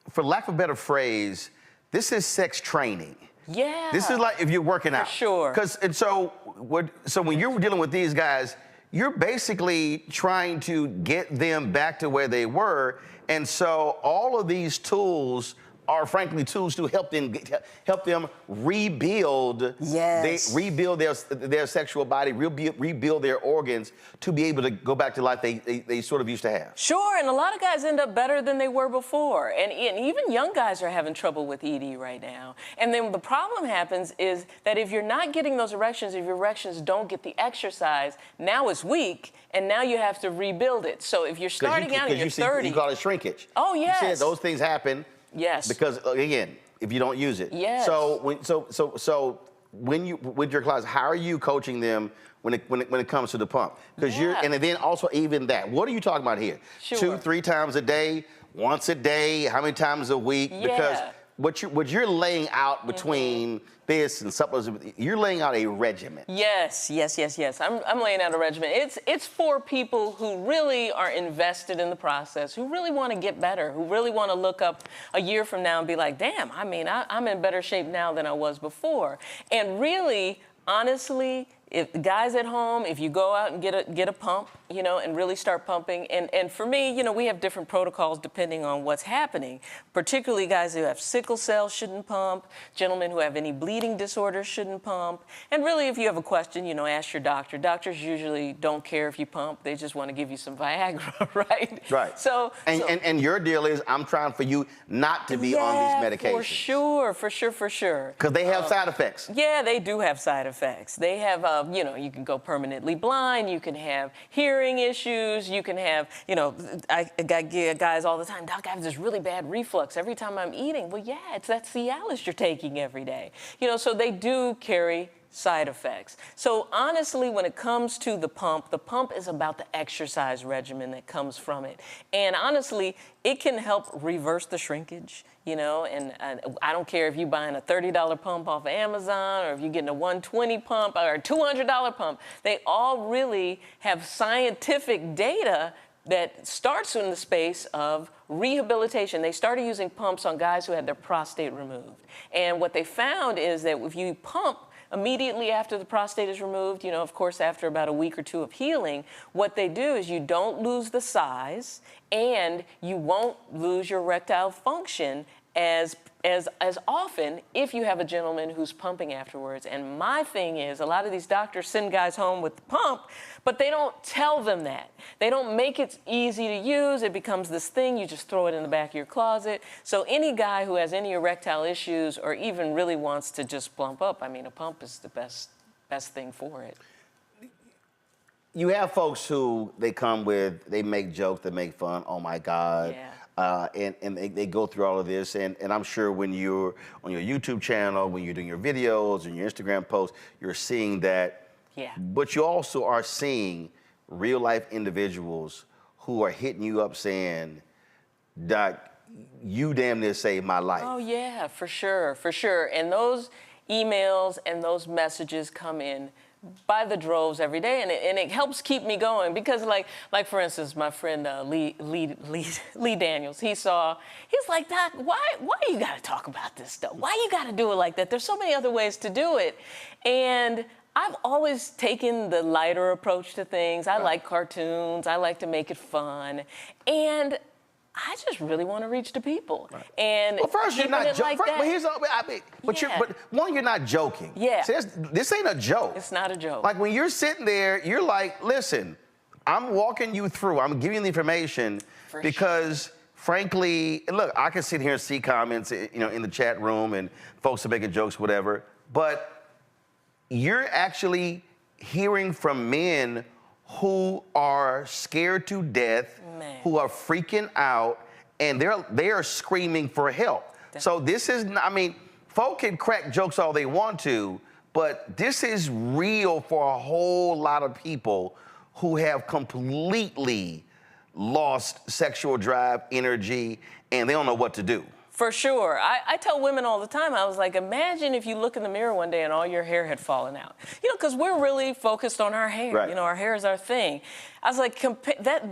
for lack of a better phrase, this is sex training. Yeah. This is like if you're working out. For sure. So when you're dealing with these guys, you're basically trying to get them back to where they were. And so all of these tools are frankly tools to help them rebuild, rebuild their sexual body, rebuild their organs to be able to go back to life they sort of used to have. Sure, and a lot of guys end up better than they were before. And even young guys are having trouble with ED right now. And then the problem happens is that if you're not getting those erections, if your erections don't get the exercise, now it's weak, and now you have to rebuild it. So if you're starting out and you're 30... You call it shrinkage. Oh, yes. You said those things happen. Yes. Because again, if you don't use it. Yes. So when you with your clients, how are you coaching them when it comes to the pump? Because and then also even that. What are you talking about here? Sure. 2-3 times a day, once a day, how many times a week? what you're laying out between this and supplements, you're laying out a regimen. Yes. I'm laying out a regimen. It's for people who really are invested in the process, who really want to get better, who really want to look up a year from now and be like, damn, I mean, I'm in better shape now than I was before. And really, honestly, if guys at home, if you go out and get a pump, you know, and really start pumping, and for me, you know, we have different protocols depending on what's happening. Particularly guys who have sickle cell shouldn't pump, gentlemen who have any bleeding disorders shouldn't pump, and really if you have a question, you know, ask your doctor. Doctors usually don't care if you pump, they just want to give you some Viagra, right? Right. So and your deal is, I'm trying for you not to be on these medications. For sure. Because they have side effects. Yeah, they do have side effects. They have, you know, you can go permanently blind, you can have hearing issues, you can have, you know, I get guys all the time, doc, I have this really bad reflux every time I'm eating. Well, yeah, it's that Cialis you're taking every day. You know, so they do carry side effects. So honestly, when it comes to the pump is about the exercise regimen that comes from it. And honestly, it can help reverse the shrinkage, you know, and I don't care if you're buying a $30 pump off of Amazon or if you're getting a $120 pump or a $200 pump. They all really have scientific data that starts in the space of rehabilitation. They started using pumps on guys who had their prostate removed. And what they found is that if you pump immediately after the prostate is removed, you know, of course, after about a week or two of healing, what they do is you don't lose the size and you won't lose your erectile function as often if you have a gentleman who's pumping afterwards. And my thing is, a lot of these doctors send guys home with the pump, but they don't tell them that. They don't make it easy to use. It becomes this thing, you just throw it in the back of your closet. So any guy who has any erectile issues or even really wants to just plump up, I mean, a pump is the best thing for it. You have folks who they come with, they make jokes, they make fun, oh my God. Yeah. And they go through all of this, and I'm sure when you're on your YouTube channel, when you're doing your videos and your Instagram posts, you're seeing that. Yeah. But you also are seeing real life individuals who are hitting you up saying, Doc, you damn near saved my life. Oh yeah, for sure. And those emails and those messages come in by the droves every day, and it helps keep me going because, like for instance, my friend Lee Daniels, he's like, Doc, why you gotta talk about this stuff? Why you gotta do it like that? There's so many other ways to do it, and I've always taken the lighter approach to things. I like cartoons. I like to make it fun, and I just really want to reach the people. Right. And well, first you're not joking. Like but one, you're not joking. Yeah. See, this ain't a joke. It's not a joke. Like when you're sitting there, you're like, listen, I'm walking you through. I'm giving you the information because, frankly, look, I can sit here and see comments, you know, in the chat room and folks are making jokes, whatever. But you're actually hearing from men who are scared to death, who are freaking out, and they are screaming for help. Definitely. So this is, I mean, folk can crack jokes all they want to, but this is real for a whole lot of people who have completely lost sexual drive, energy, and they don't know what to do. For sure. I tell women all the time, I was like, imagine if you look in the mirror one day and all your hair had fallen out. You know, because we're really focused on our hair. Right. You know, our hair is our thing. I was like,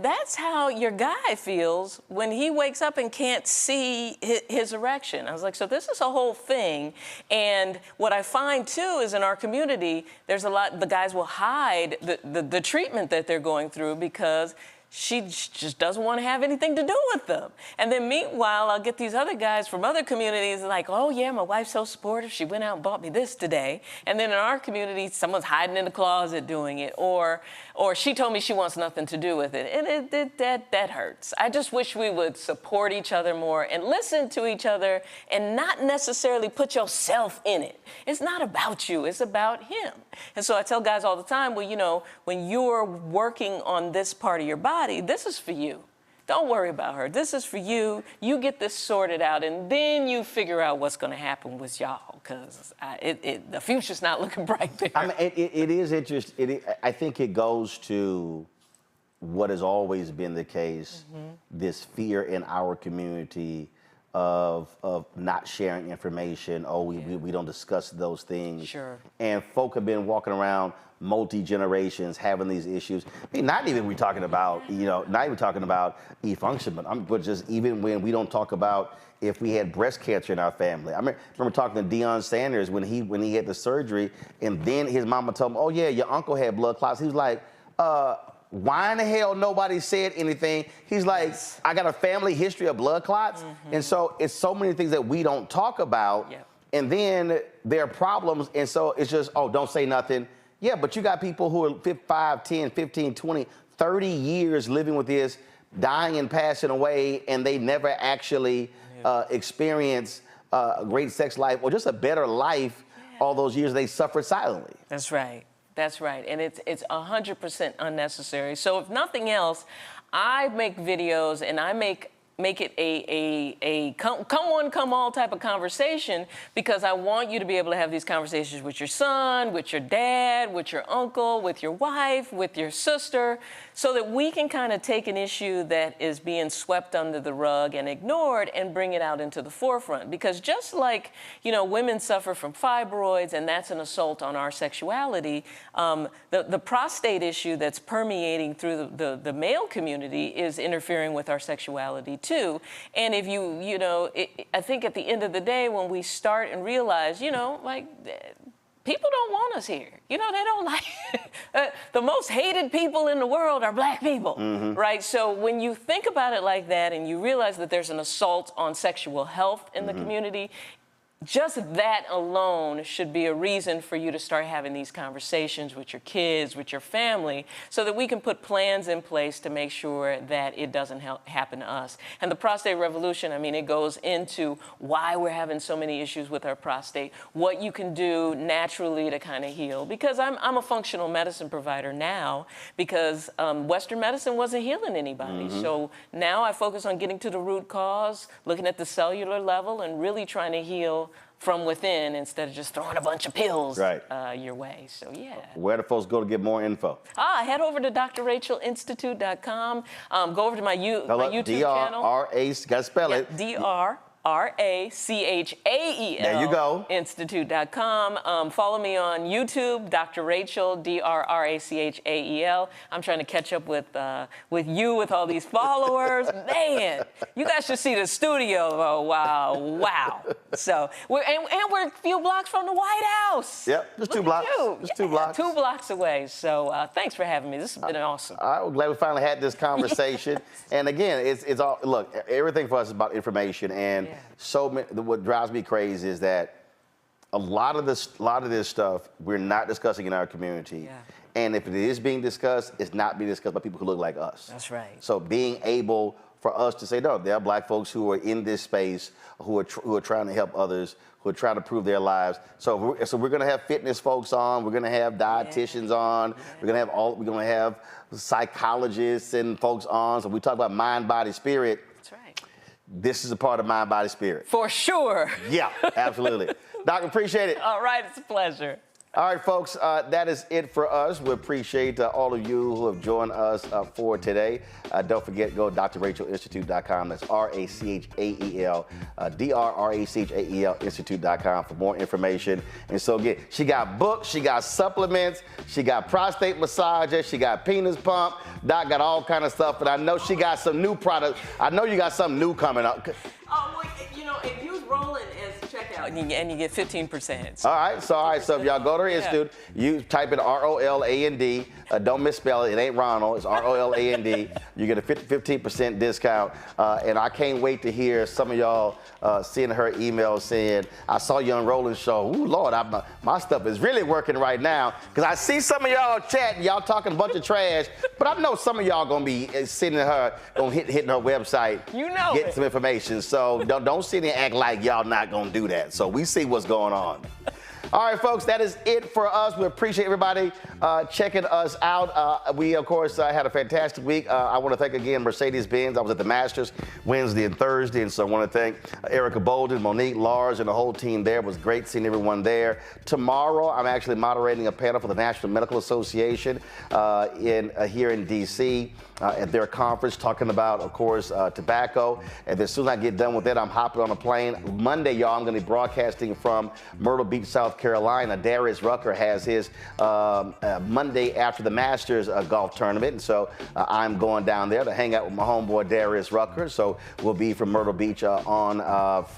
that's how your guy feels when he wakes up and can't see his erection. I was like, so this is a whole thing. And what I find, too, is in our community, there's a lot, the guys will hide the treatment that they're going through because she just doesn't want to have anything to do with them. And then meanwhile, I'll get these other guys from other communities like, oh yeah, my wife's so supportive. She went out and bought me this today. And then in our community, someone's hiding in the closet doing it. Or she told me she wants nothing to do with it. And that hurts. I just wish we would support each other more and listen to each other and not necessarily put yourself in it. It's not about you, it's about him. And so I tell guys all the time, well, you know, when you're working on this part of your body, this is for you. Don't worry about her. This is for you. You get this sorted out, and then you figure out what's going to happen with y'all, because the future's not looking bright there. I mean, it is interesting. I think it goes to what has always been the case, this fear in our community of not sharing information. Oh, we don't discuss those things. Sure. And folk have been walking around multi-generations having these issues. I mean, not even talking about, not even talking about e-function, but just even when we don't talk about if we had breast cancer in our family. I remember talking to Deion Sanders when he had the surgery, and then his mama told him, oh yeah, your uncle had blood clots. He was like, why in the hell nobody said anything? He's like, I got a family history of blood clots. And so it's so many things that we don't talk about. And then there are problems. And so it's just, oh, don't say nothing. Yeah, but you got people who are 5, 10, 15, 20, 30 years living with this, dying and passing away, and they never actually experience a great sex life or just a better life. All those years they suffered silently. That's right. That's right. And it's 100% unnecessary. So if nothing else, I make videos and I make it a come one, come all type of conversation, because I want you to be able to have these conversations with your son, with your dad, with your uncle, with your wife, with your sister, so that we can kind of take an issue that is being swept under the rug and ignored and bring it out into the forefront. Because just like, women suffer from fibroids, and that's an assault on our sexuality, the prostate issue that's permeating through the male community is interfering with our sexuality too. And if I think at the end of the day, when we start and realize, people don't want us here. They don't like the most hated people in the world are black people, right? So when you think about it like that and you realize that there's an assault on sexual health in the community, just that alone should be a reason for you to start having these conversations with your kids, with your family, so that we can put plans in place to make sure that it doesn't happen to us. And the prostate revolution, it goes into why we're having so many issues with our prostate, what you can do naturally to kind of heal. Because I'm a functional medicine provider now, because Western medicine wasn't healing anybody. So now I focus on getting to the root cause, looking at the cellular level, and really trying to heal from within instead of just throwing a bunch of pills your way. So, yeah. Where do folks go to get more info? Head over to drrachaelinstitute.com. Go over to my YouTube channel. D-R-R-A, gotta spell it. D-R-R-A-C-H-A-E-L. There you go. Institute.com. Follow me on YouTube, Dr. Rachael, D-R-R-A-C-H-A-E-L. I'm trying to catch up with you with all these followers. Man, you guys should see the studio. Oh, wow. So, we're a few blocks from the White House. Yep, just 2 blocks. Just 2 blocks. 2 blocks away. So, thanks for having me. This has been awesome. I'm glad we finally had this conversation. And again, it's all, look, everything for us is about information. And what drives me crazy is that a lot of this stuff we're not discussing in our community. And if it is being discussed, it's not being discussed by people who look like us. That's right. So being able for us to say, no, there are black folks who are in this space, who are trying to help others, who are trying to improve their lives. So we're going to have fitness folks on. We're going to have dietitians on. We're going to have psychologists and folks on. So we talk about mind, body, spirit. That's right. This is a part of mind, body, spirit. For sure. Yeah, absolutely. Doc, appreciate it. All right, it's a pleasure. All right, folks, that is it for us. We appreciate all of you who have joined us for today. Don't forget, go to drrachaelinstitute.com. That's R-A-C-H-A-E-L, D-R-R-A-C-H-A-E-L, institute.com for more information. And so, again, she got books, she got supplements, she got prostate massager, she got penis pump. Doc got all kind of stuff, but I know she got some new products. I know you got something new coming up. Oh, well, and use Roland as checkout, and you get 15%. All right, so if y'all go to her institute, you type in R-O-L-A-N-D. Don't misspell it. It ain't Ronald. It's R-O-L-A-N-D. You get a 15% discount. And I can't wait to hear some of y'all seeing her email saying, I saw you on Roland's show. Ooh, Lord, my stuff is really working right now. Because I see some of y'all chatting, y'all talking a bunch of trash. But I know some of y'all going to be sitting her, hitting her website, getting some information. So don't sit and act like y'all not going to do that. So we see what's going on. All right, folks, that is it for us. We appreciate everybody checking us out. We, of course, had a fantastic week. I want to thank again Mercedes-Benz. I was at the Masters Wednesday and Thursday, and so I want to thank Erica Bolden, Monique, Lars, and the whole team there. It was great seeing everyone there. Tomorrow, I'm actually moderating a panel for the National Medical Association here in D.C. At their conference, talking about, of course, tobacco. And as soon as I get done with that, I'm hopping on a plane. Monday, y'all, I'm going to be broadcasting from Myrtle Beach, South Carolina. Darius Rucker has his Monday after the Masters golf tournament. And so I'm going down there to hang out with my homeboy, Darius Rucker. So we'll be from Myrtle Beach on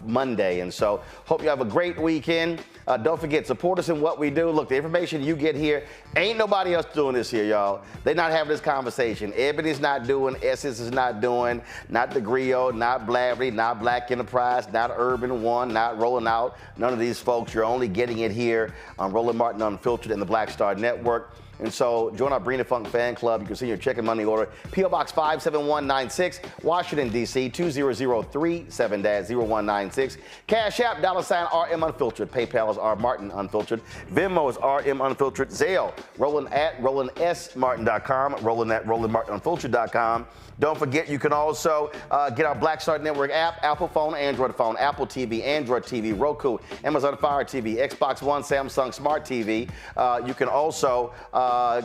Monday. And so hope you have a great weekend. Don't forget, support us in what we do. Look, the information you get here, ain't nobody else doing this here, y'all. They're not having this conversation. Ebony's not doing, Essence is not doing, not the Griot, not Blavity, not Black Enterprise, not Urban One, not Rolling Out. None of these folks. You're only getting it here on Roland Martin Unfiltered and the Black Star Network. And so join our Bring the Funk fan club. You can see your check and money order. P.O. Box 57196, Washington, D.C. 20037-0196. Cash App, $RM Unfiltered. PayPal is R Martin Unfiltered. Venmo is RM Unfiltered. Zelle, Roland at RolandSMartin.com. Roland at RolandMartinUnfiltered.com. Don't forget, you can also get our Black Star Network app, Apple phone, Android phone, Apple TV, Android TV, Roku, Amazon Fire TV, Xbox One, Samsung Smart TV. You can also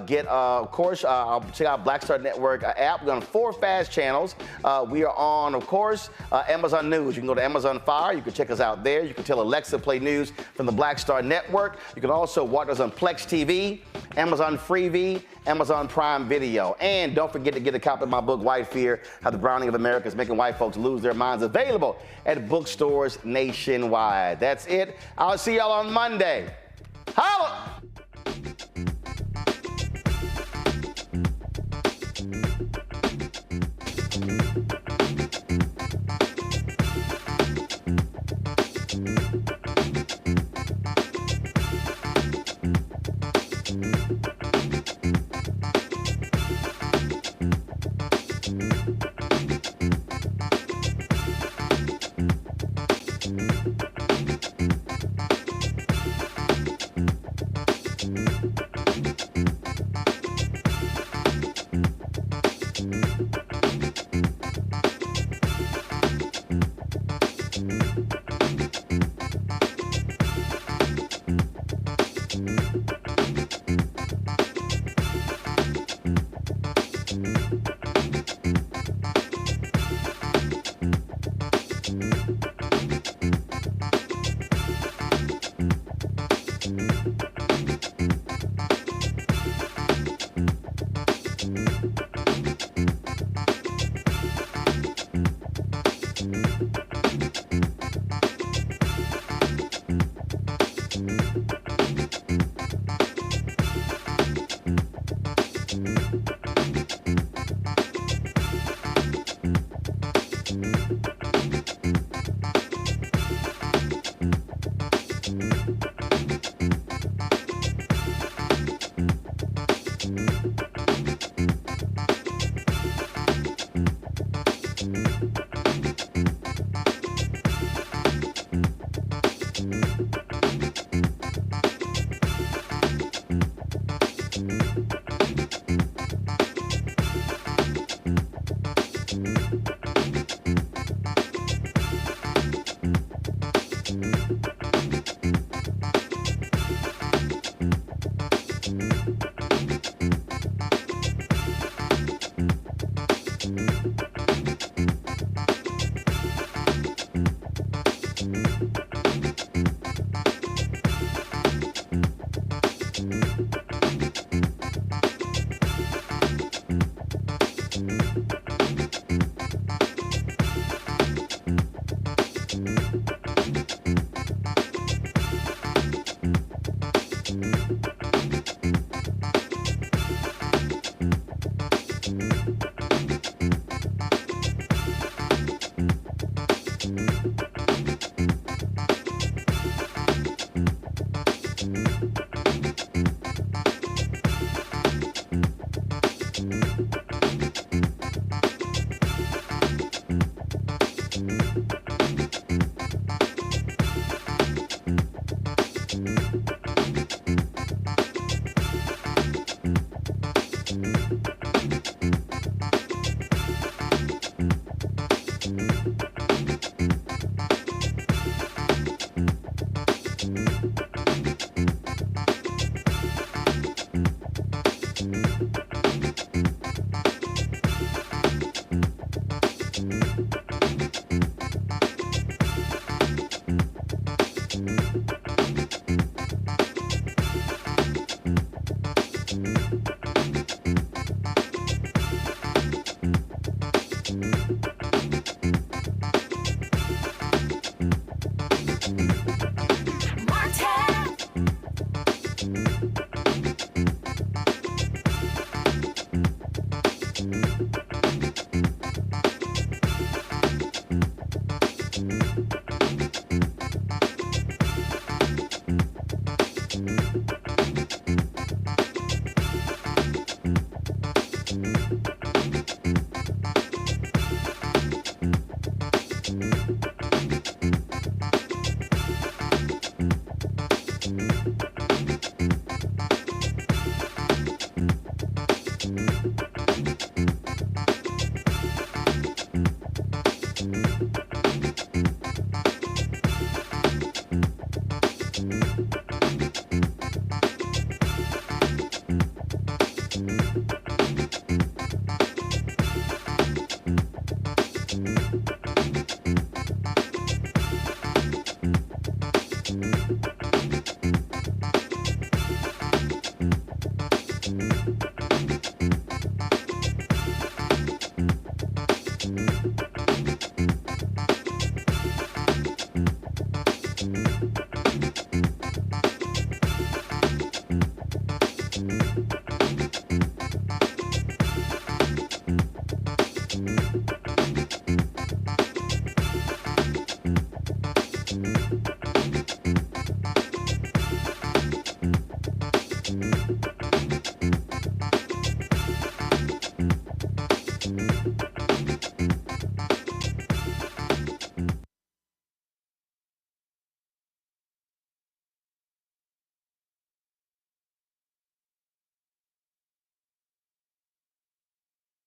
get, of course, check out Black Star Network app. We're on 4 fast channels. We are on, of course, Amazon News. You can go to Amazon Fire. You can check us out there. You can tell Alexa play news from the Black Star Network. You can also watch us on Plex TV, Amazon Freevee, Amazon Prime Video. And don't forget to get a copy of my book, White Fear, How the Browning of America is Making White Folks Lose Their Minds, available at bookstores nationwide. That's it. I'll see y'all on Monday. Holla!